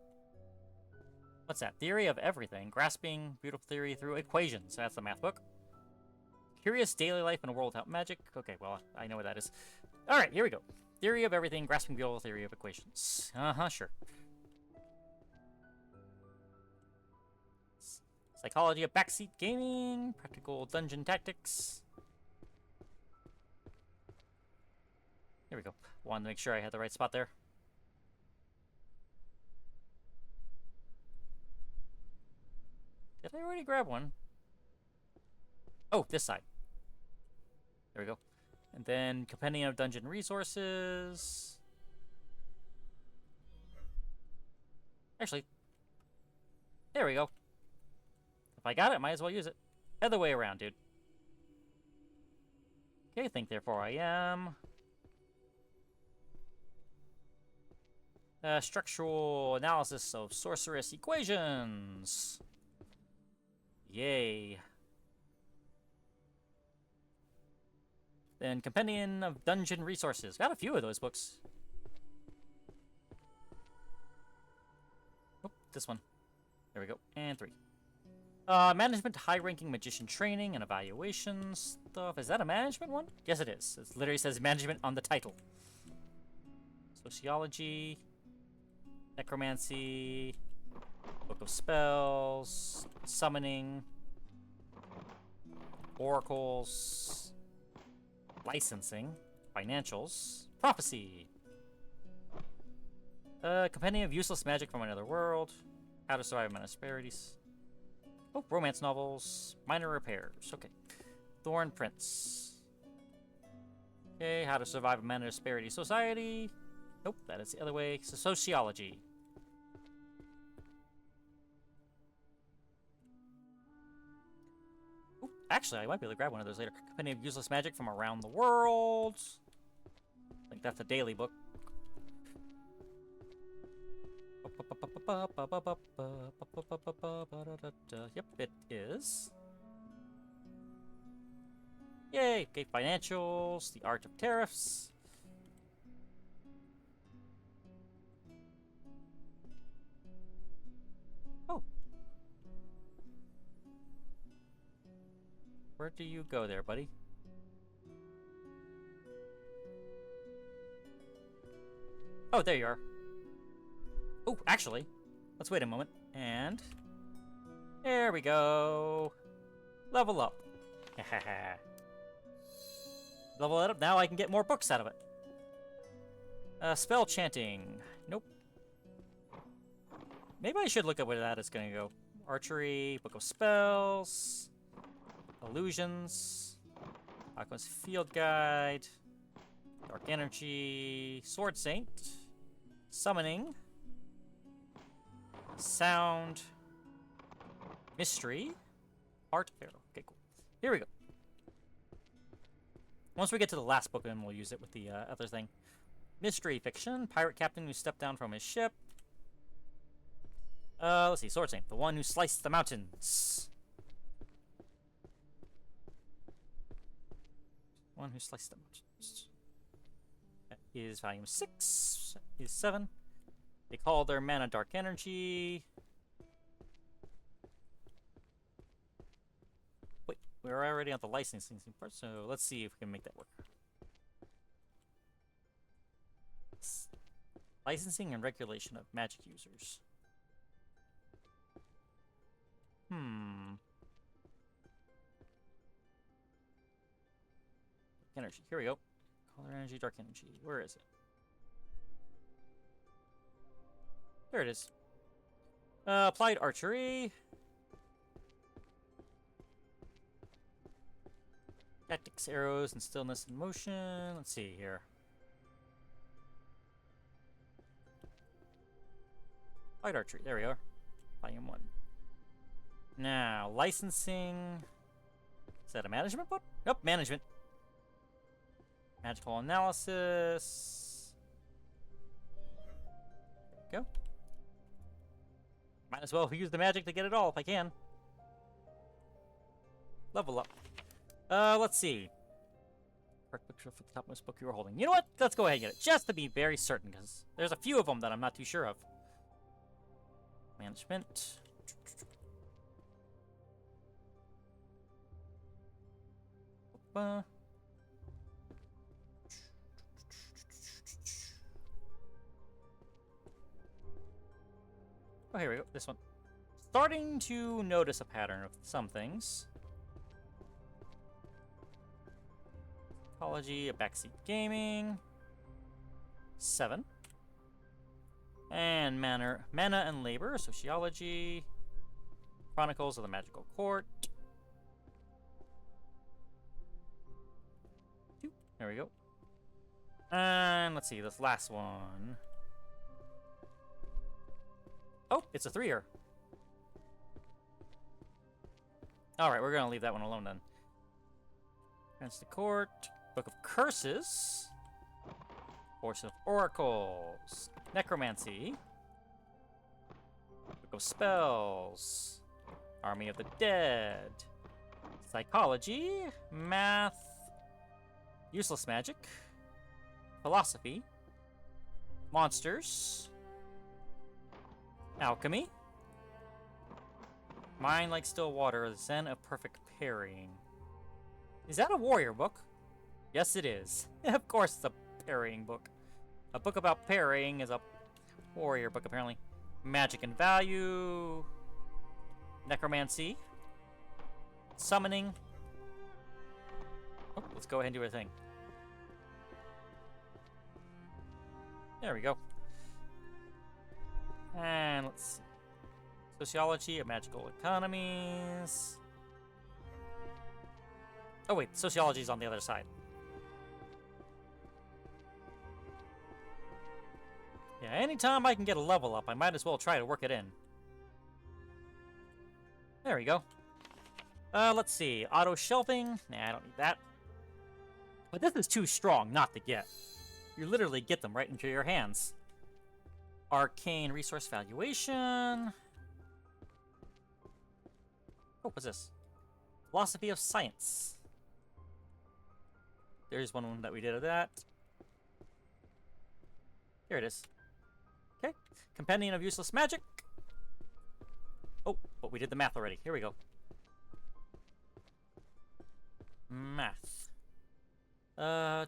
What's that? Theory of Everything. Grasping Beautiful Theory Through Equations. That's the math book. Curious Daily Life in a World Without Magic. Okay, well, I know what that is. Alright, here we go. Theory of Everything. Grasping Beautiful Theory of Equations. Sure. Psychology of Backseat Gaming. Practical Dungeon Tactics. Here we go. Wanted to make sure I had the right spot there. Did I already grab one? Oh, this side. There we go. And then Compendium of Dungeon Resources. Actually, there we go. If I got it, might as well use it. Other way around, dude. Okay, think, therefore I am. Structural analysis of sorceress equations. Yay. Then Compendium of Dungeon Resources. Got a few of those books. Oh, this one. There we go. And 3. Management, high-ranking magician training and evaluation stuff. Is that a management one? Yes, it is. It literally says management on the title. Sociology. Necromancy. Book of Spells. Summoning. Oracles. Licensing. Financials. Prophecy. Compendium of Useless Magic from Another World. How to Survive Among Asperities. Oh, romance novels. Minor repairs. Okay. Thorn Prince. Okay, How to Survive a Minor Asperity Society. Nope, that is the other way. So, sociology. Ooh, actually, I might be able to grab one of those later. Compendium of Useless Magic from Around the World. I think that's a daily book. Yep, it is. Yay! Okay, financials, the art of tariffs. Oh. Where do you go there, buddy? Oh, there you are. Oh, actually, let's wait a moment. And there we go. Level up. Level it up. Now I can get more books out of it. Spell chanting. Nope. Maybe I should look at where that is going to go. Archery, Book of Spells, Illusions, Aqua's Field Guide, Dark Energy, Sword Saint, Summoning, Sound, Mystery, Art Arrow. Okay, cool. Here we go. Once we get to the last book, then we'll use it with the other thing. Mystery fiction, pirate captain who stepped down from his ship. Let's see, Sword Saint, the one who sliced the mountains. One who sliced the mountains. That is volume 6. That is 7. They call their mana Dark Energy. Wait, we're already on the licensing part, so let's see if we can make that work. Licensing and regulation of magic users. Energy. Here we go. Color energy, dark energy. Where is it? There it is. Applied archery. Tactics, arrows, and stillness and motion. Let's see here. Applied archery. There we are. Volume 1. Now, licensing. Is that a management book? Nope, management. Magical analysis. There we go. Might as well use the magic to get it all if I can. Level up. Let's see. Correct picture for the topmost book you were holding. You know what? Let's go ahead and get it, just to be very certain, because there's a few of them that I'm not too sure of. Management. Oh, here we go. This one. Starting to notice a pattern of some things. Psychology, a backseat gaming. 7. And mana and labor, sociology. Chronicles of the Magical Court. 2. There we go. And let's see, this last one. Oh, it's a 3-er. Alright, we're gonna leave that one alone then. Against the Court. Book of Curses. Force of Oracles. Necromancy. Book of Spells. Army of the Dead. Psychology. Math. Useless Magic. Philosophy. Monsters. Alchemy. Mind like still water, the Zen of perfect parrying. Is that a warrior book? Yes, it is. Of course it's a parrying book. A book about parrying is a warrior book, apparently. Magic and value. Necromancy. Summoning. Oh, let's go ahead and do our thing. There we go. And let's see. Sociology of magical economies. Oh wait, sociology is on the other side. Yeah, anytime I can get a level up, I might as well try to work it in. There we go. Let's see. Auto shelving. Nah, I don't need that. But this is too strong not to get. You literally get them right into your hands. Arcane resource valuation. Oh, what's this? Philosophy of science. There's one that we did of that. Here it is. Okay. Compendium of useless magic. Oh, but we did the math already. Here we go. Math.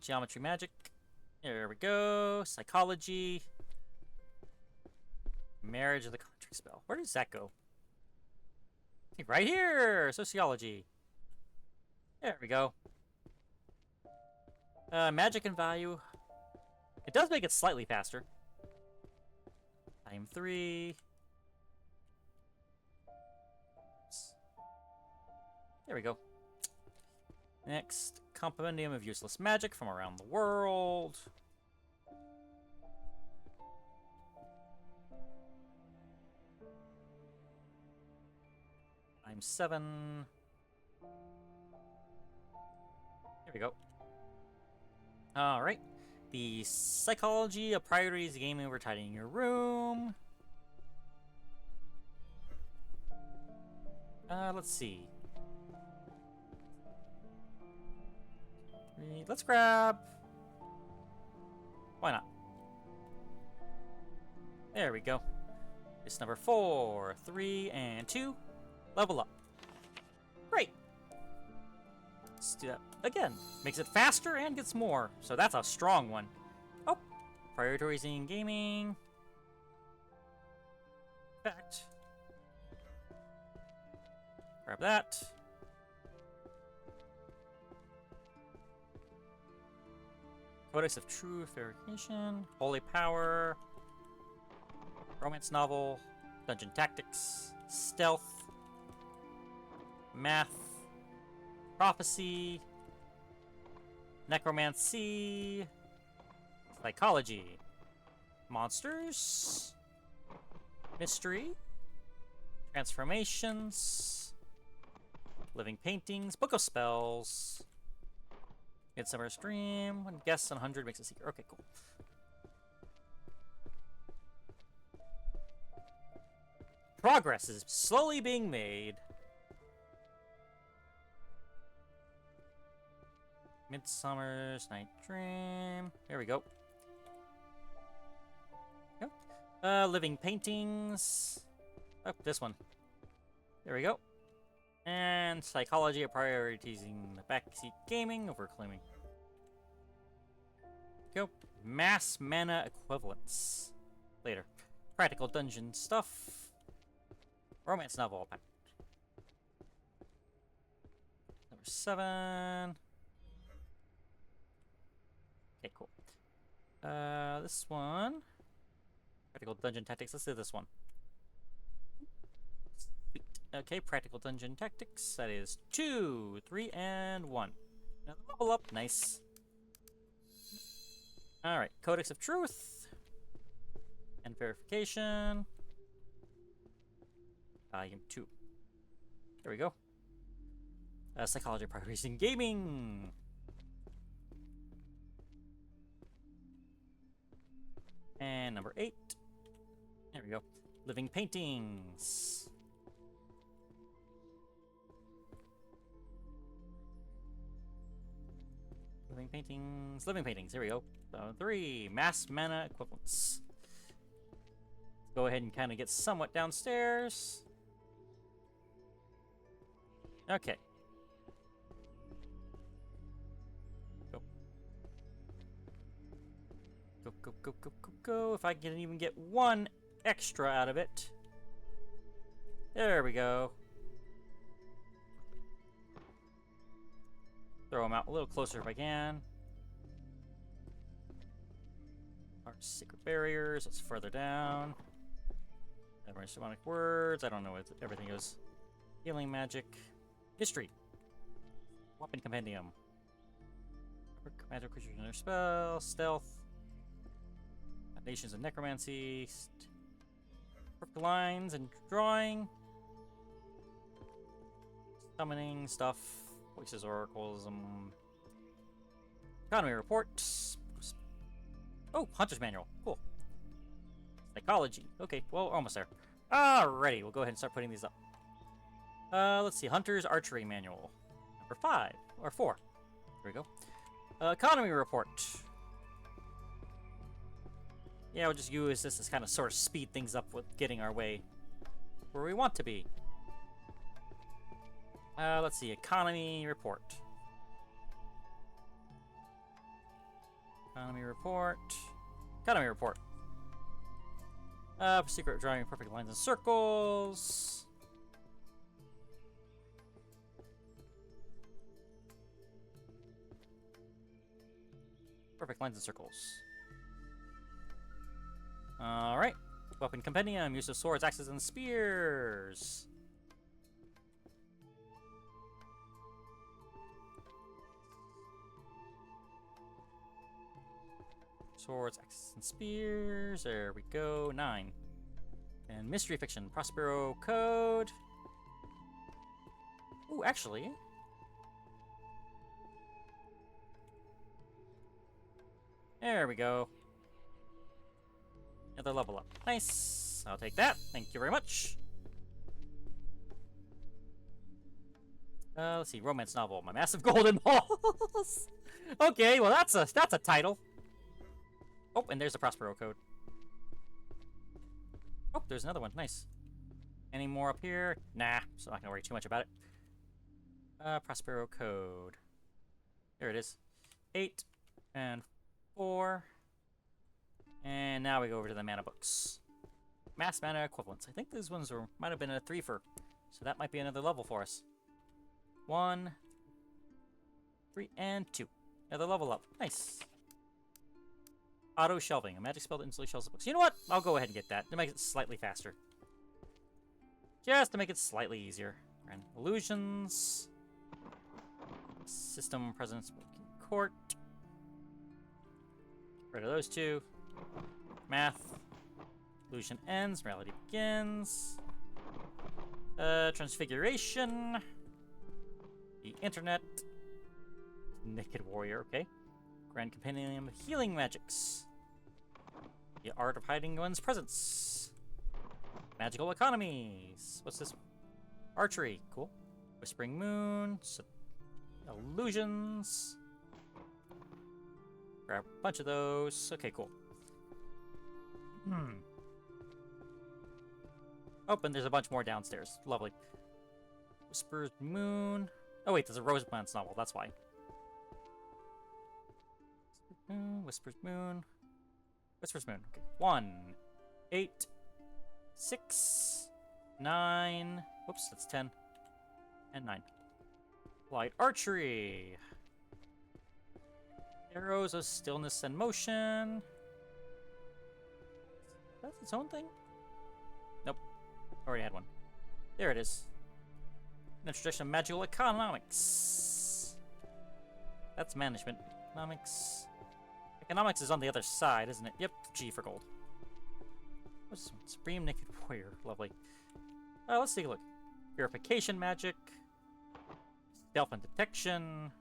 Geometry magic. There we go. Psychology. Marriage of the Country spell. Where does that go? Right here! Sociology. There we go. Magic and value. It does make it slightly faster. Time 3. There we go. Next, compendium of useless magic from around the world. Time 7. Here we go. Alright. The psychology of priorities gaming over tidying your room. Let's see. Let's grab... Why not? There we go. It's number 4, 3, and 2. Level up. Great. Let's do that again. Makes it faster and gets more. So that's a strong one. Oh. Prioritizing gaming. Fact. Grab that. Codex of Truth Verification. Holy Power. Romance Novel. Dungeon Tactics. Stealth. Math. Prophecy. Necromancy. Psychology. Monsters. Mystery. Transformations. Living Paintings. Book of Spells. Midsummer Stream. One guess on 100 makes a secret. Okay, cool. Progress is slowly being made. Midsummer's Night Dream. There we go. Yep. Living Paintings. Oh, this one. There we go. And Psychology of Prioritizing the Backseat Gaming over Claiming. Go. Mass Mana Equivalence. Later. Practical Dungeon Stuff. Romance Novel. Number 7. Okay, cool. This one. Practical Dungeon Tactics. Let's do this one. Sweet. Okay, Practical Dungeon Tactics. That is 2, 3, and 1. Now level up. Nice. Alright, Codex of Truth. And Verification. Volume 2. There we go. Psychology of Priorities in Gaming. And number 8. There we go. Living Paintings. Living Paintings. Living Paintings. There we go. 3. Mass Mana Equivalence. Let's go ahead and kind of get somewhat downstairs. Okay. Go. Go, go, go, go, go, go. If I can even get one extra out of it. There we go. Throw them out a little closer if I can. Our secret barriers. That's further down. Everyone's demonic words. I don't know what everything is. Healing magic. History. Weapon compendium. Magic creatures and their spell. Stealth. Foundations of necromancy. Perfect lines and drawing. Summoning stuff. Voices, oracles. Economy report. Oh, Hunter's Manual. Cool. Psychology. Okay, well, almost there. Alrighty, we'll go ahead and start putting these up. Let's see. Hunter's Archery Manual. Number 5. Or 4. There we go. Economy report. Yeah, we'll just use this to kind of sort of speed things up with getting our way where we want to be. Let's see. Economy report. Economy report. Economy report. Secret drawing perfect lines and circles. Perfect lines and circles. Alright. Weapon compendium. Use of swords, axes, and spears. Swords, axes, and spears. There we go. 9. And mystery fiction. Prospero Code. Ooh, actually. There we go. Another level up. Nice. I'll take that. Thank you very much. Let's see. Romance novel. My Massive Golden Balls. Okay, well that's a title. Oh, and there's the Prospero Code. Oh, there's another one. Nice. Any more up here? Nah, so I'm not gonna worry too much about it. Prospero Code. There it is. 8 and 4. And now we go over to the mana books. Mass mana equivalents. I think these ones might have been a 3-fer. So that might be another level for us. 1, 3, and 2. Another level up. Nice. Auto shelving. A magic spell that instantly shelves the books. You know what? I'll go ahead and get that to make it slightly faster. Just to make it slightly easier. And illusions. System presence court. Rid of those 2. Math. Illusion ends. Reality begins. Transfiguration. The internet. Naked warrior. Okay. Grand Compendium of Healing Magics. The Art of Hiding One's Presence. Magical Economies. What's this? Archery. Cool. Whispering Moon. Illusions. Grab a bunch of those. Okay, cool. Oh, and there's a bunch more downstairs. Lovely. Whisper's Moon. Oh, wait, there's a Roseplant's novel. That's why. Whisper's Moon. Whisper's Moon. Okay. 1, 8, 6, 9. Whoops, that's 10. And 9. Light Archery. Arrows of Stillness and Motion. That's its own thing? Nope. Already had one. There it is. An introduction of magical economics. That's management. Economics. Economics is on the other side, isn't it? Yep, G for gold. What's this one? Supreme Naked Warrior. Lovely. Let's take a look. Purification magic. Stealth and detection.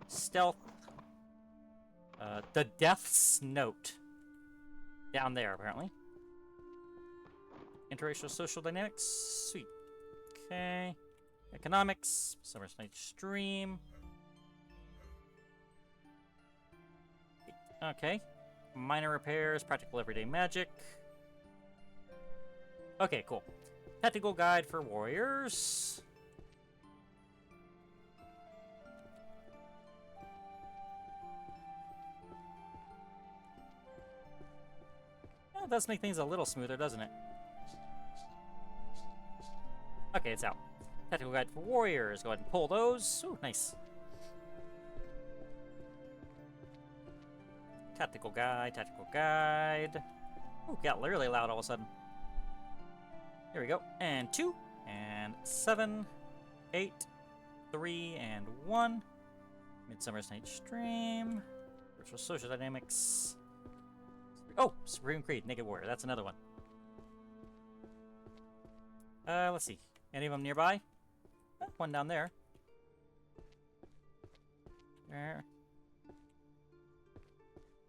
Stealth. The Death's Note. Down there, apparently. Interracial social dynamics. Sweet. Okay. Economics. Summer's Night Stream. Okay. Minor repairs. Practical everyday magic. Okay, cool. Tactical guide for warriors. That does make things a little smoother, doesn't it? Okay, it's out. Tactical guide for warriors. Go ahead and pull those. Ooh, nice. Tactical guide, tactical guide. Ooh, got really loud all of a sudden. Here we go. And 2, and 7, 8, 3, and 1. Midsummer's Night Stream. Virtual Social Dynamics. Oh, Supreme Creed, Naked Warrior. That's another one. Let's see. Any of them nearby? Oh, one down there. There.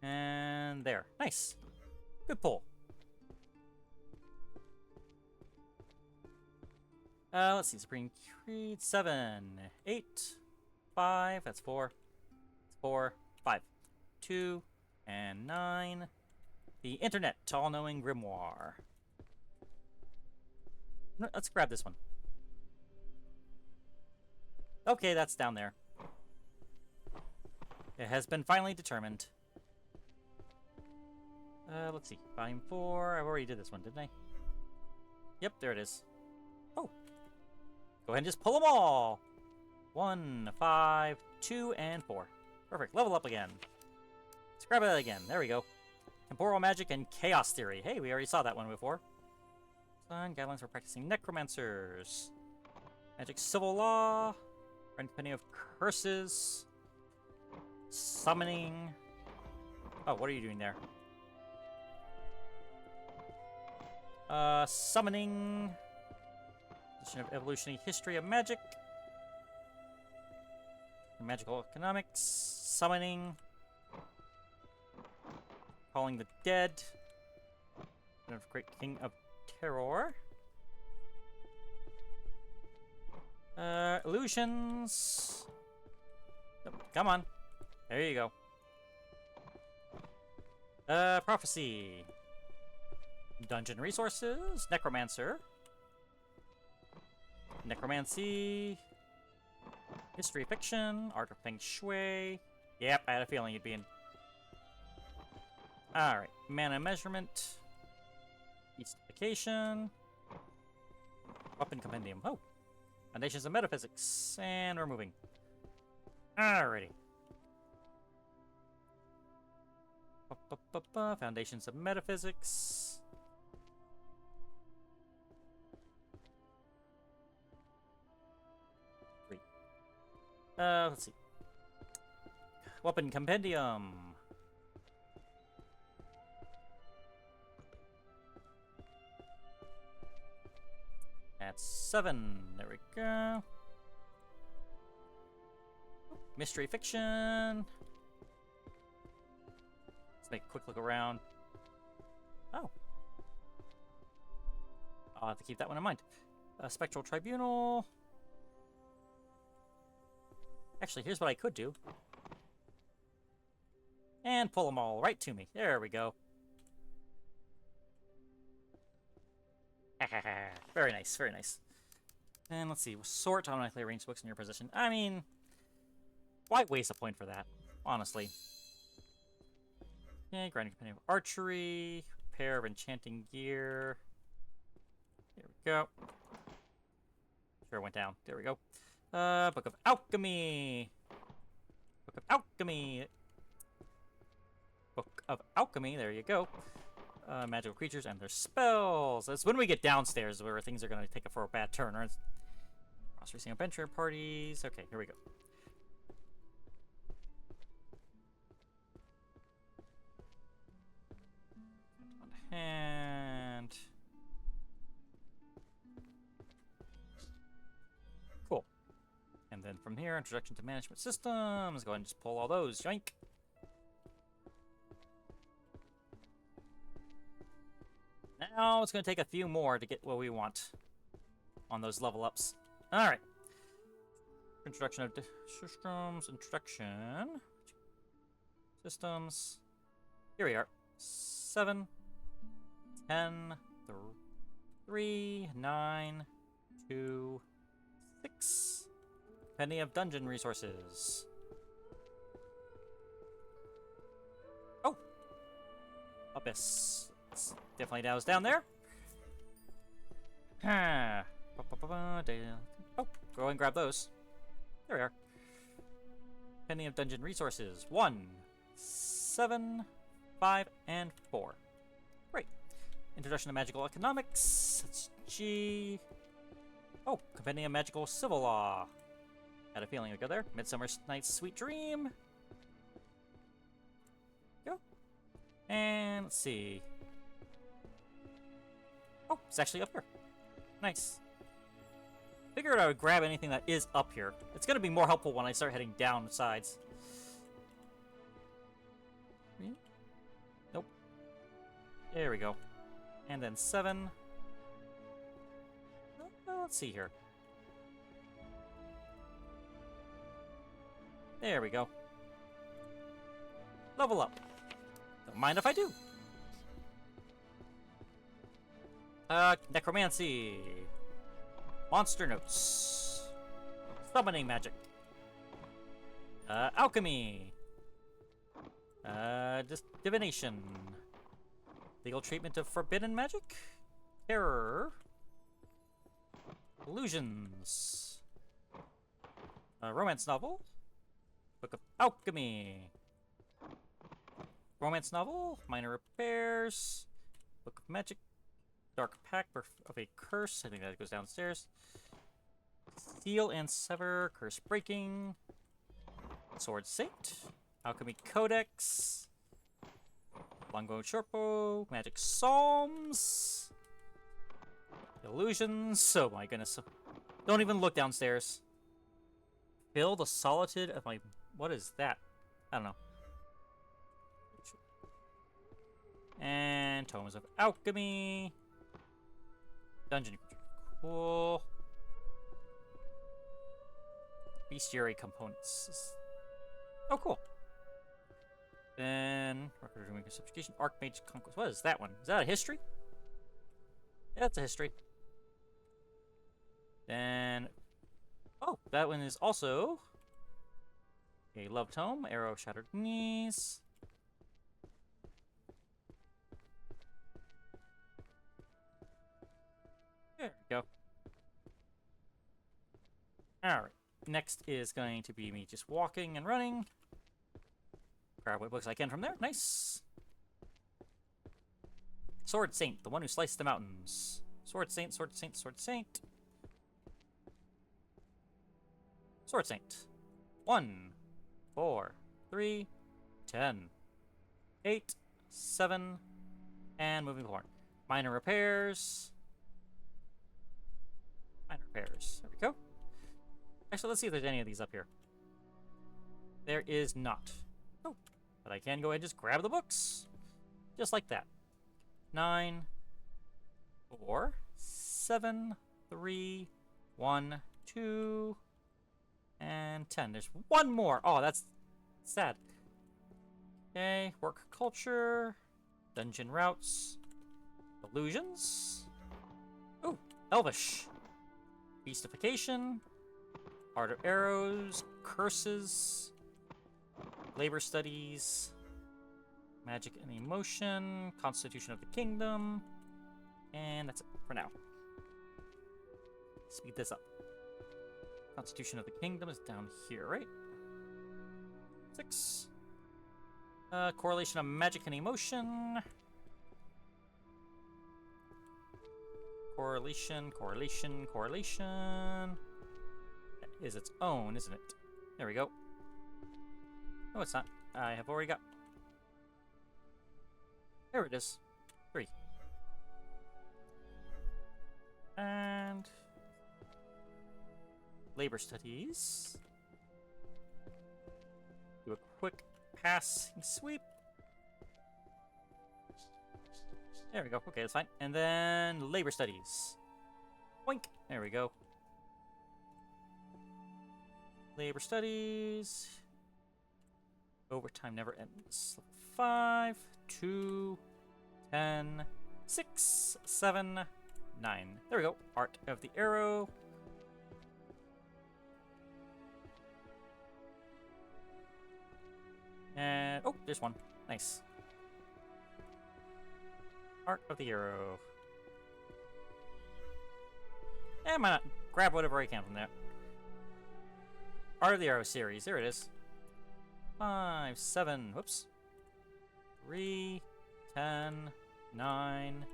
And there. Nice. Good pull. Let's see. Supreme Creed 7, 8, 5. That's 4. 4, 5. 2, and 9. The Internet, All-Knowing Grimoire. Let's grab this one. Okay, that's down there. It has been finally determined. Let's see. Volume 4. I already did this one, didn't I? Yep, there it is. Oh. Go ahead and just pull them all. 1, 5, 2, and 4. Perfect. Level up again. Let's grab it again. There we go. Temporal magic and chaos theory. Hey, we already saw that one before. Guidelines for practicing necromancers. Magic civil law. Compendium of curses. Summoning. Oh, what are you doing there? Summoning. Edition of Evolutionary History of Magic. Magical economics. Summoning. Calling the Dead. Great King of Terror. Illusions. Come on. There you go. Prophecy. Dungeon resources. Necromancer. Necromancy. History fiction. Art of Feng Shui. Yep, I had a feeling you'd be in. Alright. Mana measurement. Beastification. Weapon compendium. Oh. Foundations of metaphysics. And we're moving. Alrighty. Foundations of metaphysics. Let's see. Weapon compendium. That's 7. There we go. Mystery fiction. Let's make a quick look around. Oh. I'll have to keep that one in mind. Spectral Tribunal. Actually, here's what I could do. And pull them all right to me. There we go. Very nice, very nice. And let's see, sort automatically arrange books in your position. I mean, why waste a point for that, honestly? Okay, grinding companion of archery, pair of enchanting gear. There we go. Sure, it went down. There we go. Book of alchemy. Book of alchemy. Book of alchemy. There you go. Magical creatures and their spells. That's when we get downstairs where things are going to take it for a bad turn. Right? Cross racing adventure parties. Okay, here we go. On hand. Cool. And then from here, introduction to management systems. Go ahead and just pull all those. Yoink. Now it's going to take a few more to get what we want on those level ups. All right. Introduction of systems. Introduction. Systems. Here we are. 7, 10, 3, 9, 2, 6. Penny of dungeon resources. Oh. Abyss. Definitely down there. Oh, go and grab those. There we are. Penny of dungeon resources. 1, 7, 5, and 4. Great. Introduction to magical economics. That's G. Oh, Compendium of Magical Civil Law. Had a feeling to go there. Midsummer Night's Sweet Dream. Go. And let's see. Oh, it's actually up here. Nice. Figured I would grab anything that is up here. It's going to be more helpful when I start heading down the sides. Nope. There we go. And then 7. Let's see here. There we go. Level up. Don't mind if I do. Necromancy. Monster notes. Summoning magic. Alchemy. Divination. Legal treatment of forbidden magic. Terror. Illusions. Romance novel. Book of Alchemy. Romance novel. Minor repairs. Book of Magic. Dark Pact of a Curse. I think that goes downstairs. Seal and Sever. Curse Breaking. Sword Saint. Alchemy Codex. Longbow Shortbow. Magic Psalms. Illusions. Oh my goodness. Don't even look downstairs. Fill the solitude of my... What is that? I don't know. And Tomes of Alchemy. Dungeon. Cool. Bestiary components. Oh, cool. Then... Record of Subjugation. Archmage Conquest. What is that one? Is that a history? Yeah, that's a history. Then... Oh, that one is also... a Love Tome. Arrow of Shattered Knees. There we go. Alright. Next is going to be me just walking and running. Grab what books I can from there. Nice. Sword Saint, the one who sliced the mountains. Sword Saint, Sword Saint, Sword Saint. Sword Saint. 1, 4, 3, 10, 8, 7, and moving forward. Minor repairs. Minor repairs. There we go. Actually, let's see if there's any of these up here. There is not. Oh, but I can go ahead and just grab the books. Just like that. 9, 4, 7, 3, 1, 2, and 10. There's one more. Oh, that's sad. Okay, work culture, dungeon routes, illusions. Ooh, Elvish. Beastification, Art of Arrows, Curses, Labor Studies, Magic and Emotion, Constitution of the Kingdom, and that's it for now. Speed this up. Constitution of the Kingdom is down here, right? 6. Correlation of Magic and Emotion. Correlation. That is its own, isn't it? There we go. No, it's not. I have already got... There it is. 3. And... Labor Studies. Do a quick passing sweep. There we go. Okay, that's fine. And then Labor Studies. Boink. There we go. Labor Studies. Overtime never ends. Level 5, 2, 10, 6, 7, 9. There we go. Art of the Arrow. And, oh, there's one. Nice. Art of the Arrow. And why not? Grab whatever I can from there. Art of the Arrow series. There it is. 5, 7, whoops. 3, 10, 9,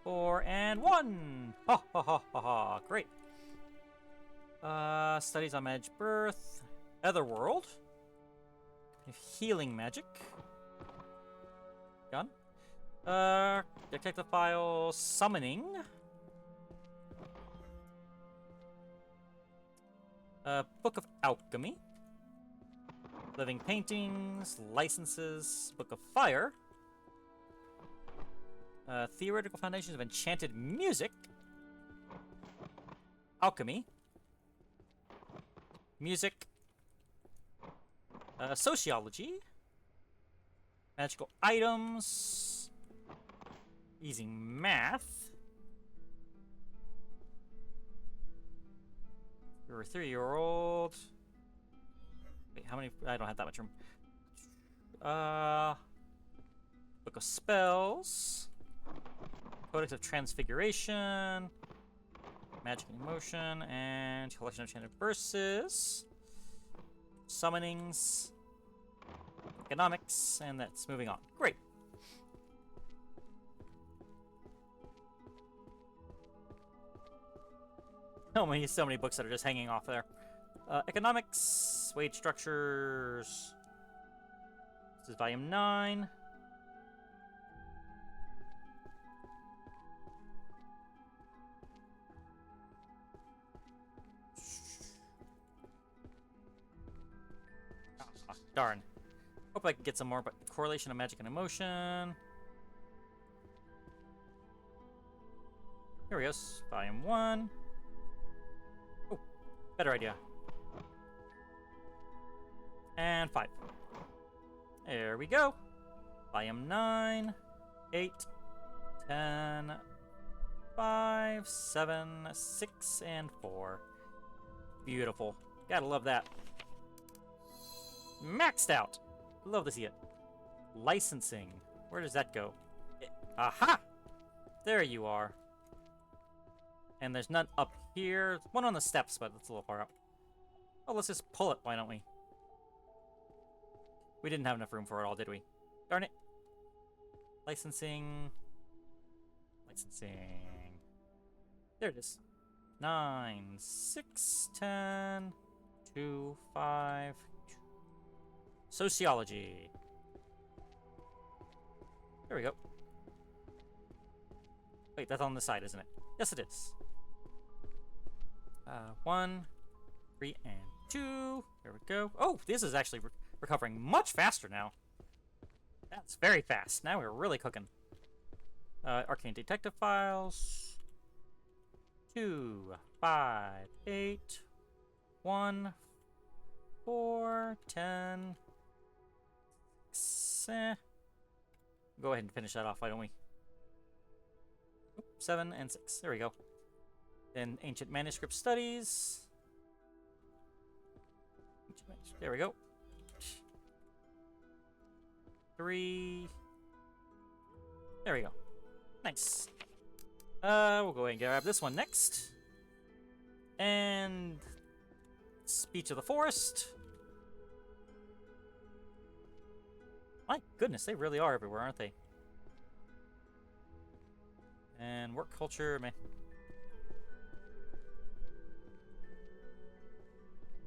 4, and 1! Ha ha ha ha ha. Great. Studies on Magic Birth. Otherworld. Healing magic. Gun. Detective file summoning. Book of Alchemy. Living paintings, licenses, Book of Fire. Theoretical foundations of enchanted music. Alchemy. Music. Sociology. Magical items. Using math. You're a 3-year-old. Wait, how many? I don't have that much room. Book of Spells. Codex of Transfiguration. Magic and Emotion. And Collection of Enchanted Verses. Summonings. Economics. And that's moving on. Great. So many books that are just hanging off there. Economics, wage structures. This is volume 9. Ah, darn. Hope I can get some more, but correlation of magic and emotion. Here we go. Volume 1. Oh, better idea. And 5. There we go. Volume 9, 8, 10, 5, 7, 6, and 4. Beautiful. Gotta love that. Maxed out. Love to see it. Licensing. Where does that go? Aha! There you are. And there's none up here. One on the steps, but it's a little far up. Oh, let's just pull it. Why don't we? We didn't have enough room for it all, did we? Darn it. Licensing. Licensing. There it is. 9, 6, 10, 2, 5. Sociology. There we go. Wait, that's on the side, isn't it? Yes, it is. 1, 3, and 2. There we go. Oh, this is actually recovering much faster now. That's very fast. Now we're really cooking. Arcane detective files. 2, 5, 8, 1, 4, 10, nice. Go ahead and finish that off, why don't we? Oop, 7 and 6. There we go. Then Ancient Manuscript Studies. There we go. 3. There we go. Nice. We'll go ahead and grab this one next. And Speech of the Forest. My goodness, they really are everywhere, aren't they? And Work Culture, man.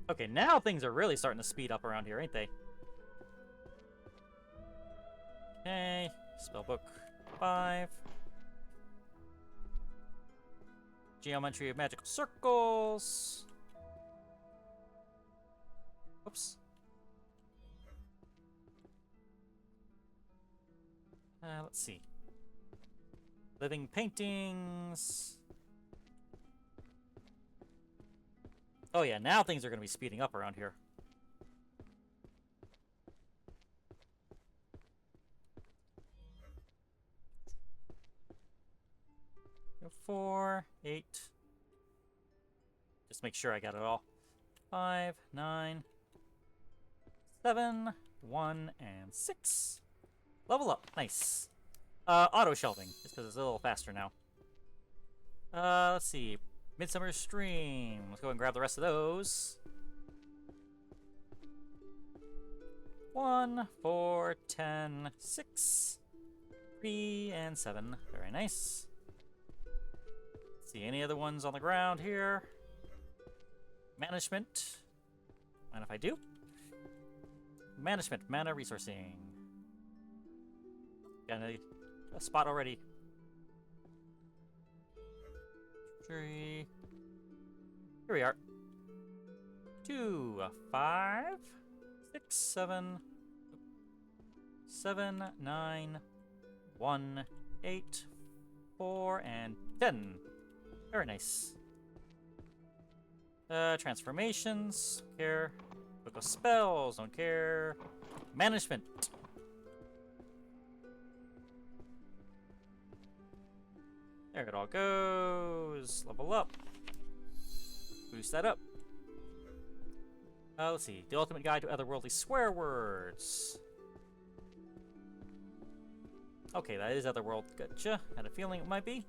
Okay, now things are really starting to speed up around here, ain't they? Okay, Spellbook 5. Geometry of Magical Circles. Oops. Let's see. Living Paintings. Oh yeah, now things are going to be speeding up around here. Go 4, 8. Just make sure I got it all. 5, 9, 7, 1, and 6. Level up. Nice. Auto shelving, just because it's a little faster now. Let's see. Midsummer Stream. Let's go and grab the rest of those. 1, 4, 10, 6, 3, and 7. Very nice. Let's see, any other ones on the ground here? Management. Mind if I do? Management, mana resourcing. Got a spot already. 3. Here we are. 2, 5, 6, 7, 7, 9, 1, 8, 4, and 10. Very nice. Transformations. Don't care. Book of Spells. Don't care. Management. There it all goes. Level up. Boost that up. Let's see. The Ultimate Guide to Otherworldly Swear Words. Okay, that is Otherworld. Gotcha. Had a feeling it might be.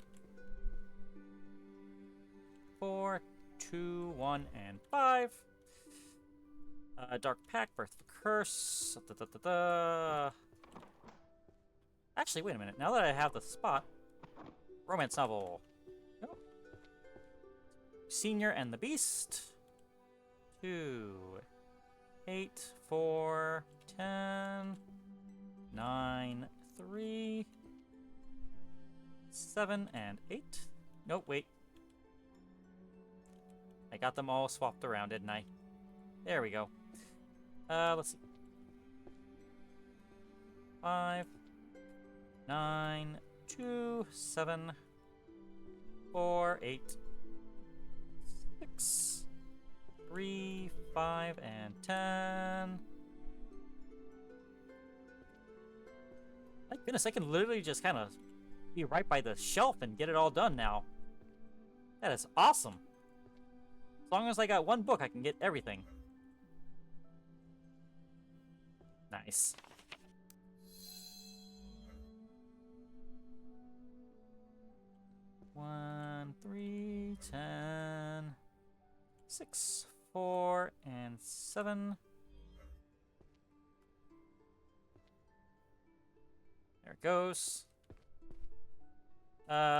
4, 2, 1, and 5. Dark Pact, Birth of a Curse. Actually, wait a minute. Now that I have the spot, romance novel. Oh. Senior and the Beast. 2, 8, 4, 10, 9, 3, 7, and 8. Nope, wait. I got them all swapped around, didn't I? There we go. Let's see. 5, 9, 2, 7, 4, 8, 6, 3, 5, and 10. My goodness, I can literally just kind of be right by the shelf and get it all done now. That is awesome. As long as I got one book, I can get everything. Nice. One, 3, 10, 6, 4, and 7. There it goes.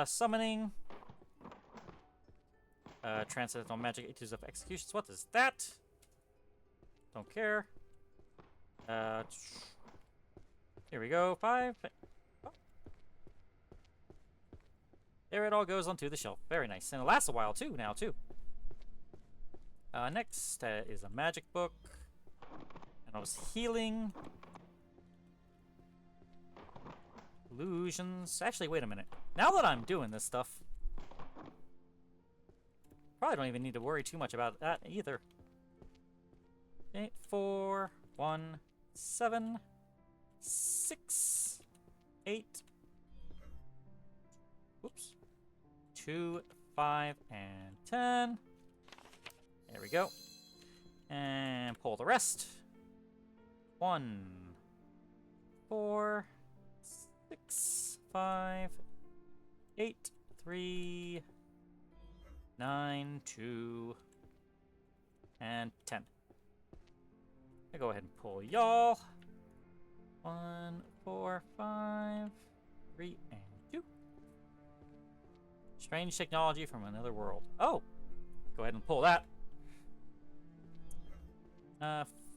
Summoning. Transcendental Magic Etudes of Executions. What is that? Don't care. Here we go. 5. Oh. There it all goes onto the shelf. Very nice. And it lasts a while too, now too. Next is a magic book. And I was healing. Illusions. Actually, wait a minute. Now that I'm doing this stuff, probably don't even need to worry too much about that either. 8, 4, 1, 7, 6, 8. Whoops. 2, 5, and 10. There we go. And pull the rest. 1, 4, 6, 5, 8, 3, 9, 2, and 10. I go ahead and pull y'all. 1, 4, 5, 3, and 2. Strange technology from another world. Oh! Go ahead and pull that.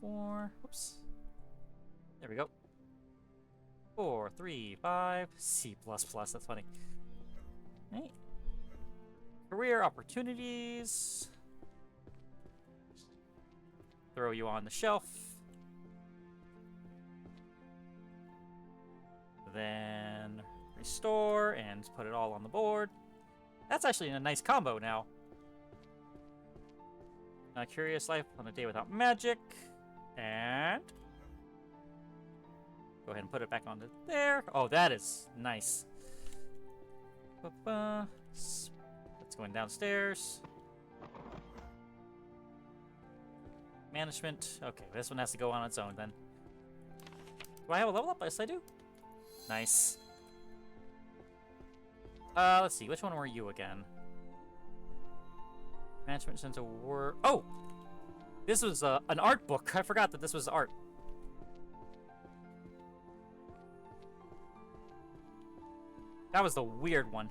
4. Whoops. There we go. 4, 3, 5. C++. That's funny. Right. Career opportunities. Throw you on the shelf. Then restore and put it all on the board. That's actually a nice combo now. Curious life on a day without magic. And go ahead and put it back onto there. Oh, that is nice. That's going downstairs. Management. Okay, this one has to go on its own then. Do I have a level up? Yes, I do. Nice. Let's see. Which one were you again? Management Center were... Oh! This was an art book. I forgot that this was art. That was the weird one.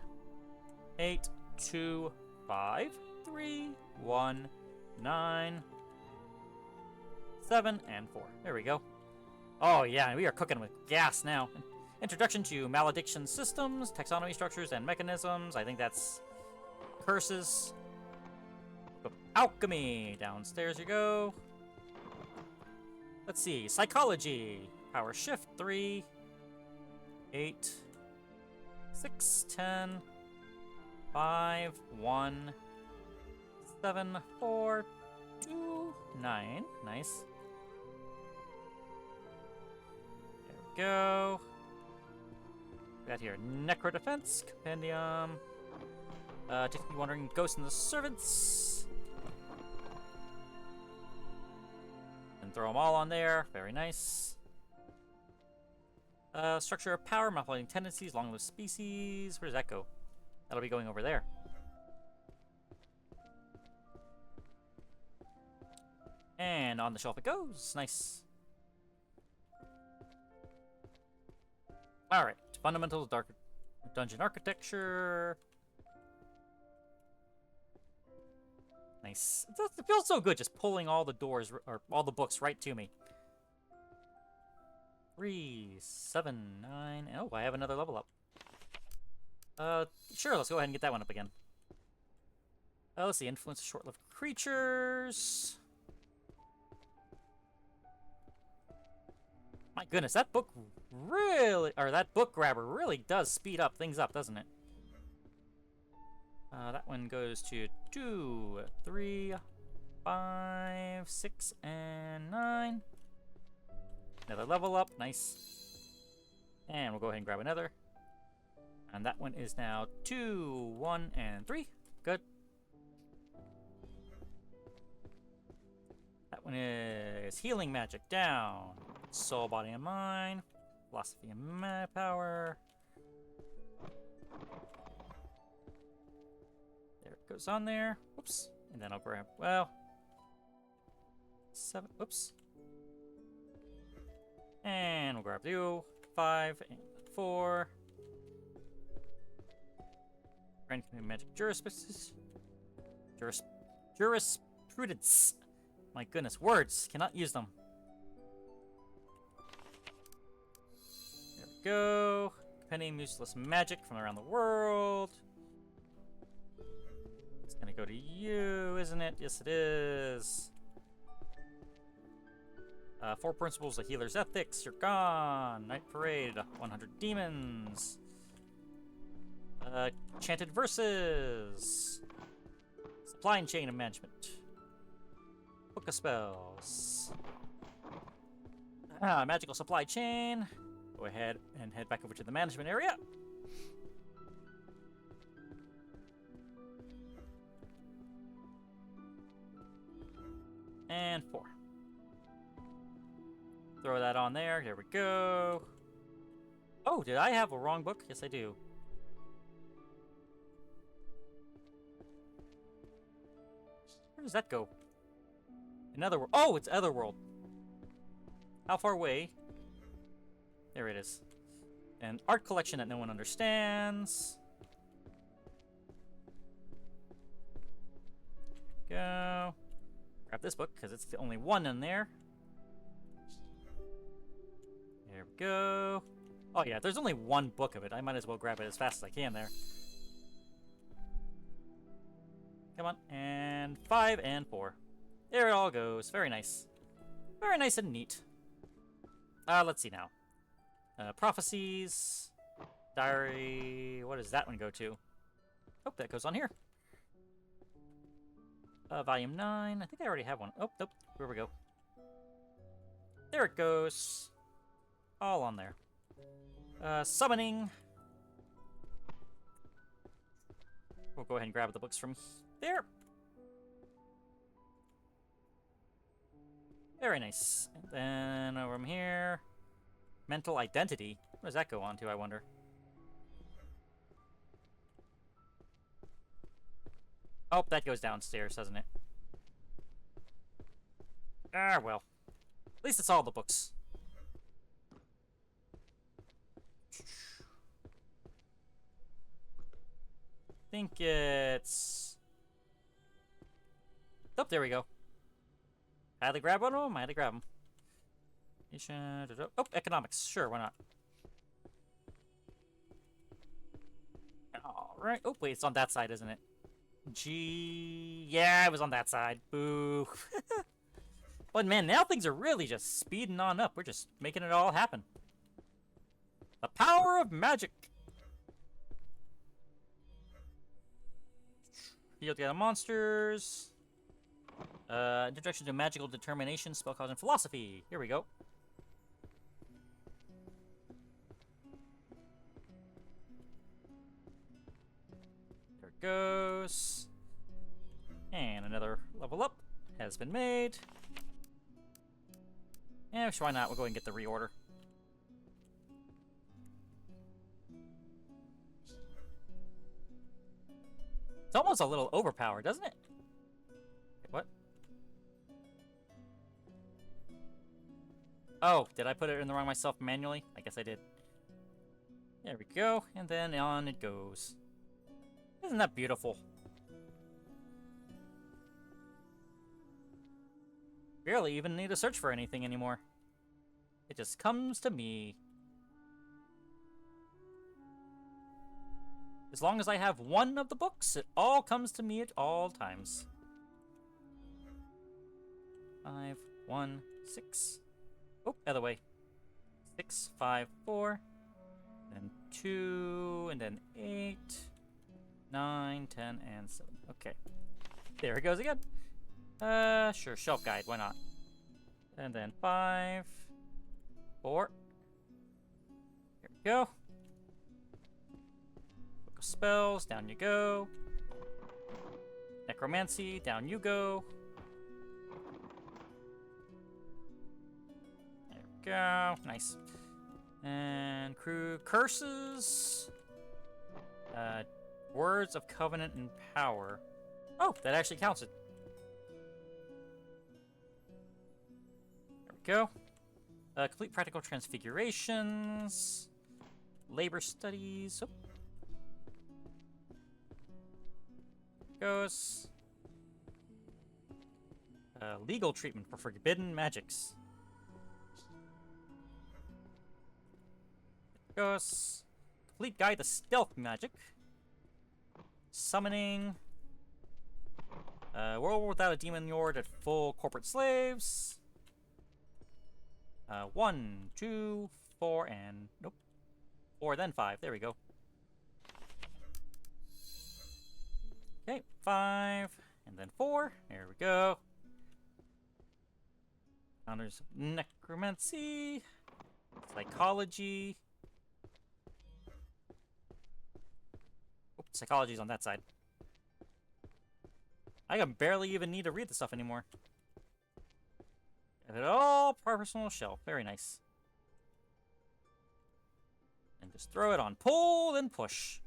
8, 2, 5, 3, 1, 9, 7, and 4. There we go. Oh yeah, we are cooking with gas now. Introduction to malediction systems, taxonomy structures, and mechanisms. I think that's curses. Alchemy. Downstairs you go. Let's see. Psychology. Power shift 3, 8, 6, 10, 5, 1, 7, 4, 2, 9. Nice. There we go. We got here Necro Defense, Compendium. Typically wandering Ghosts and the Servants. And throw them all on there. Very nice. Structure of power, modifying tendencies, long-lived species. Where does that go? That'll be going over there. And on the shelf it goes. Nice. Alright. Fundamentals, Dark Dungeon Architecture. Nice. It feels so good just pulling all the doors, or all the books right to me. 3, 7, 9. Oh, I have another level up. Sure, let's go ahead and get that one up again. Let's see. Influence short-lived creatures. My goodness, that book really, or that book grabber really does speed up things up, doesn't it? That one goes to 2, 3, 5, 6, and 9. Another level up, nice. And we'll go ahead and grab another. And that one is now 2, 1, and 3. Good. That one is healing magic down. Soul, body, and mind. Philosophy and power. There it goes on there. Whoops. And then I'll grab, well, 7. Whoops. And we'll grab you. 5 and 4. Grand magic jurisprudence. Jurisprudence. My goodness, words. Cannot use them. There we go. Compendium useless magic from around the world. It's gonna go to you, isn't it? Yes, it is. 4 principles of healer's ethics. You're gone. Night parade. 100 demons. Chanted verses. Supply chain of management. Book of spells. Magical supply chain. Go ahead and head back over to the management area. And 4. Throw that on there. There we go. Oh, did I have a wrong book? Yes, I do. Where does that go? Another world. Oh, it's Otherworld. How far away? There it is. An art collection that no one understands. Go. Grab this book, because it's the only one in there. There we go. Oh yeah, there's only one book of it. I might as well grab it as fast as I can there. Come on. And 5 and 4. There it all goes. Very nice. Very nice and neat. Let's see now. Prophecies. Diary. What does that one go to? Oh, that goes on here. Volume 9. I think I already have one. Oh, nope. Here we go. There it goes. All on there. Summoning. We'll go ahead and grab the books from there. Very nice. And then over here. Mental identity. What does that go on to, I wonder? Oh, that goes downstairs, doesn't it? Ah, well. At least it's all the books. I think it's... Oh, there we go. I had to grab one of them. I had to grab them. Oh, economics. Sure, why not? Alright. Oh, wait, it's on that side, isn't it? G... Yeah, it was on that side. Boo. But man, now things are really just speeding on up. We're just making it all happen. The power of magic. Field guide monsters. Introduction to magical determination, spell causing philosophy. Here we go. There it goes. And another level up has been made. Yeah, why not? We'll go ahead and get the reorder. It's almost a little overpowered, doesn't it? What? Oh, did I put it in the wrong myself manually? I guess I did. There we go, and then on it goes. Isn't that beautiful? Barely even need to search for anything anymore. It just comes to me. As long as I have one of the books, it all comes to me at all times. 5, 1, 6. Oh, other way. 6, 5, 4. Then 2, and then 8, 9, 10, and 7. Okay. There it goes again. Sure, shelf guide, why not? And then 5, 4. Here we go. Book of spells, down you go. Necromancy, down you go. There we go, nice. And crew curses. Words of covenant and power. Oh, that actually counts it. Go. Complete practical transfigurations. Labor studies. Oh. Goes. Legal treatment for forbidden magics. Goes. Complete guide to stealth magic. Summoning. World without a demon lord at full corporate slaves. 1, 2, 4, and nope. 4, then 5. There we go. Okay, 5, and then 4. There we go. Founders of Necromancy. Psychology. Oh, psychology's on that side. I can barely even need to read the stuff anymore. Have it all personal shelf. Very nice. And just throw it on pull, then push.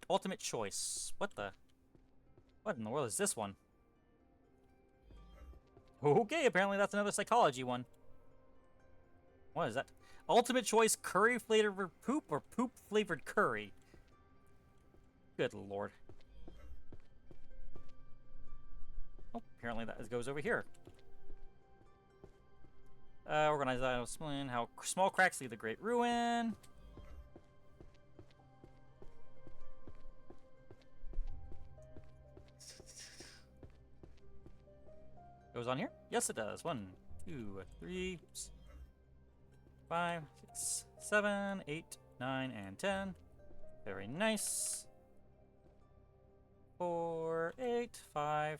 Ultimate choice. What in the world is this one? Okay, apparently that's another psychology one. What is that? Ultimate choice curry flavored poop or poop flavored curry? Good lord. Oh, apparently that goes over here. Organized items, explain how small cracks lead to great ruin. Goes on here? Yes, it does. 1, 2, 3, 5, 6, 7, 8, 9, and 10. Very nice. 4, 8, 5,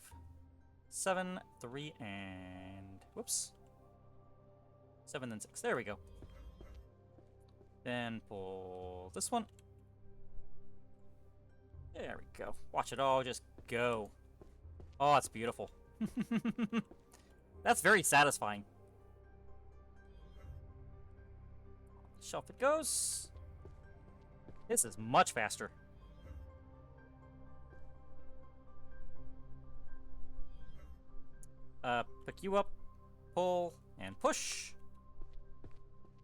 7, 3, and whoops. 7 and 6. There we go. Then pull this one. There we go. Watch it all just go. Oh, it's beautiful. That's very satisfying. Shelf it goes. This is much faster. Pick you up, pull, and push.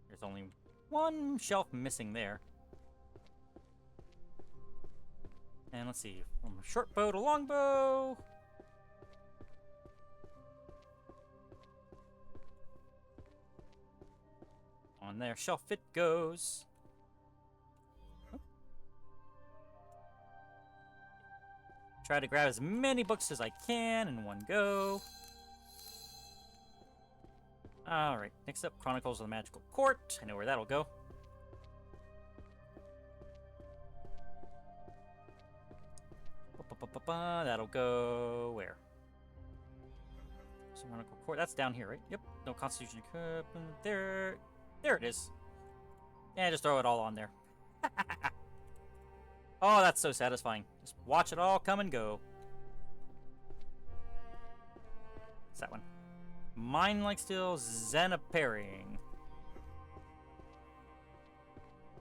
There's only one shelf missing there. And let's see, from short bow to long bow. On their shelf it goes. Oh. Try to grab as many books as I can in one go. Alright, next up, Chronicles of the Magical Court. I know where that'll go. That'll go where? Chronicles Court, that's down here, right? Yep, no Constitution equipment. There it is. Yeah, just throw it all on there. Oh, that's so satisfying. Just watch it all come and go. What's that one? Mine like steel, Zenipairing.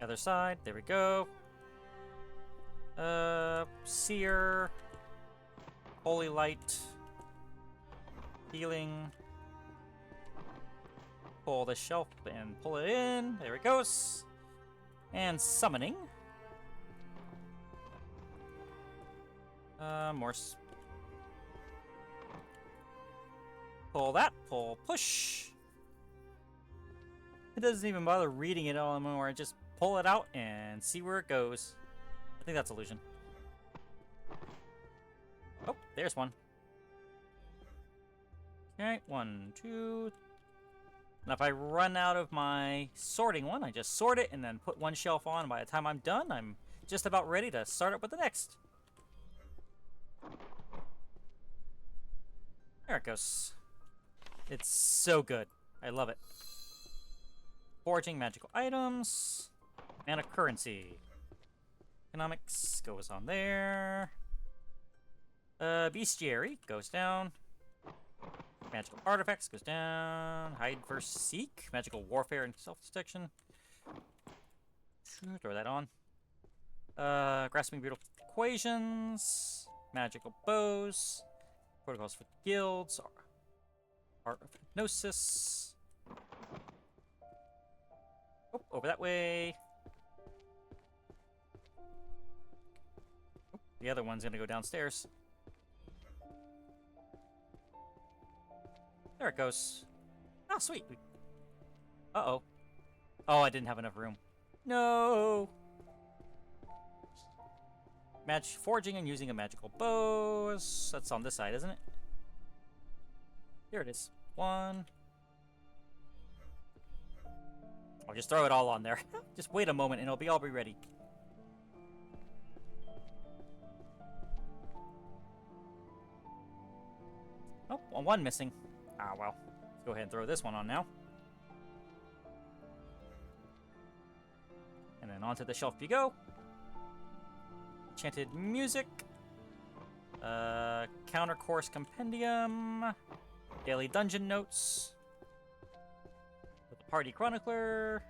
Other side, there we go. Seer. Holy Light. Healing. Pull the shelf and pull it in. There it goes. And summoning. More. Pull that. Pull. Push. It doesn't even bother reading it all anymore. Just pull it out and see where it goes. I think that's illusion. Oh, there's one. Okay, 1, 2. And if I run out of my sorting one, I just sort it and then put one shelf on. By the time I'm done, I'm just about ready to start up with the next. There it goes. It's so good. I love it. Forging magical items. Mana currency. Economics goes on there. Bestiary goes down. Magical artifacts goes down. Hide versus seek. Magical warfare and self-detection. Throw that on. Grasping beautiful equations. Magical bows. Protocols for guilds. Art of hypnosis. Oh, over that way. Oh, the other one's gonna go downstairs. There it goes. Oh, sweet. Uh-oh. Oh, I didn't have enough room. No! Forging and using a magical bow. That's on this side, isn't it? Here it is. 1. I'll just throw it all on there. Just wait a moment and it'll all be ready. Oh, one missing. Ah, well. Let's go ahead and throw this one on now. onto the shelf you go. Enchanted music. Counter course compendium. Daily dungeon notes. The party chronicler.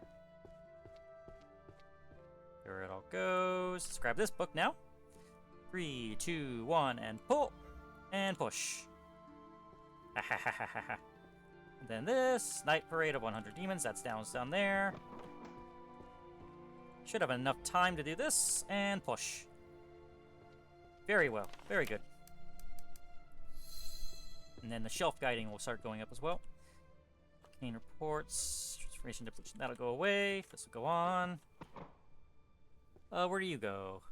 There it all goes. Let's grab this book now. 3, 2, 1, and pull. And push. And then this. Night Parade of 100 Demons. That's down there. Should have enough time to do this. And push. Very well. Very good. And then the shelf guiding will start going up as well. Arcane reports. Transformation depletion. That'll go away. This will go on. Where do you go?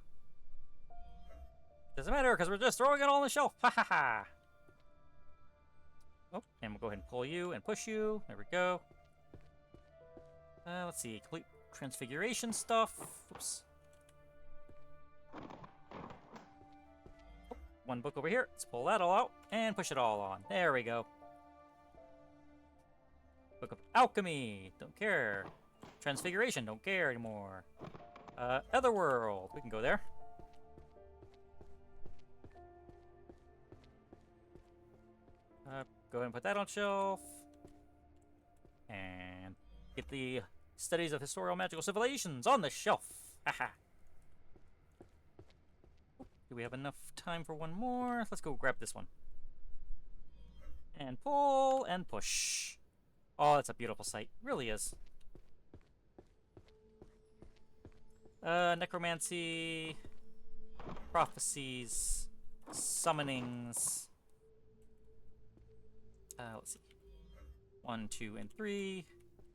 Doesn't matter, because we're just throwing it all on the shelf. Ha ha ha. Oh, and we'll go ahead and pull you and push you. There we go. Let's see. Complete transfiguration stuff. Oops. Oh, one book over here. Let's pull that all out and push it all on. There we go. Book of Alchemy. Don't care. Transfiguration. Don't care anymore. Otherworld. We can go there. Go ahead and put that on shelf. And get the Studies of Historical Magical Civilizations on the shelf. Haha. Do we have enough time for one more? Let's go grab this one. And pull and push. Oh, that's a beautiful sight. Really is. Necromancy. Prophecies. Summonings. Let's see. 1, 2, and 3.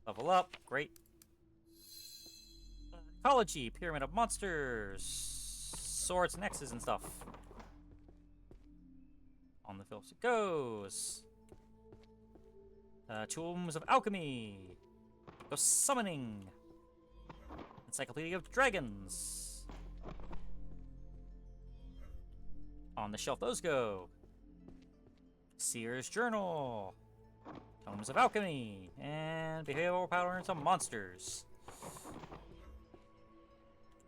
Level up. Great. Ecology. Pyramid of Monsters. Swords and X's and stuff. On the fields it goes. Tombs of Alchemy. Go Summoning. Encyclopedia of Dragons. On the shelf those go. Seer's Journal. Tomes of Alchemy. And Behavioral Patterns of Monsters.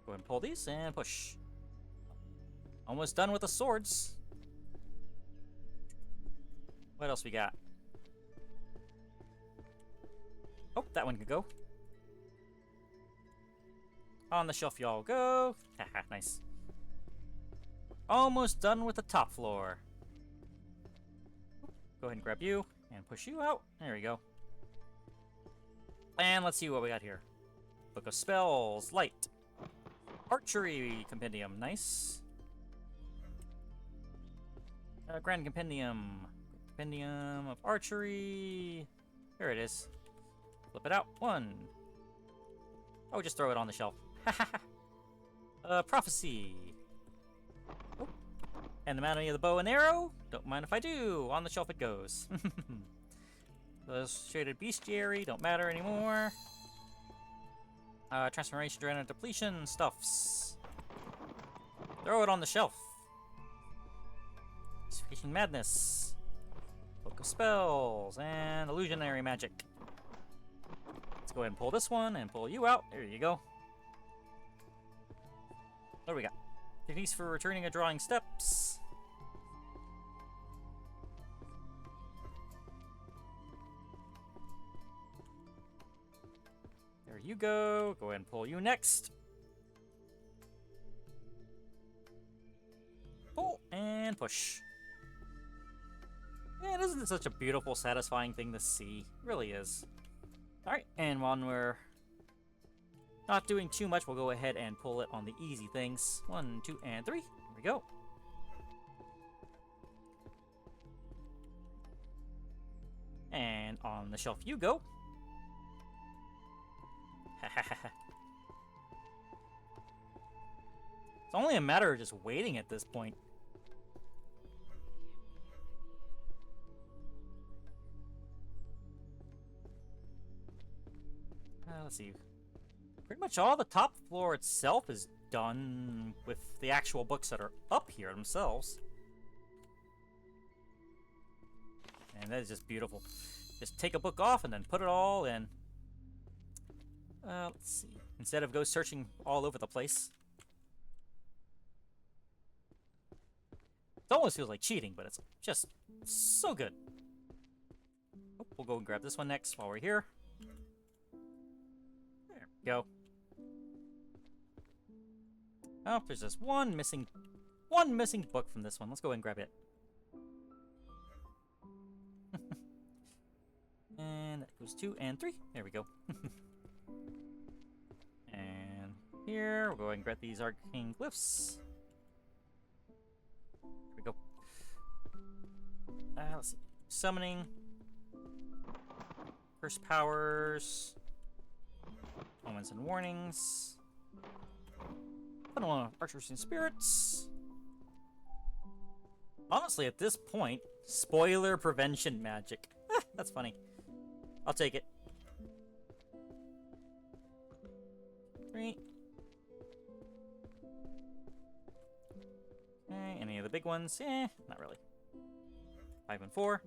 Go ahead and pull these and push. Almost done with the swords. What else we got? Oh, that one could go. On the shelf y'all go. Haha, nice. Almost done with the top floor. Go ahead and grab you and push you out. There we go. And let's see what we got here. Book of Spells, Light. Archery Compendium, nice. Grand Compendium. Compendium of Archery. Here it is. Flip it out. 1. Oh, just throw it on the shelf. Prophecy. Oh. And the Anatomy of the Bow and Arrow? Don't mind if I do. On the shelf it goes. The Shaded Bestiary, don't matter anymore. Transformation, Drain, and Depletion stuffs. Throw it on the shelf. Speaking Madness. Book of Spells, and Illusionary Magic. Let's go ahead and pull this one and pull you out. There you go. What do we got? Techniques for returning a drawing steps. There you go. Go ahead and pull you next. Pull and push. Man, isn't it such a beautiful, satisfying thing to see? It really is. Alright, and when we're not doing too much, we'll go ahead and pull it on the easy things. 1, 2, and 3. Here we go. And on the shelf you go. It's only a matter of just waiting at this point. Let's see. Pretty much all the top floor itself is done with the actual books that are up here themselves. And that is just beautiful. Just take a book off and then put it all in. Let's see. Instead of go searching all over the place. It almost feels like cheating, but it's just so good. Oh, we'll go and grab this one next while we're here. There we go. Oh, there's just one missing book from this one. Let's go ahead and grab it. And that goes 2 and 3. There we go. And here, we'll go ahead and grab these arcane glyphs. There we go. Let's see. Summoning. Curse powers. Omens and warnings. Put on archers and spirits. Honestly, at this point, spoiler prevention magic. That's funny. I'll take it. 3. Okay, any of the big ones? Not really. 5 and 4.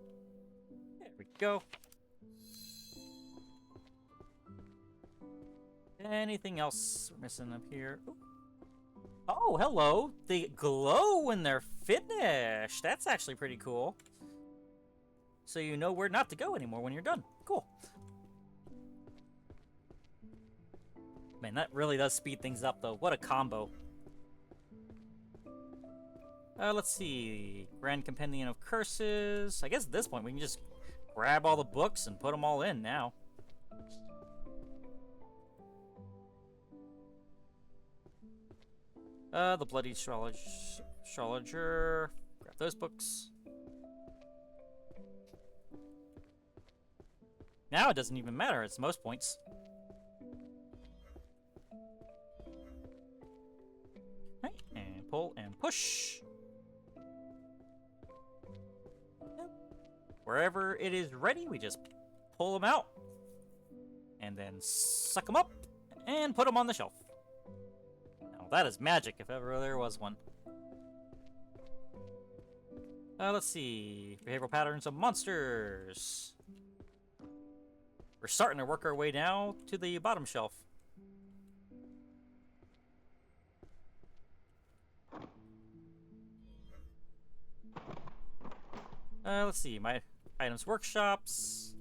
There we go. Anything else we're missing up here? Ooh. Oh, hello. They glow when they're finished. That's actually pretty cool. So you know where not to go anymore when you're done. Cool. Man, that really does speed things up, though. What a combo. Let's see. Grand Compendium of Curses. I guess at this point we can just grab all the books and put them all in now. The Bloody Astrologer. Grab those books. Now it doesn't even matter, it's most points. Okay, and pull and push. Yep. Wherever it is ready, we just pull them out. And then suck them up and put them on the shelf. Now that is magic, if ever there was one. Let's see. Behavioral patterns of monsters. We're starting to work our way now to the bottom shelf. Let's see, my items workshops.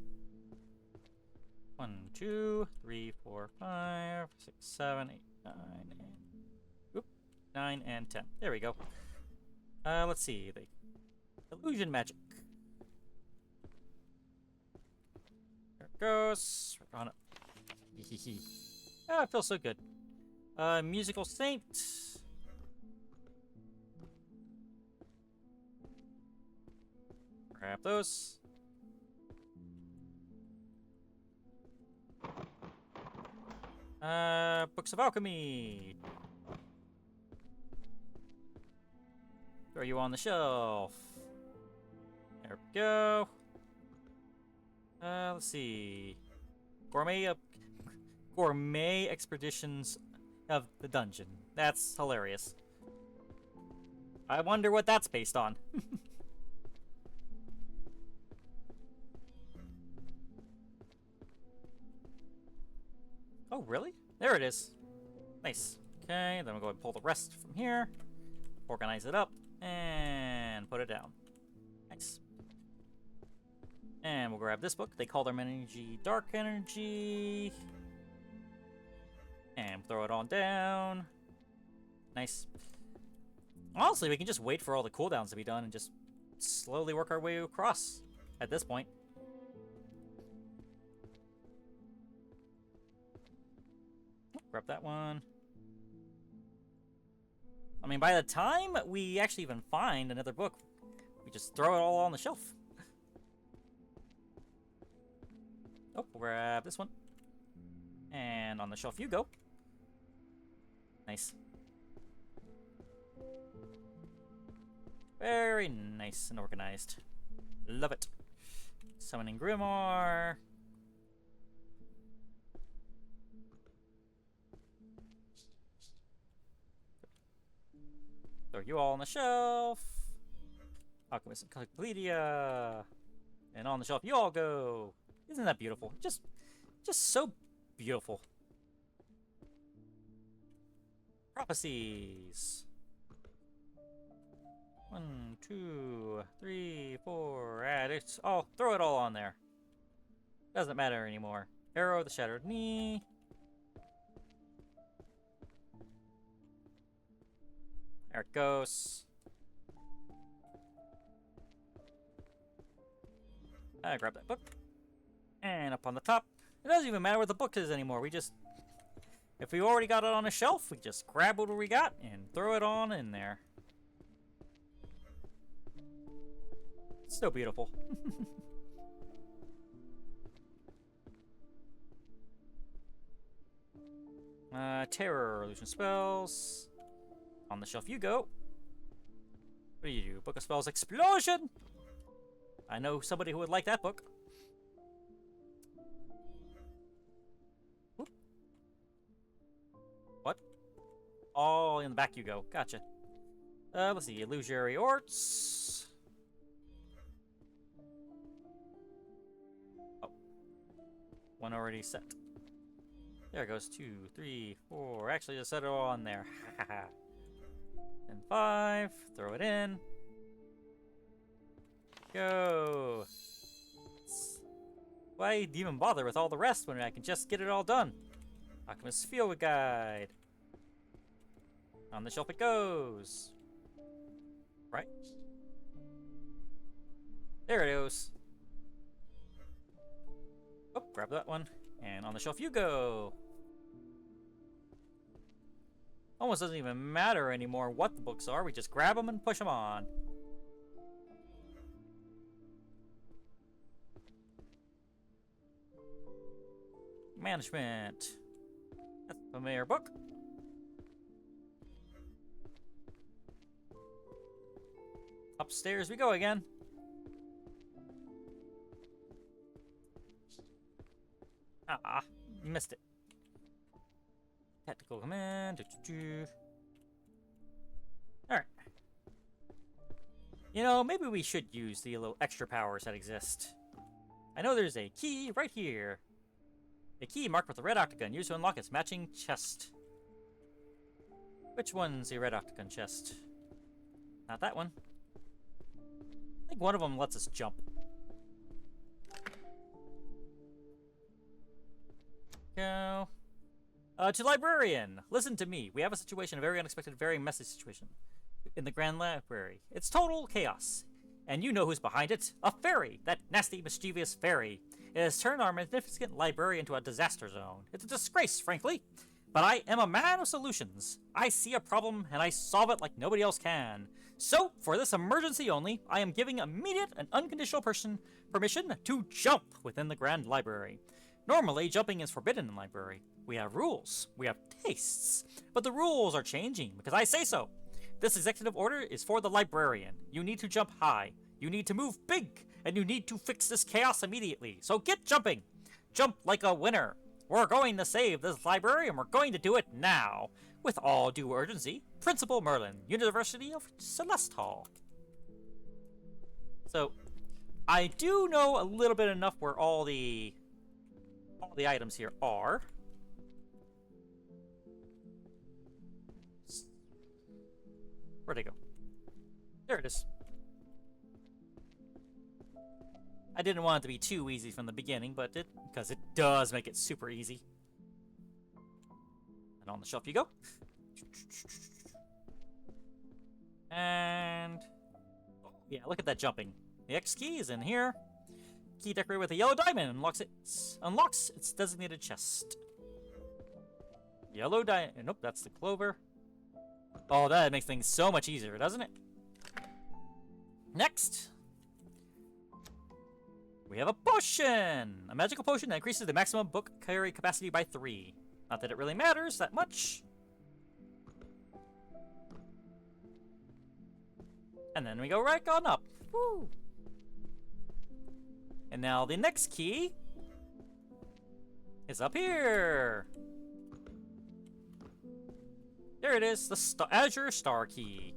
1, 2, 3, 4, 5, 6, 7, 8, 9, and 9 and 10. There we go. Let's see, the illusion magic. Goes. We're on it. Oh, it feels so good. Musical Saint. Grab those. Books of Alchemy. Throw you on the shelf. There we go. Let's see. Gourmet Expeditions of the Dungeon. That's hilarious. I wonder what that's based on. Oh, really? There it is. Nice. Okay, then we'll go ahead and pull the rest from here. Organize it up. And put it down. Nice. And we'll grab this book. They call their energy Dark Energy. And throw it on down. Nice. Honestly, we can just wait for all the cooldowns to be done and just slowly work our way across at this point. Grab that one. I mean, by the time we actually even find another book, we just throw it all on the shelf. Oh, we'll grab this one. And on the shelf you go. Nice. Very nice and organized. Love it. Summoning Grimoire. Throw you all on the shelf. Alchemist Encyclopedia. And on the shelf you all go. Isn't that beautiful? Just so beautiful. Prophecies. 1, 2, 3, 4. Add it. Oh, throw it all on there. Doesn't matter anymore. Arrow, the Shattered Knee. There it goes. I grab that book. And up on the top. It doesn't even matter what the book is anymore. We just... If we already got it on a shelf, we just grab what we got and throw it on in there. It's so beautiful. Terror, illusion spells. On the shelf you go. What do you do? Book of Spells Explosion! I know somebody who would like that book. Whoop. What? Oh, in the back you go. Gotcha. Let's see. Illusory Orts. Oh. One already set. There it goes. 2, 3, 4. Actually, just set it all on there. And 5. Throw it in. Go. Why even bother with all the rest when I can just get it all done? Alchemist's Field Guide. On the shelf it goes. Right? There it goes. Oh, grab that one. And on the shelf you go. Almost doesn't even matter anymore what the books are. We just grab them and push them on. Management. That's a familiar book. Upstairs we go again. Ah, missed it. Tactical command. Alright. You know, maybe we should use the little extra powers that exist. I know there's a key right here. A key marked with a red octagon used to unlock its matching chest. Which one's the red octagon chest? Not that one. I think one of them lets us jump. Go. To Librarian. Listen to me. We have a situation, a very unexpected, very messy situation. In the Grand Library. It's total chaos. And you know who's behind it. A fairy. That nasty, mischievous fairy. It has turned our magnificent library into a disaster zone. It's a disgrace, frankly. But I am a man of solutions. I see a problem, and I solve it like nobody else can. So, for this emergency only, I am giving immediate and unconditional permission to jump within the Grand Library. Normally, jumping is forbidden in the library. We have rules. We have tastes. But the rules are changing, because I say so. This executive order is for the librarian. You need to jump high. You need to move big. And you need to fix this chaos immediately. So get jumping. Jump like a winner. We're going to save this library, and we're going to do it now. With all due urgency, Principal Merlin, University of Celestal. So, I do know a little bit enough where all the items here are. Where'd they go? There it is. I didn't want it to be too easy from the beginning, but because it does make it super easy. And on the shelf you go. And yeah, look at that jumping. The X key is in here. Key decorated with a yellow diamond unlocks its designated chest. Yellow diamond. Nope, that's the clover. Oh, that makes things so much easier, doesn't it? Next, we have a potion! A magical potion that increases the maximum book carry capacity by 3. Not that it really matters that much. And then we go right on up. Woo! And now the next key is up here. There it is, the Azure Star Key.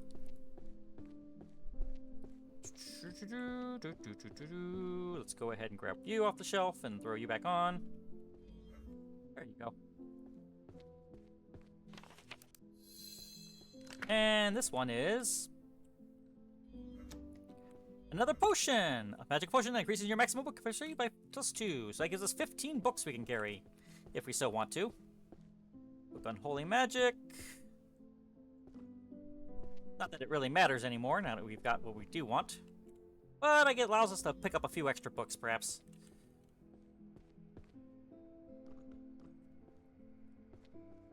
Let's go ahead and grab you off the shelf and throw you back on. There you go. And this one is another potion! A magic potion that increases your maximum book efficiency by +2. So that gives us 15 books we can carry, if we so want to. Book on Holy Magic. Not that it really matters anymore, now that we've got what we do want. But it allows us to pick up a few extra books, perhaps.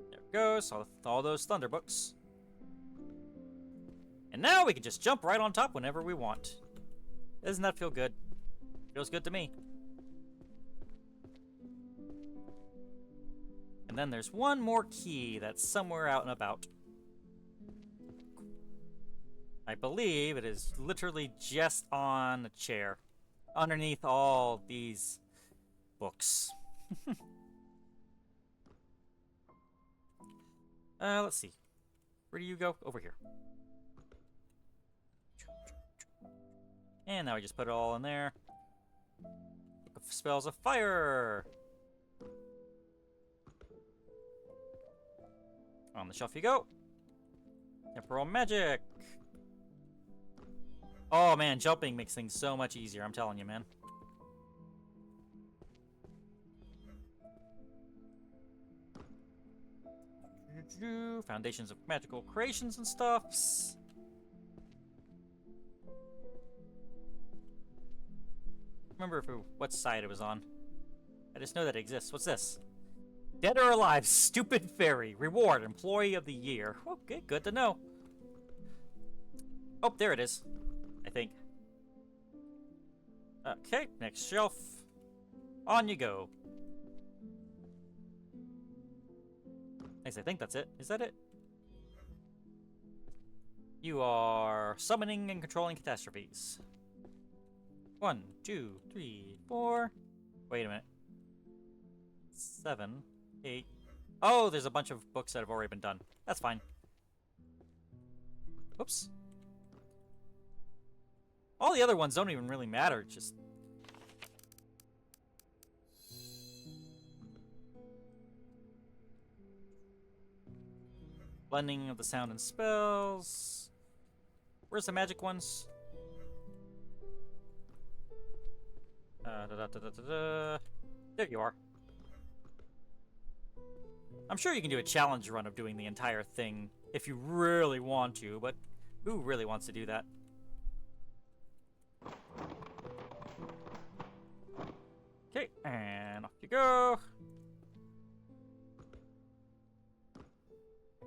There we go, so all those Thunder books. And now we can just jump right on top whenever we want. Doesn't that feel good? Feels good to me. And then there's one more key that's somewhere out and about. I believe it is literally just on a chair, underneath all these books. Let's see. Where do you go? Over here. And now we just put it all in there. Book of Spells of Fire. On the shelf you go. Temporal Magic. Oh man, jumping makes things so much easier, I'm telling you, man. Foundations of Magical Creations and stuffs. Remember what side it was on. I just know that it exists. What's this? Dead or alive, stupid fairy. Reward, Employee of the Year. Okay, good to know. Oh, there it is. I think. Okay, next shelf. On you go. Nice, I think that's it. Is that it? You are summoning and controlling catastrophes. 1, 2, 3, 4. Wait a minute. 7, 8. Oh, there's a bunch of books that have already been done. That's fine. Oops. All the other ones don't even really matter, just... Blending of the sound and spells. Where's the magic ones? There you are. I'm sure you can do a challenge run of doing the entire thing if you really want to, but who really wants to do that? Okay, and off you go.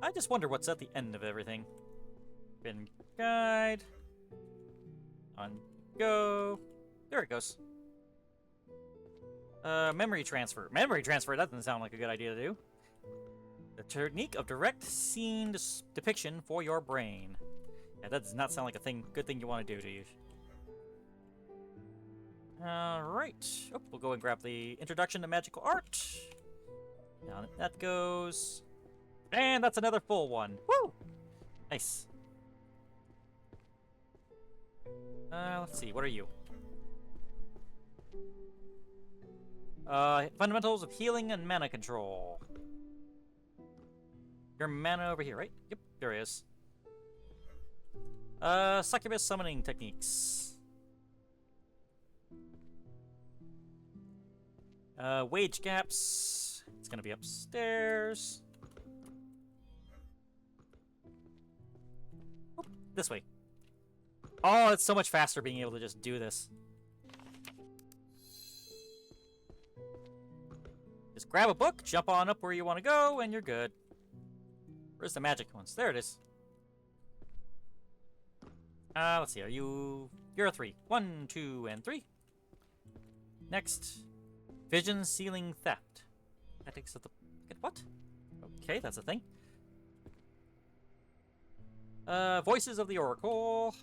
I just wonder what's at the end of everything. Bin guide. On go. There it goes. Memory transfer. Memory transfer, that doesn't sound like a good idea to do. The technique of direct scene depiction for your brain. Yeah, that does not sound like a good thing you want to do you? Alright. Oh, we'll go and grab the Introduction to Magical Art. Down that goes. And that's another full one. Woo! Nice. Let's see. What are you? Fundamentals of Healing and Mana Control. Your mana over here, right? Yep, there it is. Succubus Summoning Techniques. Wage gaps. It's gonna be upstairs. Oh, this way. Oh, it's so much faster being able to just do this. Just grab a book, jump on up where you want to go, and you're good. Where's the magic ones? There it is. Let's see. You're a 3. 1, 2, and 3. Next. Vision Sealing Theft. That takes up the... What? Okay, that's a thing. Voices of the Oracle.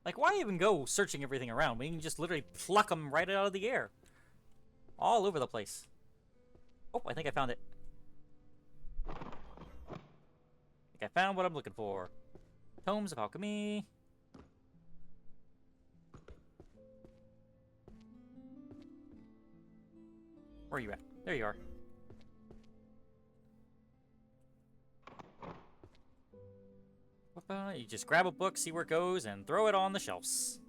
Like, why even go searching everything around? We can just literally pluck them right out of the air. All over the place. Oh, I think I found it. I think I found what I'm looking for. Tomes of Alchemy. Where are you at? There you are. You just grab a book, see where it goes, and throw it on the shelves.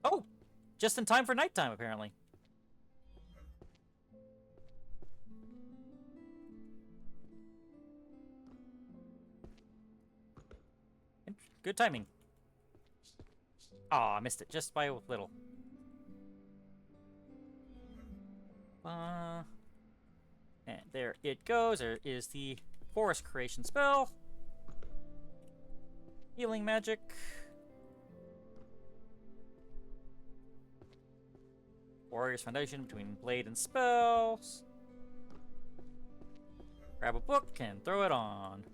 Oh! Just in time for nighttime, apparently. Good timing. Aw, I missed it just by a little. And there it goes. There is the forest creation spell. Healing magic. Warrior's Foundation between blade and spells. Grab a book and throw it on.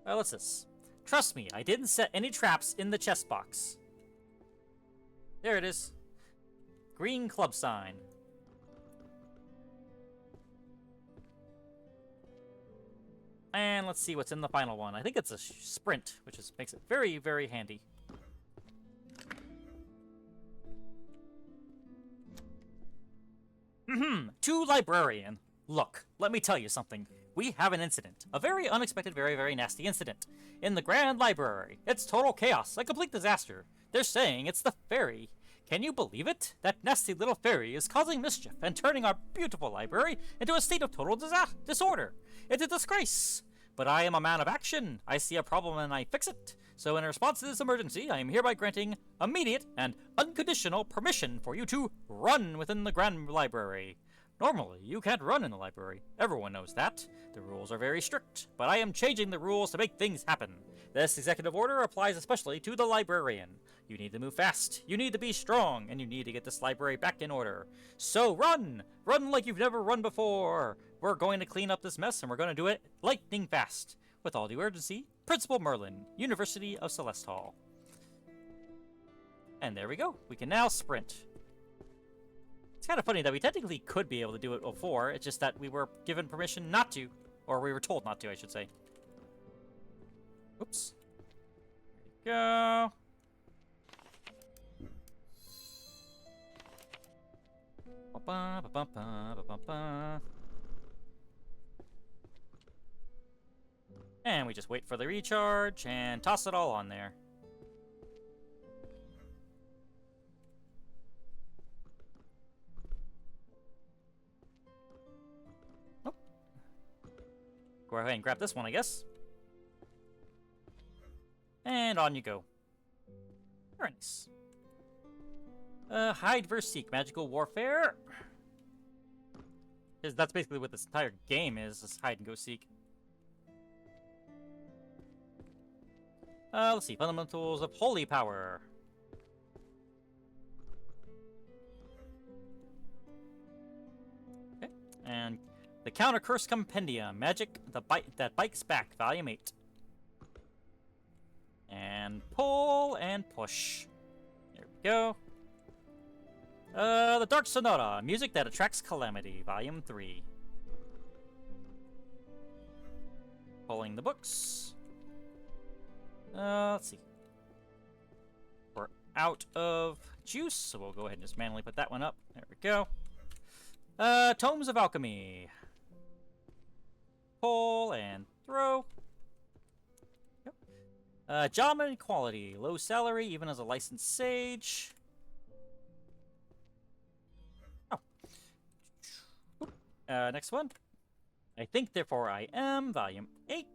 Well, what's this? Trust me, I didn't set any traps in the chest box. There it is. Green club sign. And let's see what's in the final one. I think it's a sprint, which makes it very, very handy. To Librarian. Look, let me tell you something. We have an incident. A very unexpected, very, very nasty incident. In the Grand Library. It's total chaos, a complete disaster. They're saying it's the fairy. Can you believe it? That nasty little fairy is causing mischief and turning our beautiful library into a state of total disorder. It's a disgrace. But I am a man of action. I see a problem and I fix it. So in response to this emergency, I am hereby granting immediate and unconditional permission for you to run within the Grand Library. Normally, you can't run in the library. Everyone knows that. The rules are very strict, but I am changing the rules to make things happen. This executive order applies especially to the librarian. You need to move fast, you need to be strong, and you need to get this library back in order. So run! Run like you've never run before! We're going to clean up this mess, and we're going to do it lightning fast. With all due urgency, Principal Merlin, University of Celestal. And there we go. We can now sprint. It's kind of funny that we technically could be able to do it before, it's just that we were given permission not to. Or we were told not to, I should say. Oops. There we go. And we just wait for the recharge and toss it all on there. Oh. Go ahead and grab this one, I guess. And on you go. Very nice. Hide versus seek, magical warfare. Because that's basically what this entire game is hide and go seek. Let's see, fundamentals of holy power. Okay, and the Counter Curse Compendium, Magic that Bikes Back, Volume 8. And pull and push. There we go. The Dark Sonata, Music that Attracts Calamity, Volume 3. Pulling the books. Let's see. We're out of juice, so we'll go ahead and just manually put that one up. There we go. Tomes of Alchemy. Pull and throw. Yep. Job inequality. Low salary, even as a licensed sage. Oh. Next one. I Think, Therefore I Am, Volume 8.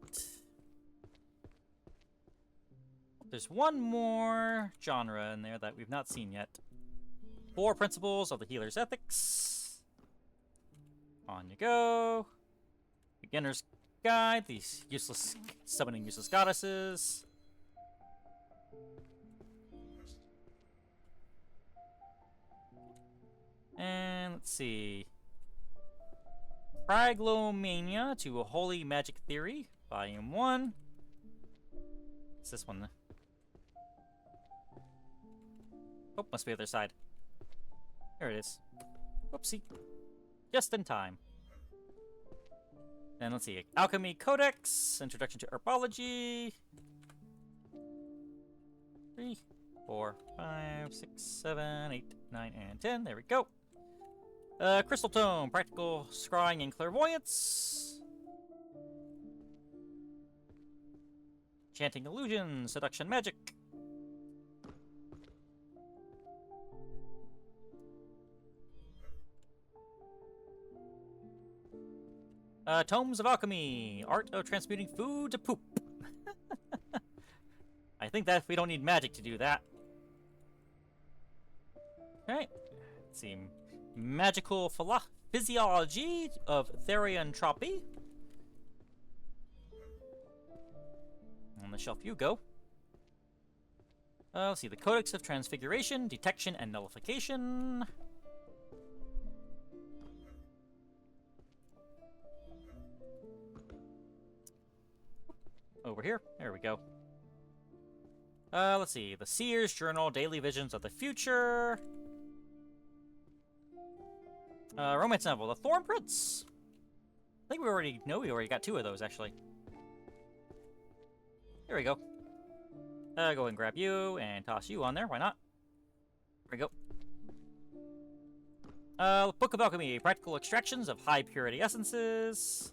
There's one more genre in there that we've not seen yet. 4 Principles of the Healer's Ethics. On you go. Beginner's Guide, these summoning useless goddesses. And let's see. Praglomania to a Holy Magic Theory, Volume 1. It's this one. Oh, must be the other side. There it is. Whoopsie. Just in time. And let's see. Alchemy Codex. Introduction to Herbology. 3. 4, 5, 6, 7, 8, 9, and 10. There we go. Crystal Tome, practical scrying and clairvoyance. Enchanting illusion, seduction magic. Tomes of alchemy, art of transmuting food to poop. I think that we don't need magic to do that. Alright, let's see. Magical physiology of therientropy. On the shelf you go. Let's see, the Codex of Transfiguration, Detection, and Nullification. Over here. There we go. Let's see. The Seer's Journal, Daily Visions of the Future. Romance novel, The Thorn Prince. I think we already got 2 of those, actually. There we go. Go ahead and grab you and toss you on there. Why not? There we go. Book of Alchemy, Practical Extractions of High Purity Essences.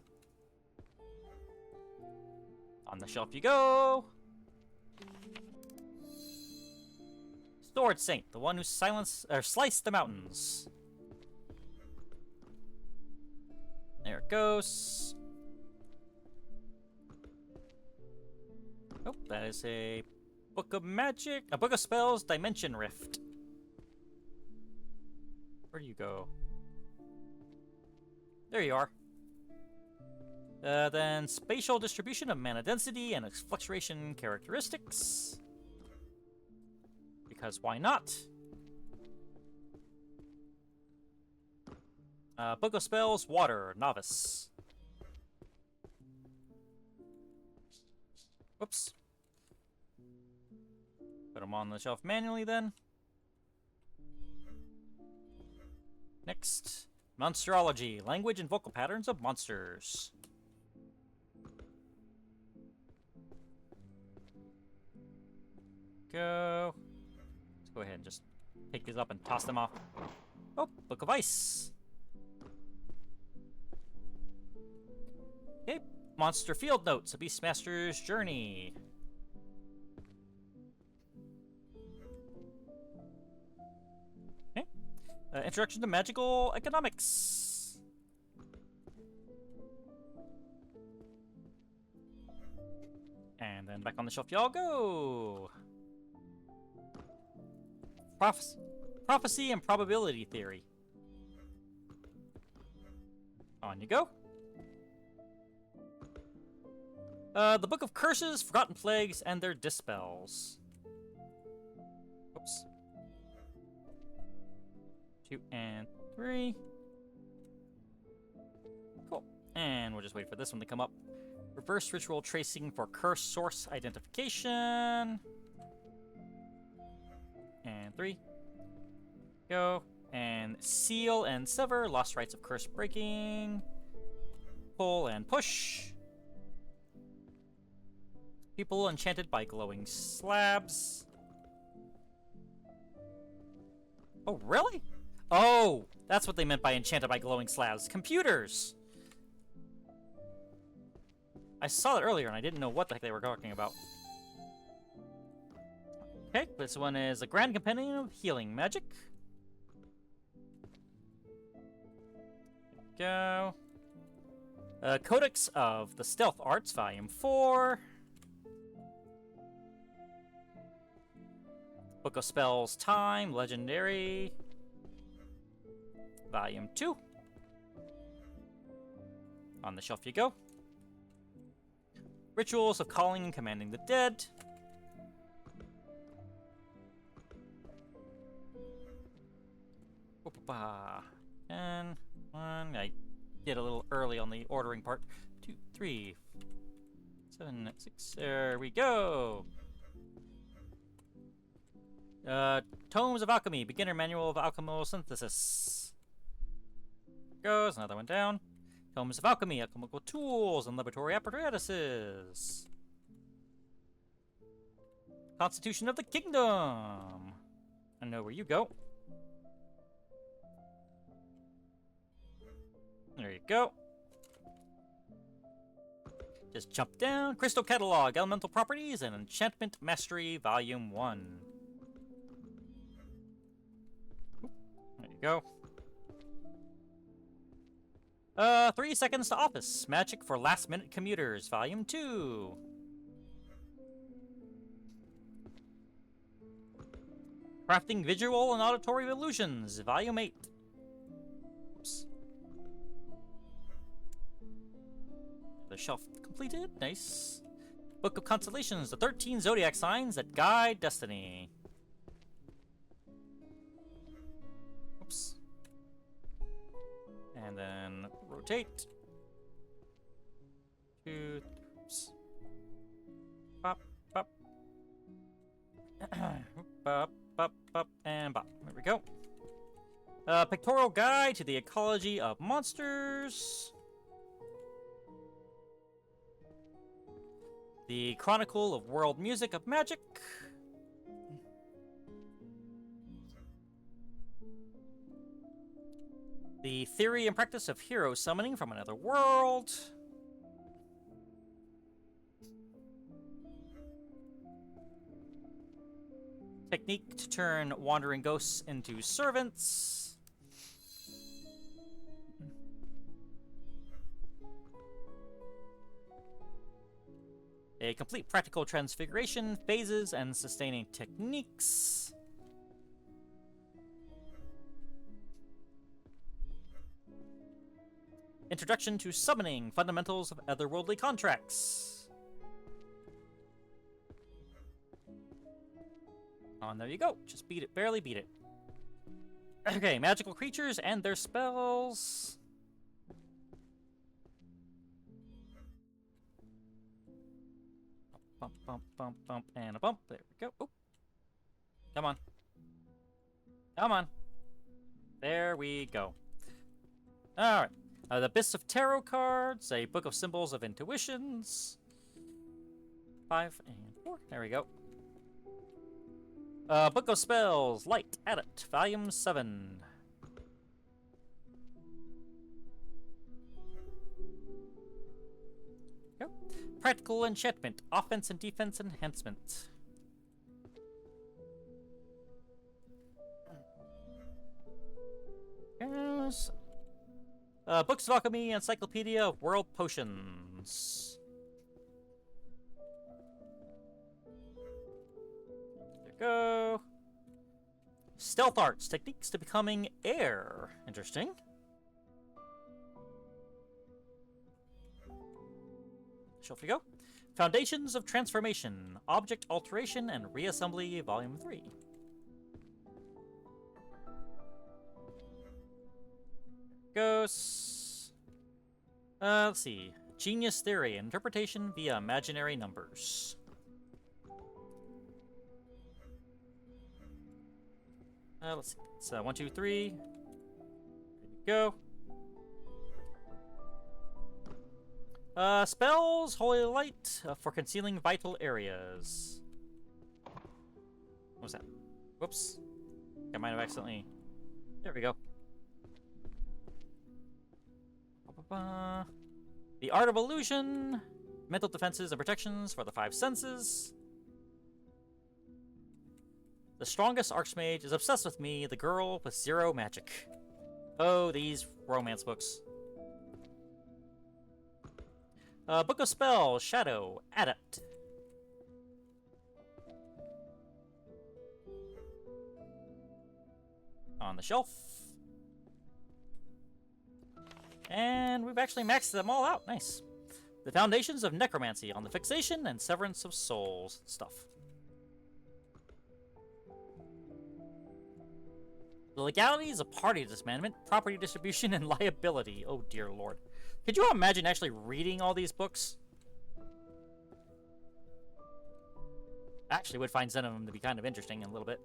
On the shelf you go. Sword Saint, the one who sliced the mountains. There it goes. Oh, that is a Book of Magic, a Book of Spells, Dimension Rift. Where do you go? There you are. Then spatial distribution of mana density and its fluctuation characteristics. Because why not? Book of Spells, Water, Novice. Whoops. Put them on the shelf manually then. Next, Monsterology, Language and Vocal Patterns of Monsters. Go. Let's go ahead and just take these up and toss them off. Oh, Book of Ice. Okay, Monster Field Notes, A Beastmaster's Journey. Okay, Introduction to Magical Economics. And then back on the shelf y'all go. Prophecy and Probability Theory. On you go. The Book of Curses, Forgotten Plagues, and Their Dispels. Oops. 2 and 3. Cool. And we'll just wait for this one to come up. Reverse Ritual Tracing for Curse Source Identification. And 3. Go. And Seal and Sever, Lost Rites of Curse Breaking. Pull and Push. People enchanted by glowing slabs. Oh, really? Oh, that's what they meant by enchanted by glowing slabs. Computers! I saw it earlier and I didn't know what the heck they were talking about. Okay, this one is a Grand Compendium of Healing Magic. Go. Codex of the Stealth Arts, Volume 4. Book of Spells, Time, Legendary. Volume 2. On the shelf you go. Rituals of Calling and Commanding the Dead. And 1. I did a little early on the ordering part. 2, 3, 7, 6. There we go. Tomes of Alchemy, Beginner Manual of Alchemical Synthesis. Goes, another one down. Tomes of Alchemy, Alchemical Tools and Laboratory Apparatuses. Constitution of the Kingdom. I know where you go. There you go. Just jump down. Crystal Catalog, Elemental Properties, and Enchantment Mastery, Volume 1. There you go. 3 Seconds to Office, Magic for Last-Minute Commuters, Volume 2. Crafting Visual and Auditory Illusions, Volume 8. Oops. The shelf completed, nice. Book of Constellations, the 13 zodiac signs that guide destiny. Oops. And then rotate. Two, oops. Pop, pop. Pop, pop, pop, and pop. There we go. Pictorial Guide to the Ecology of Monsters. The Chronicle of World Music of Magic. The Theory and Practice of Hero Summoning from Another World. Technique to turn wandering ghosts into servants. A complete practical transfiguration, phases, and sustaining techniques. Introduction to Summoning, Fundamentals of Otherworldly Contracts. Oh, and there you go. Just beat it. Barely beat it. Okay, magical creatures and their spells. Bump, bump, bump, bump, and a bump. There we go. Oop. Come on. Come on. There we go. Alright. The Abyss of Tarot cards, a Book of Symbols of Intuitions. 5 and 4. There we go. Book of Spells, Light, Adept, Volume 7. Go. Practical Enchantment, Offense and Defense Enhancement. Yes. Books of Alchemy, Encyclopedia of World Potions. There you go. Stealth Arts, Techniques to Becoming Air. Interesting. Shelf you go. Foundations of Transformation, Object Alteration and Reassembly, Volume 3. Goes. Let's see. Genius Theory, Interpretation via Imaginary Numbers. Let's see. It's 1, 2, 3. There you go. Spells, Holy Light, for concealing vital areas. What was that? Whoops. I might have accidentally... There we go. The Art of Illusion, mental defenses and protections for the 5 senses. The strongest Archmage is obsessed with me, the girl with 0 magic. Oh, these romance books. Book of Spells, Shadow, Adept. On the shelf. And we've actually maxed them all out. Nice. The Foundations of Necromancy on the Fixation and Severance of Souls stuff. The legalities of party dismantlement, property distribution, and liability. Oh dear lord. Could you imagine actually reading all these books? Actually would find some of them to be kind of interesting in a little bit.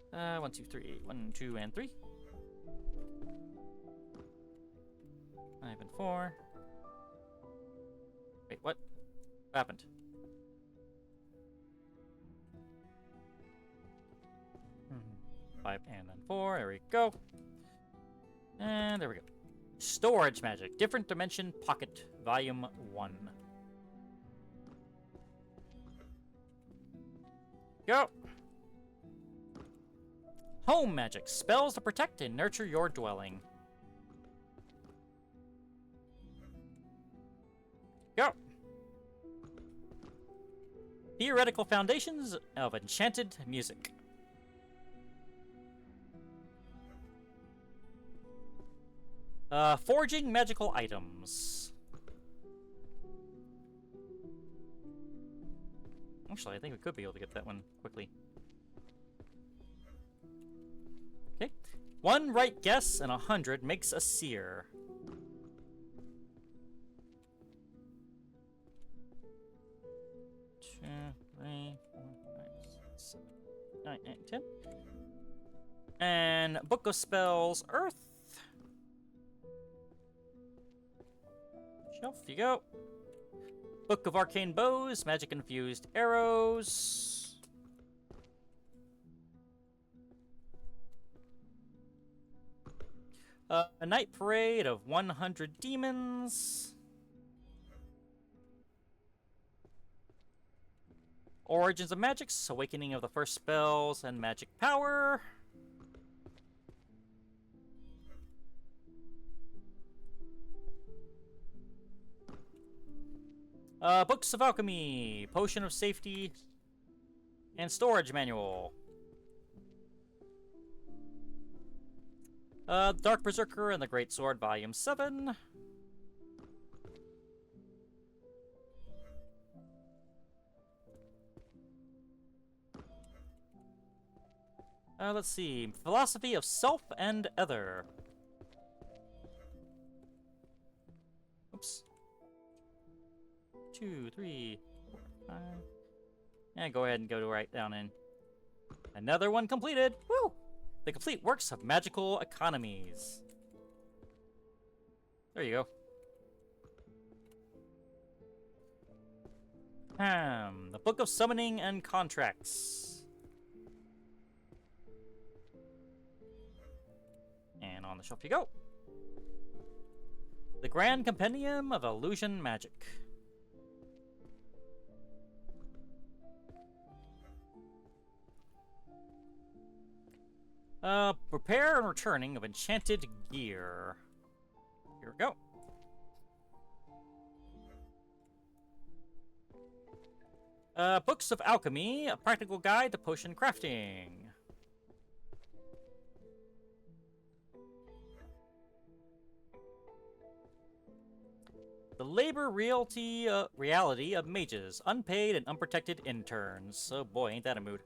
1, 2, 3. 1, 2, and 3. 5 and 4. Wait, what? What happened? 5 and then 4. There we go. And there we go. Storage Magic. Different Dimension Pocket. Volume 1. Go! Home Magic. Spells to protect and nurture your dwelling. Go! Theoretical Foundations of Enchanted Music. Forging Magical Items. Actually, I think we could be able to get that one quickly. Okay. 1 right guess and 100 makes a seer. Two, 3, 4, 5, 6, 7, 9, 8, 10. And Book of Spells, Earth. Shelf, you go. Book of Arcane Bows, Magic Infused Arrows. A Night Parade of 100 Demons. Origins of Magics, Awakening of the First Spells and Magic Power. Books of Alchemy, Potion of Safety, and Storage Manual. Dark Berserker and the Great Sword, Volume 7. Let's see. Philosophy of Self and Other. Oops. 2, 3, 4, 5. And go ahead and go right down in. Another one completed. Woo! The complete works of magical economies. There you go. The Book of Summoning and Contracts. And on the shelf you go. The Grand Compendium of Illusion Magic. Repair and returning of enchanted gear. Here we go. Books of Alchemy, a practical guide to potion crafting. The labor reality of mages, unpaid and unprotected interns. Oh boy, ain't that a mood.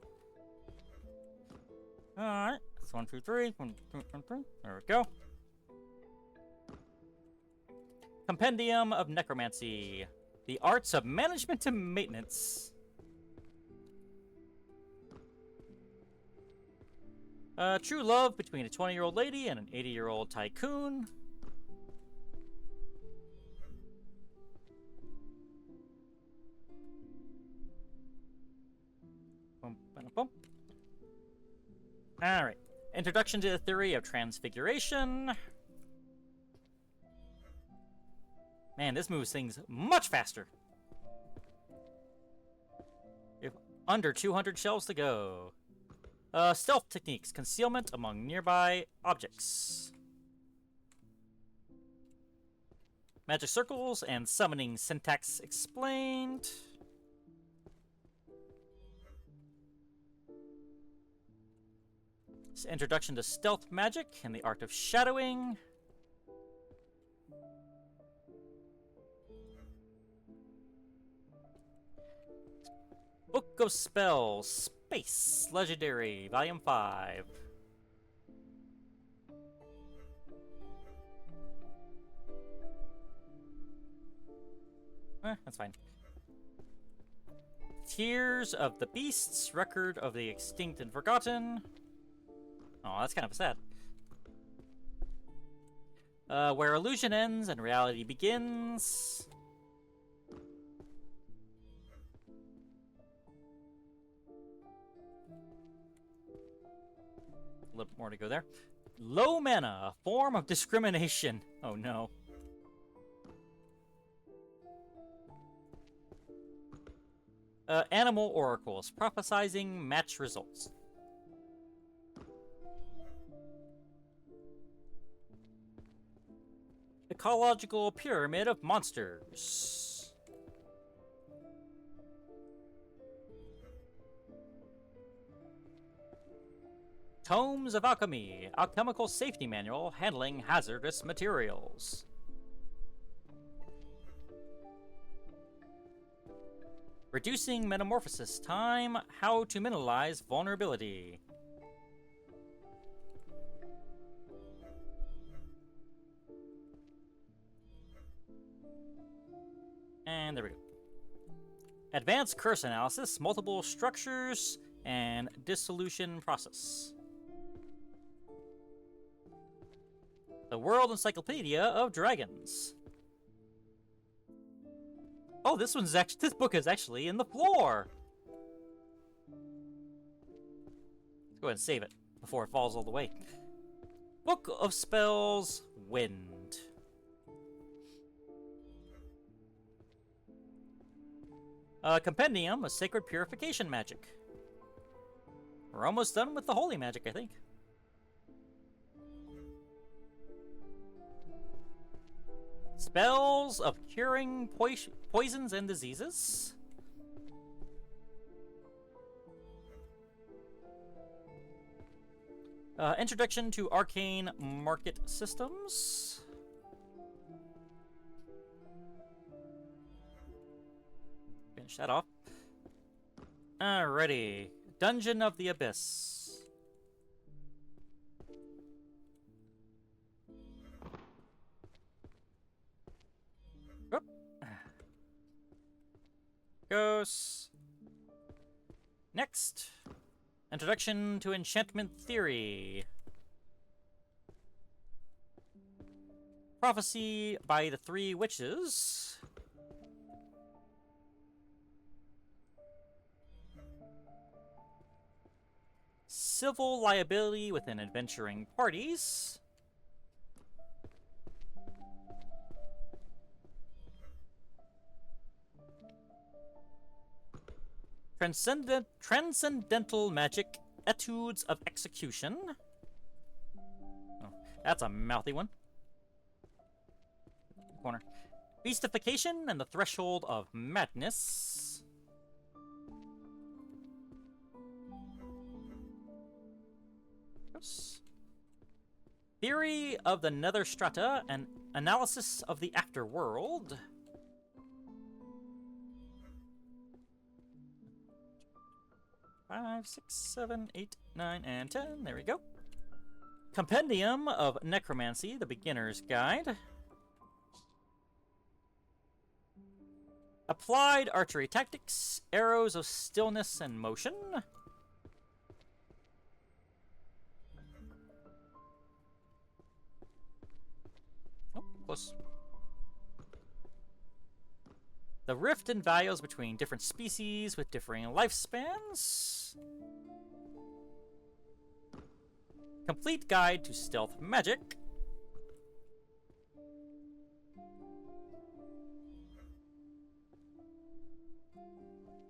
Alright, that's 1, 2, 3. 1, 2, 3. There we go. Compendium of Necromancy. The Arts of Management and Maintenance. True love between a 20-year-old lady and an 80-year-old tycoon. Boom, boom, boom. Alright. Introduction to the Theory of Transfiguration. Man, this moves things much faster. We have under 200 shelves to go. Stealth techniques. Concealment among nearby objects. Magic circles and summoning syntax explained. Introduction to stealth magic and the art of shadowing. Book of Spells, Space, Legendary, Volume 5. That's fine. Tears of the Beasts, Record of the Extinct and Forgotten. Oh, that's kind of sad. Where illusion ends and reality begins. little more to go there. Low mana, a form of discrimination. Oh no. Animal oracles, prophesizing match results. Ecological pyramid of monsters. Tomes of Alchemy, alchemical safety manual handling hazardous materials. Reducing metamorphosis time, how to minimize vulnerability. And there we go. Advanced curse analysis, multiple structures, and dissolution process. The World Encyclopedia of Dragons. Oh, this book is actually in the floor. Let's go ahead and save it before it falls all the way. Book of Spells, Wind. Compendium of Sacred Purification Magic. We're almost done with the Holy Magic, I think. Spells of curing poisons and diseases. Introduction to Arcane Market Systems. Finish that off. Alrighty. Dungeon of the Abyss. Oop. Goes. Next. Introduction to Enchantment Theory. Prophecy by the Three Witches. Civil liability within adventuring parties. Transcendental magic, etudes of execution. Oh, that's a mouthy one. Corner. Beastification and the threshold of madness. Oops. Theory of the nether strata and analysis of the afterworld. 5, 6, 7, 8, 9, and 10. There we go. Compendium of Necromancy, the Beginner's Guide. Applied Archery Tactics, Arrows of Stillness and Motion. Oh, close. The rift in values between different species with differing lifespans. Complete Guide to Stealth Magic.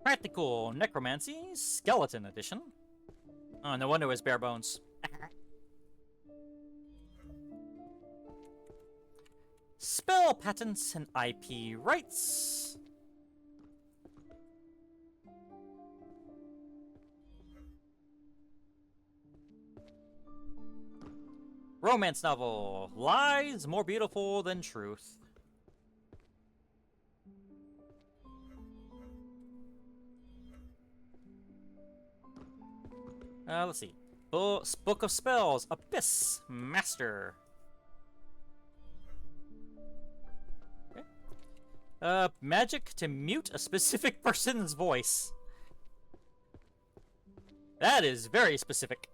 Practical Necromancy, Skeleton Edition. Oh, no wonder it was bare bones. Spell patents and IP rights. Romance novel. Lies more beautiful than truth. Let's see. Book of Spells. Abyss Master. Okay. Magic to mute a specific person's voice. That is very specific.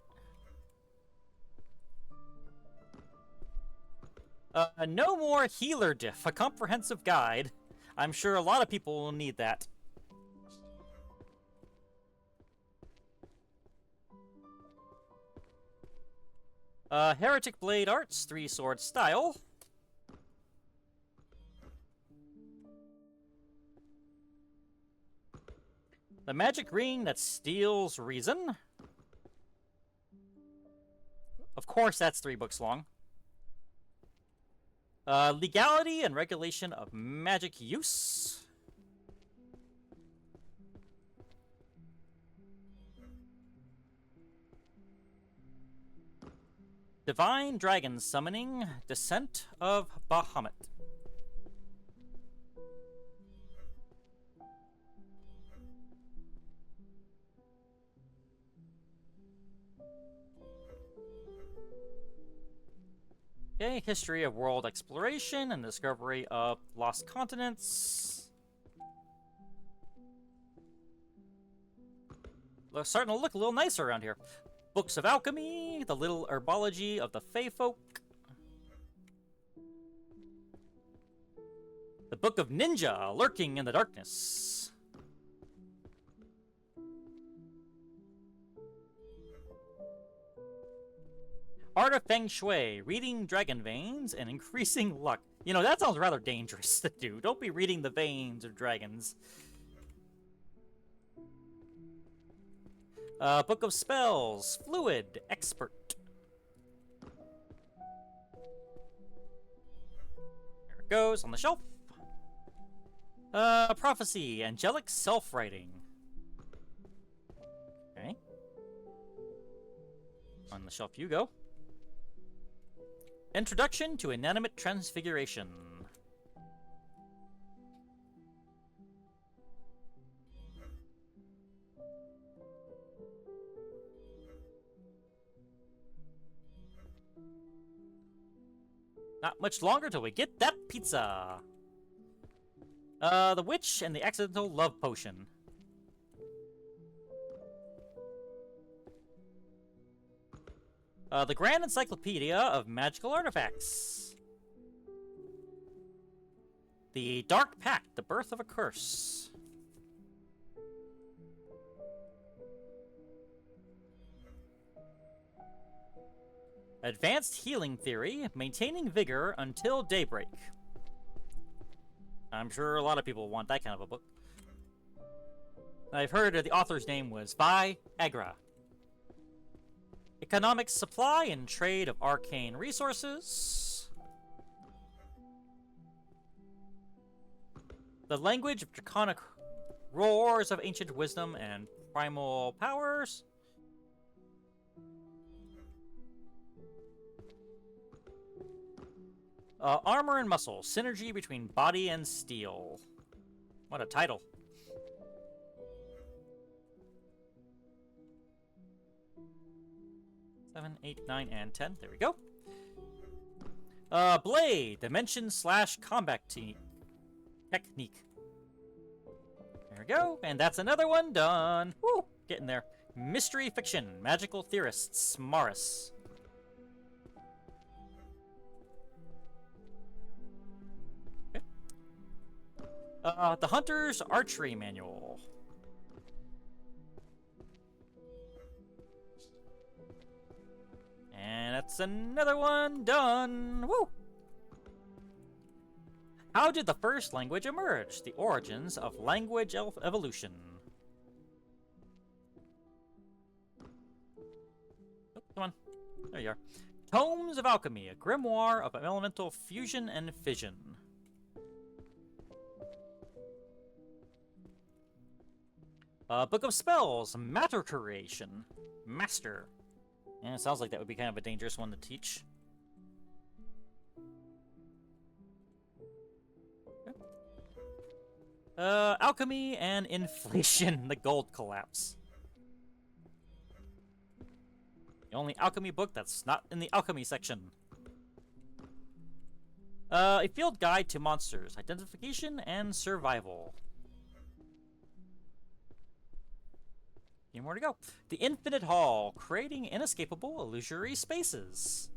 No more healer diff, a comprehensive guide. I'm sure a lot of people will need that. Heretic Blade Arts, 3-sword style. The magic ring that steals reason. Of course, that's 3 books long. Legality and regulation of magic use. Divine Dragon Summoning, Descent of Bahamut. Okay, history of world exploration and discovery of lost continents. Starting to look a little nicer around here. Books of Alchemy, the Little Herbology of the Fey Folk. The Book of Ninja, Lurking in the Darkness. Art of Feng Shui, reading dragon veins and increasing luck. You know, that sounds rather dangerous to do. Don't be reading the veins of dragons. Book of Spells, Fluid, Expert. There it goes on the shelf. Prophecy, Angelic Self-Writing. Okay. On the shelf you go. Introduction to Inanimate Transfiguration. Not much longer till we get that pizza. The Witch and the Accidental Love Potion. The Grand Encyclopedia of Magical Artifacts. The Dark Pact, The Birth of a Curse. Advanced Healing Theory, Maintaining Vigor Until Daybreak. I'm sure a lot of people want that kind of a book. I've heard the author's name was Viagra. Economic Supply and Trade of Arcane Resources. The Language of Draconic Roars of Ancient Wisdom and Primal Powers. Armor and Muscle, Synergy between Body and Steel. What a title. Seven, 8, 9, and 10. There we go. Blade, Dimension / Combat Technique. There we go. And that's another one done. Woo! Getting there. Mystery Fiction, Magical Theorists, Morris. The Hunter's Archery Manual. And that's another one done. Woo! How did the first language emerge? The origins of language evolution. Oh, come on. There you are. Tomes of Alchemy, a grimoire of elemental fusion and fission. Book of Spells, Matter Creation. Master. Yeah, it sounds like that would be kind of a dangerous one to teach. Alchemy and Inflation, the Gold Collapse. The only alchemy book that's not in the alchemy section. A field guide to monsters, identification and survival. Few more to go. The Infinite Hall, creating inescapable illusory spaces.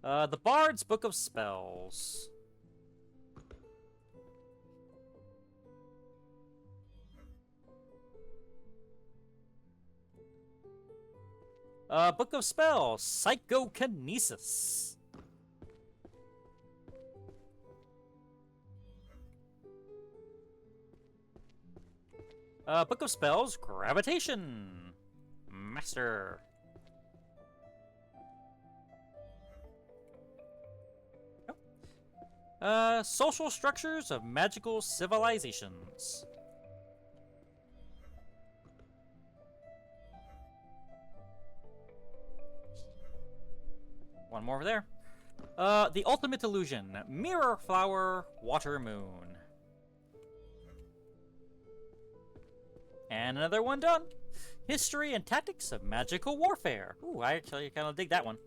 The Bard's Book of Spells. Book of Spells, Psychokinesis. Book of Spells, Gravitation. Master. Social Structures of Magical Civilizations. One more over there. The Ultimate Illusion, Mirror Flower, Water Moon. And another one done. History and Tactics of Magical Warfare. Ooh, I actually kind of dig that one.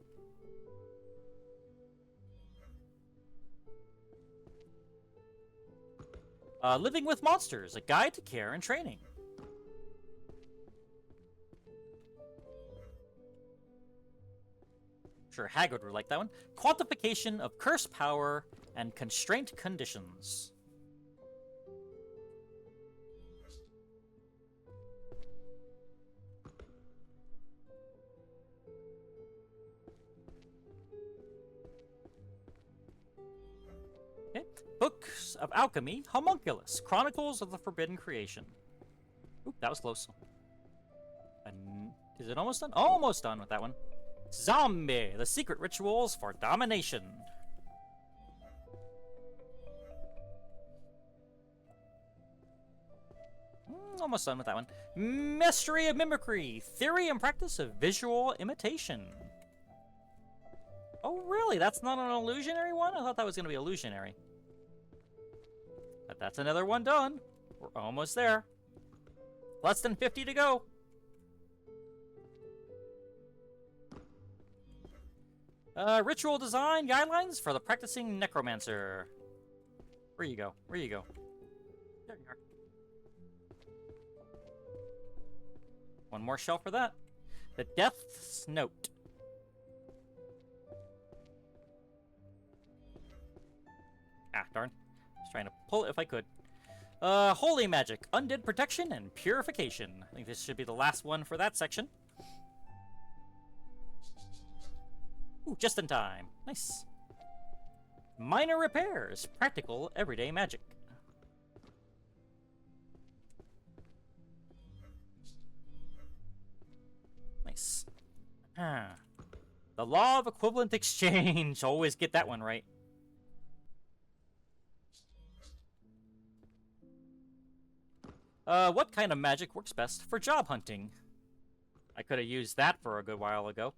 Living with Monsters, A Guide to Care and Training. Sure, Hagrid would like that one. Quantification of Curse Power and Constraint Conditions. Okay. Books of Alchemy, Homunculus, Chronicles of the Forbidden Creation. Oop, that was close. And is it almost done? Almost done with that one. Zombie, The Secret Rituals for Domination. Almost done with that one. Mystery of Mimicry, Theory and Practice of Visual Imitation. Oh, really? That's not an illusionary one? I thought that was going to be illusionary. But that's another one done. We're almost there. Less than 50 to go. Ritual Design Guidelines for the Practicing Necromancer. Where you go? Where you go? There you are. One more shelf for that. The Death's Note. Ah, darn. Just trying to pull it if I could. Holy Magic, Undead Protection and Purification. I think this should be the last one for that section. Ooh, just in time. Nice. Minor Repairs, Practical Everyday Magic. Nice. The Law of Equivalent Exchange. Always get that one right. What kind of magic works best for job hunting? I could have used that for a good while ago.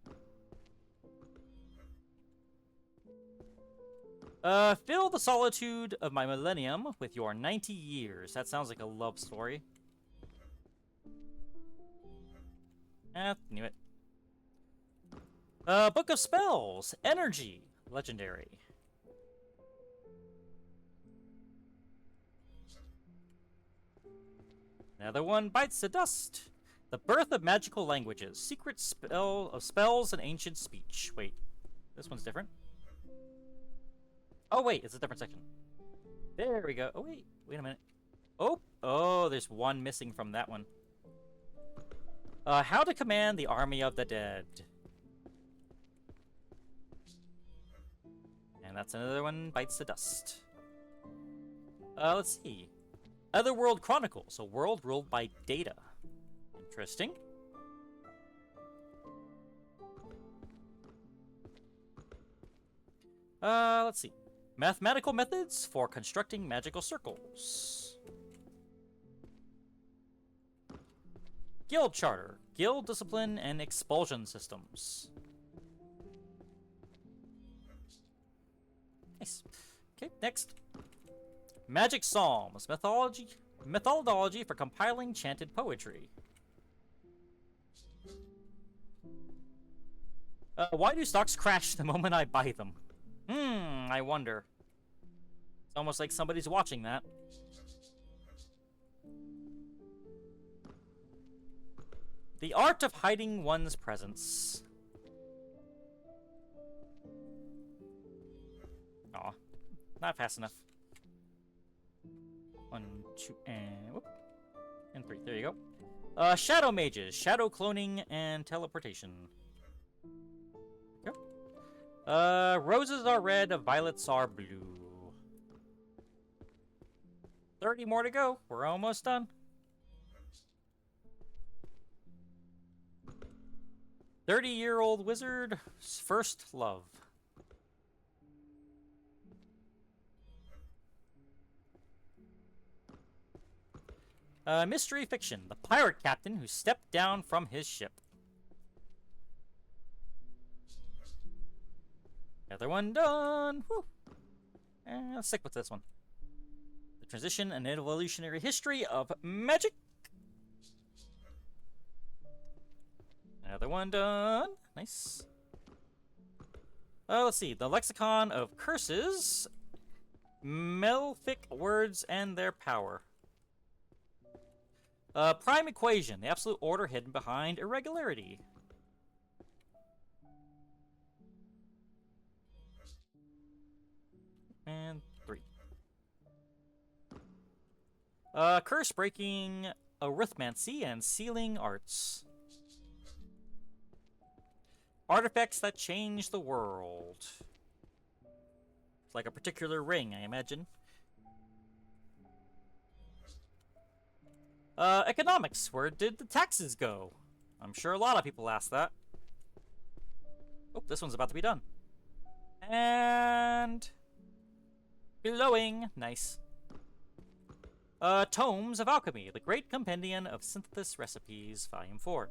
Fill the solitude of my millennium with your 90 years. That sounds like a love story. Knew it. Book of Spells. Energy. Legendary. Another one bites the dust. The Birth of Magical Languages. Secret Spell of Spells and Ancient Speech. Wait, this one's different. Oh, wait, it's a different section. There we go. Oh, wait a minute. Oh, there's one missing from that one. How to Command the Army of the Dead. And that's another one bites the dust. Let's see. Otherworld Chronicles, a world ruled by data. Interesting. Let's see. Mathematical methods for constructing magical circles. Guild Charter, Guild Discipline and Expulsion Systems. Nice. Okay, next. Magic Psalms, methodology for compiling chanted poetry. Why do stocks crash the moment I buy them? I wonder. It's almost like somebody's watching that. The Art of Hiding One's Presence. Aw, not fast enough. 1, 2, and whoop, and 3. There you go. Shadow Mages, Shadow Cloning, and Teleportation. Roses are red, violets are blue. 30 more to go. We're almost done. 30-year-old wizard's first love. Mystery fiction. The pirate captain who stepped down from his ship. Another one done. Woo. And let's stick with this one. The transition and evolutionary history of magic. Another one done. Nice. Let's see. The lexicon of curses. Melfic words and their power. Prime equation. The absolute order hidden behind irregularity. And 3. Curse breaking arithmancy and sealing arts. Artifacts that change the world. It's like a particular ring, I imagine. Economics. Where did the taxes go? I'm sure a lot of people ask that. Oh, this one's about to be done. And... glowing. Nice. Tomes of Alchemy. The Great Compendium of Synthesis Recipes, Volume 4.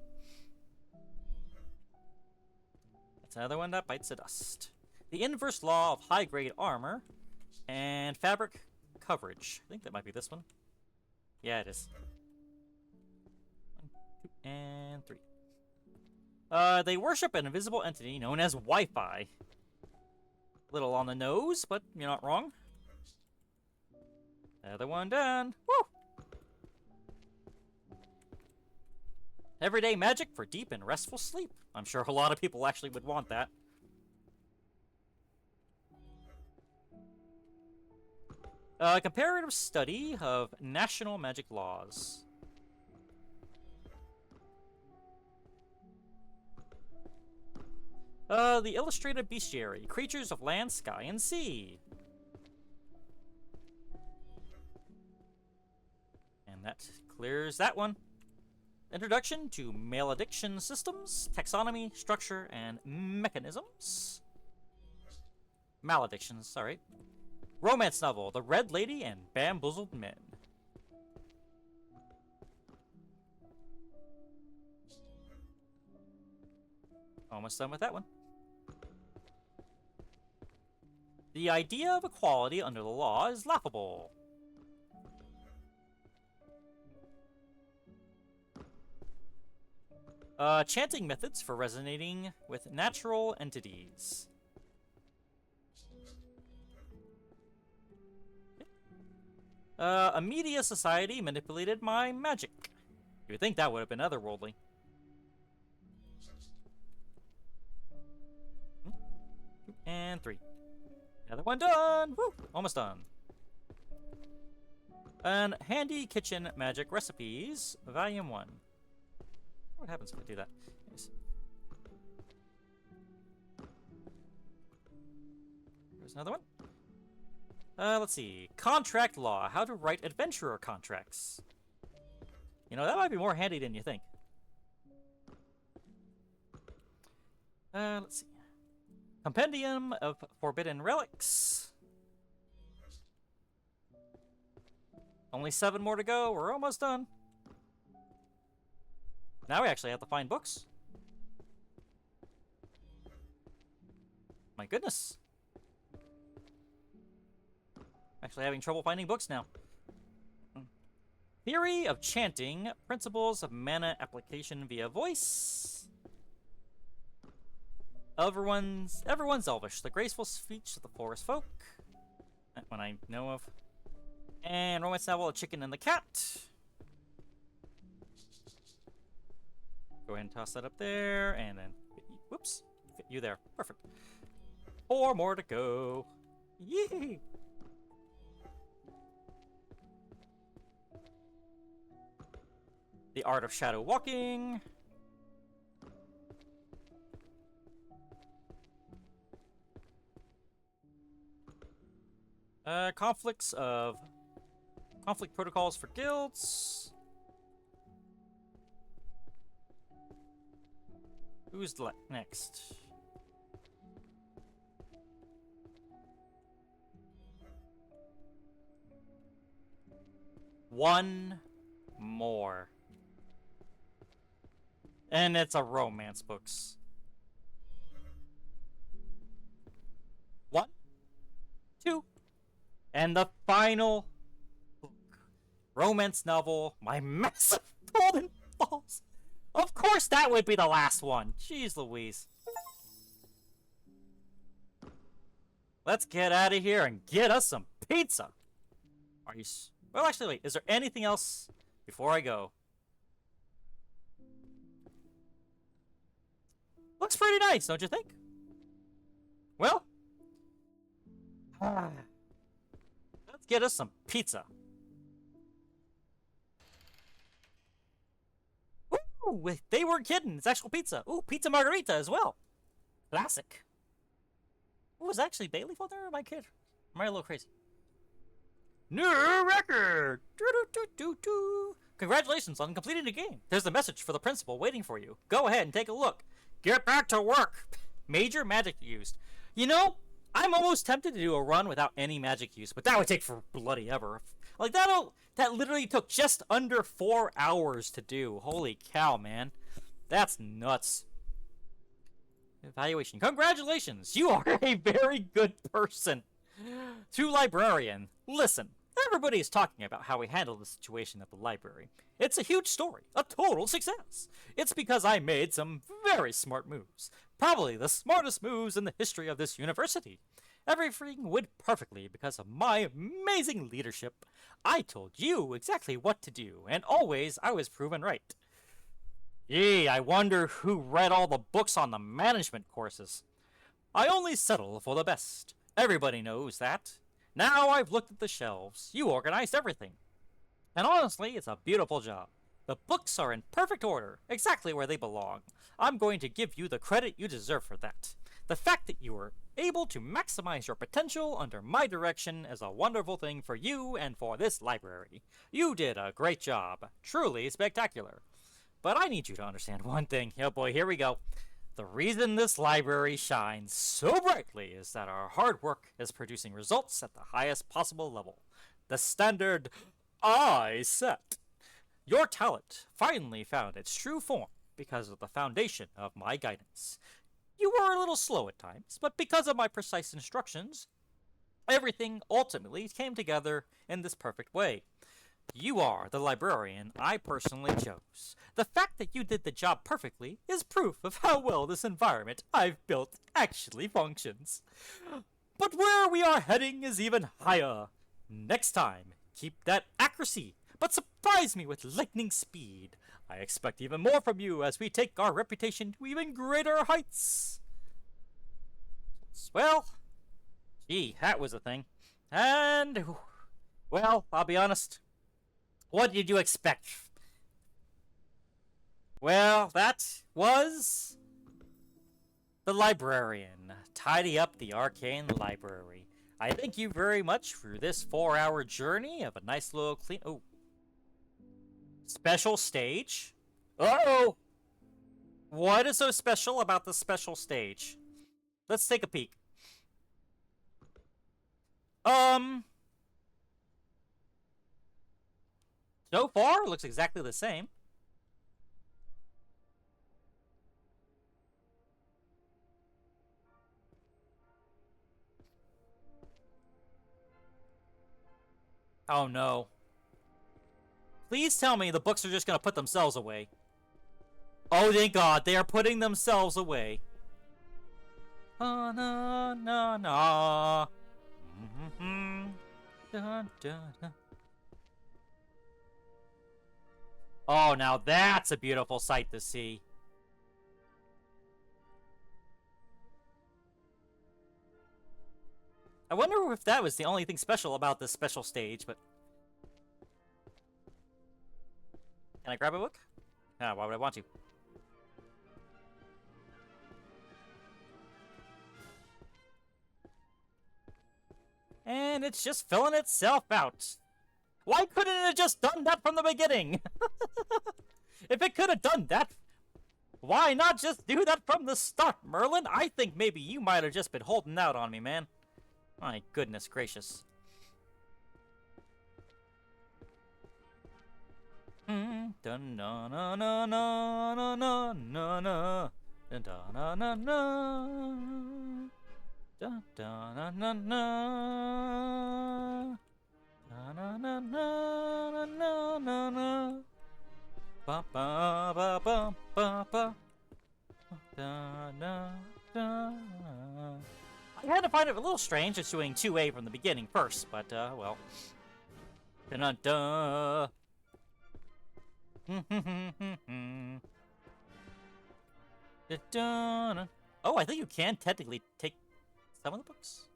That's another one that bites the dust. The Inverse Law of High-Grade Armor. And Fabric Coverage. I think that might be this one. Yeah, it is. 1, 2, and 3. They worship an invisible entity known as Wi-Fi. Little on the nose, but you're not wrong. Another one done. Woo! Everyday magic for deep and restful sleep. I'm sure a lot of people actually would want that. Comparative study of national magic laws. The illustrated bestiary. Creatures of land, sky, and sea. And that clears that one. Introduction to malediction systems, taxonomy, structure, and mechanisms. Maledictions, sorry. Romance novel, The Red Lady and Bamboozled Men. Almost done with that one. The idea of equality under the law is laughable. Chanting methods for resonating with natural entities. A media society manipulated my magic. You would think that would have been otherworldly. And 3. Another one done! Woo! Almost done. And Handy Kitchen Magic Recipes, Volume 1. What happens if I do that? Nice. There's another one. Let's see. Contract law. How to write adventurer contracts. You know, that might be more handy than you think. Let's see. Compendium of Forbidden Relics. Only 7 more to go. We're almost done. Now we actually have to find books. My goodness. Actually having trouble finding books now. Theory of chanting. Principles of mana application via voice. Everyone's Elvish. The graceful speech of the forest folk. That one I know of. And romance novel, A Chicken and the Cat. Go ahead and toss that up there, and then, whoops, fit you there. Perfect. 4 more to go. Yee! The Art of Shadow Walking. conflict protocols for guilds. Who's next? One more. And it's a romance books. 1, 2, and the final book. Romance novel, My Massive Golden Balls. Of course that would be the last one. Jeez Louise. Let's get out of here and get us some pizza. Are you... Well, actually, wait. Is there anything else before I go? Looks pretty nice, don't you think? Well, let's get us some pizza. Ooh, they weren't kidding. It's actual pizza. Ooh, pizza margarita as well. Classic. Ooh, was that actually bay leaf on there, or am I kidding? Am I a little crazy? New record! Congratulations on completing the game. There's a message for the principal waiting for you. Go ahead and take a look. Get back to work. Major magic used. You know, I'm almost tempted to do a run without any magic use, but that would take for bloody ever. Like, that literally took just under 4 hours to do. Holy cow, man. That's nuts. Evaluation. Congratulations. You are a very good person. To Librarian. Listen. Everybody is talking about how we handled the situation at the library. It's a huge story, a total success. It's because I made some very smart moves. Probably the smartest moves in the history of this university. Everything went perfectly because of my amazing leadership. I told you exactly what to do, and always I was proven right. Gee, I wonder who read all the books on the management courses. I only settle for the best. Everybody knows that. Now I've looked at the shelves. You organized everything. And honestly, it's a beautiful job. The books are in perfect order, exactly where they belong. I'm going to give you the credit you deserve for that. The fact that you were able to maximize your potential under my direction is a wonderful thing for you and for this library. You did a great job. Truly spectacular. But I need you to understand one thing. Oh boy, here we go. The reason this library shines so brightly is that our hard work is producing results at the highest possible level. The standard I set. Your talent finally found its true form because of the foundation of my guidance. You were a little slow at times, but because of my precise instructions, everything ultimately came together in this perfect way. You are the librarian I personally chose. The fact that you did the job perfectly is proof of how well this environment I've built actually functions. But where we are heading is even higher. Next time, keep that accuracy, but surprise me with lightning speed. I expect even more from you as we take our reputation to even greater heights. Well, gee, that was a thing. And, well, I'll be honest. What did you expect? Well, that was the Librarian. Tidy up the Arcane Library. I thank you very much for this 4-hour journey of a nice little clean... Oh. Special stage? Uh-oh! What is so special about the special stage? Let's take a peek. So far, it looks exactly the same. Oh no. Please tell me the books are just gonna put themselves away. Oh, thank God, they are putting themselves away. Na na na na. Dun, dun, dun. Oh, now that's a beautiful sight to see. I wonder if that was the only thing special about this special stage, but... Can I grab a book? Ah, why would I want to? And it's just filling itself out. Why couldn't it have just done that from the beginning? If it could have done that, why not just do that from the start, Merlin? I think maybe you might have just been holding out on me, man. My goodness gracious. Dun dun na na na na na na na dun dun na na na dun dun na na na na na na na na na na ba ba ba ba ba ba da da da. I had to find it a little strange just doing 2A from the beginning first, but well. Dun dun. Oh, I think you can technically take some of the books.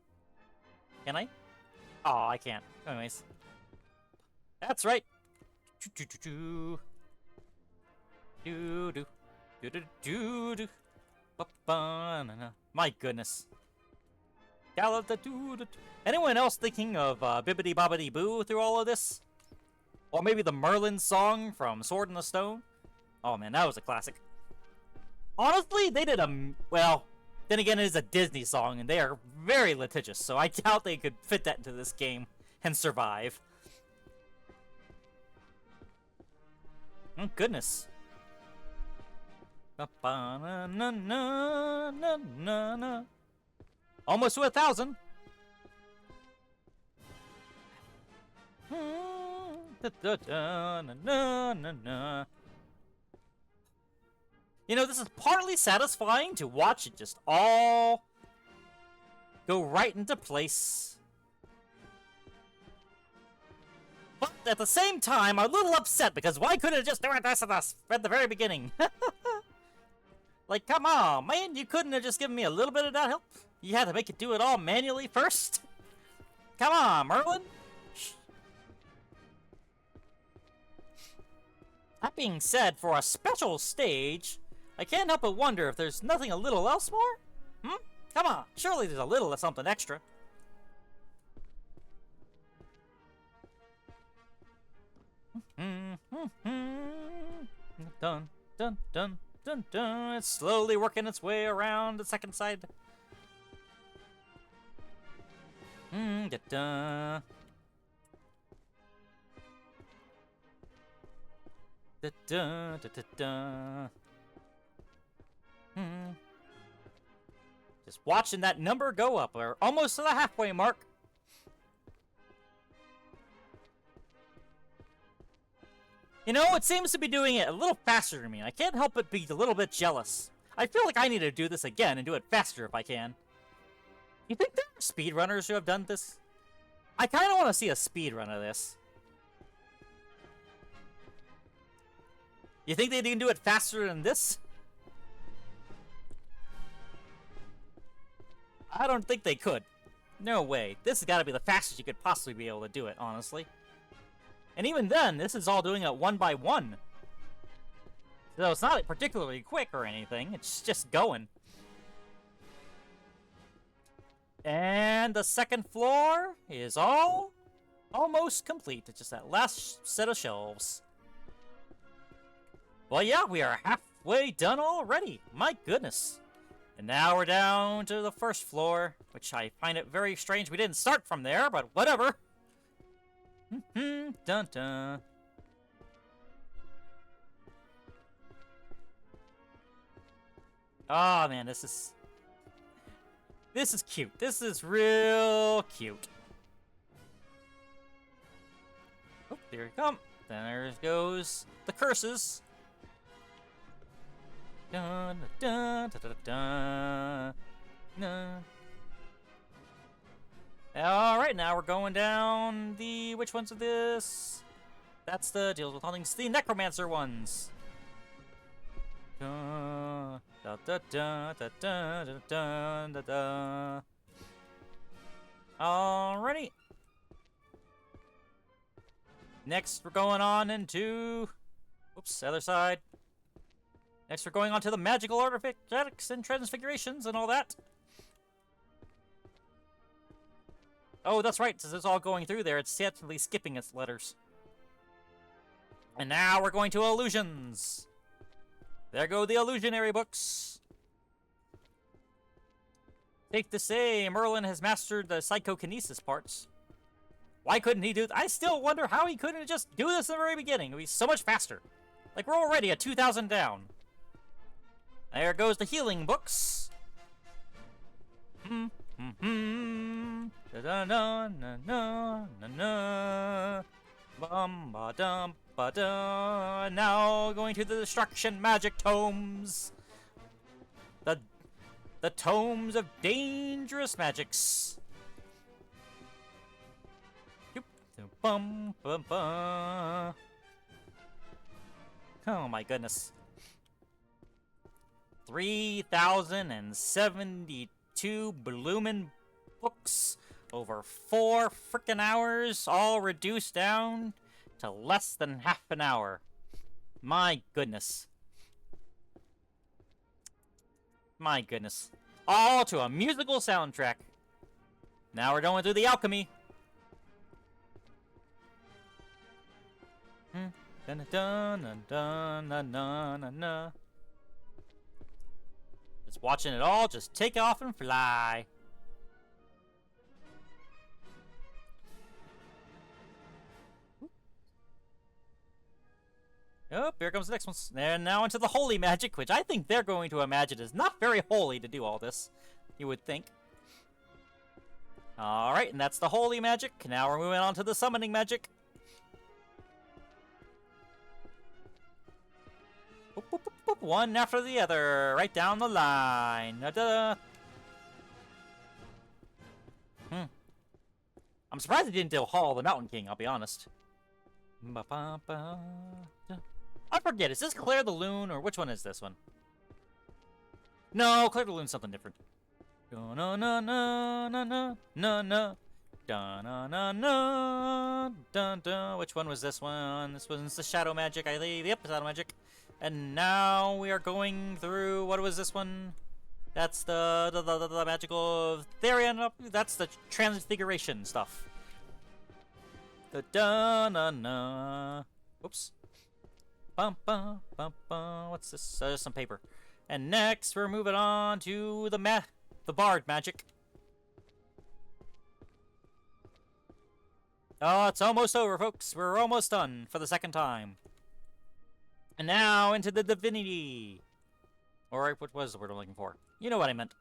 Can I? Oh, I can't. Anyways. That's right. My goodness. Anyone else thinking of Bibbidi Bobbidi Boo through all of this? Or maybe the Merlin song from Sword in the Stone? Oh man, that was a classic. Honestly, they did well, then again, it is a Disney song, and they are very litigious, so I doubt they could fit that into this game and survive. Oh, goodness. Almost to 1,000. You know, this is partly satisfying to watch it just all go right into place. But at the same time, I'm a little upset because why couldn't it just do it this and this at the very beginning? Like, come on, man, you couldn't have just given me a little bit of that help? You had to make it do it all manually first? Come on, Merlin. That being said, for a special stage, I can't help but wonder if there's nothing a little else more? Hmm? Come on, surely there's a little of something extra. Dun, dun, dun, dun, dun. It's slowly working its way around the second side. Da, da. Da, da, da, da, da. Just watching that number go up. We're almost to the halfway mark. You know, it seems to be doing it a little faster than me. I can't help but be a little bit jealous. I feel like I need to do this again and do it faster if I can. You think there are speedrunners who have done this? I kind of want to see a speedrun of this. You think they can do it faster than this? I don't think they could. No way. This has got to be the fastest you could possibly be able to do it, honestly. And even then, this is all doing it one by one. So it's not particularly quick or anything. It's just going. And the second floor is almost complete. It's just that last set of shelves. Well, yeah, we are halfway done already. My goodness. And now we're down to the first floor, which I find it very strange we didn't start from there, but whatever. Dun dun. Oh man, this is cute. This is real cute. Oh, there we come. There goes the curses. Dun dun dun dun dun. Dun. Alright, now we're going down the... Which ones are this? That's the deals with hauntings. The necromancer ones. Da, da, da, da, da, da, da, da, da. Alrighty. Next, we're going on into... Oops, other side. Next, we're going on to the magical artifacts and transfigurations and all that. Oh, that's right, since it's all going through there, it's technically skipping its letters. And now we're going to illusions. There go the illusionary books. Safe to say, Merlin has mastered the psychokinesis parts. Why couldn't he do I still wonder how he couldn't just do this in the very beginning. It would be so much faster. Like, we're already at 2,000 down. There goes the healing books. Now going to the destruction magic tomes. The tomes of dangerous magics. Oh my goodness. 3,072 bloomin' books over 4 frickin' hours, all reduced down to less than half an hour. My goodness. My goodness. All to a musical soundtrack. Now we're going through the alchemy. Just watching it all just take off and fly. Oh, here comes the next one. And now into the holy magic, which I think they're going to imagine is not very holy to do all this. You would think. Alright, and that's the holy magic. Now we're moving on to the summoning magic. Boop, boop, boop, boop. One after the other, right down the line. Da-da. I'm surprised they didn't do Hall of the Mountain King, I'll be honest. I forget, is this Claire the Loon, or which one is this one? No, Claire the Loon's something different. Which one was this one? This one's the Shadow Magic, I believe. Yep, Shadow Magic. And now we are going through, what was this one? That's the magical Therian. That's the transfiguration stuff. Oops. What's this? Some paper. And next, we're moving on to the Bard magic. Oh, it's almost over, folks. We're almost done for the second time. And now into the divinity. Or what was the word I'm looking for? You know what I meant.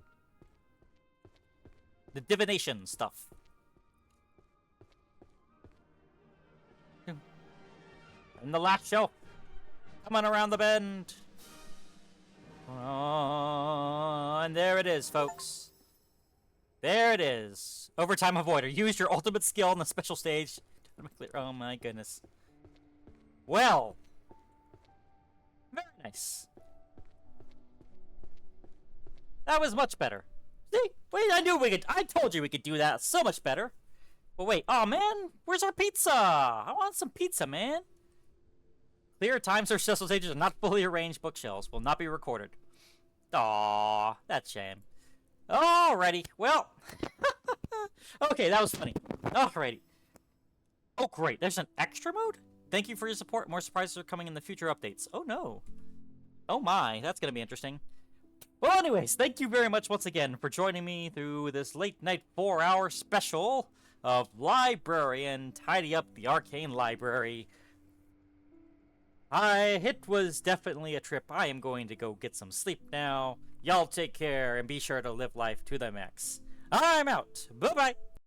The divination stuff. And the last shelf. Coming around the bend. Oh, and there it is, folks. There it is. Overtime Avoider. Use your ultimate skill on the special stage. Oh my goodness. Well. Very nice. That was much better. See? Wait, I told you we could do that so much better. But wait, oh man, where's our pizza? I want some pizza, man. Clear times or special stages are not fully arranged bookshelves. Will not be recorded. Aww, that's a shame. Alrighty, well. Okay, that was funny. Alrighty. Oh great, there's an extra mode? Thank you for your support. More surprises are coming in the future updates. Oh no. Oh my, that's gonna be interesting. Well, anyways, thank you very much once again for joining me through this late night 4-hour special of Librarian Tidy Up the Arcane Library. It was definitely a trip. I am going to go get some sleep now. Y'all take care and be sure to live life to the max. I'm out. Bye-bye.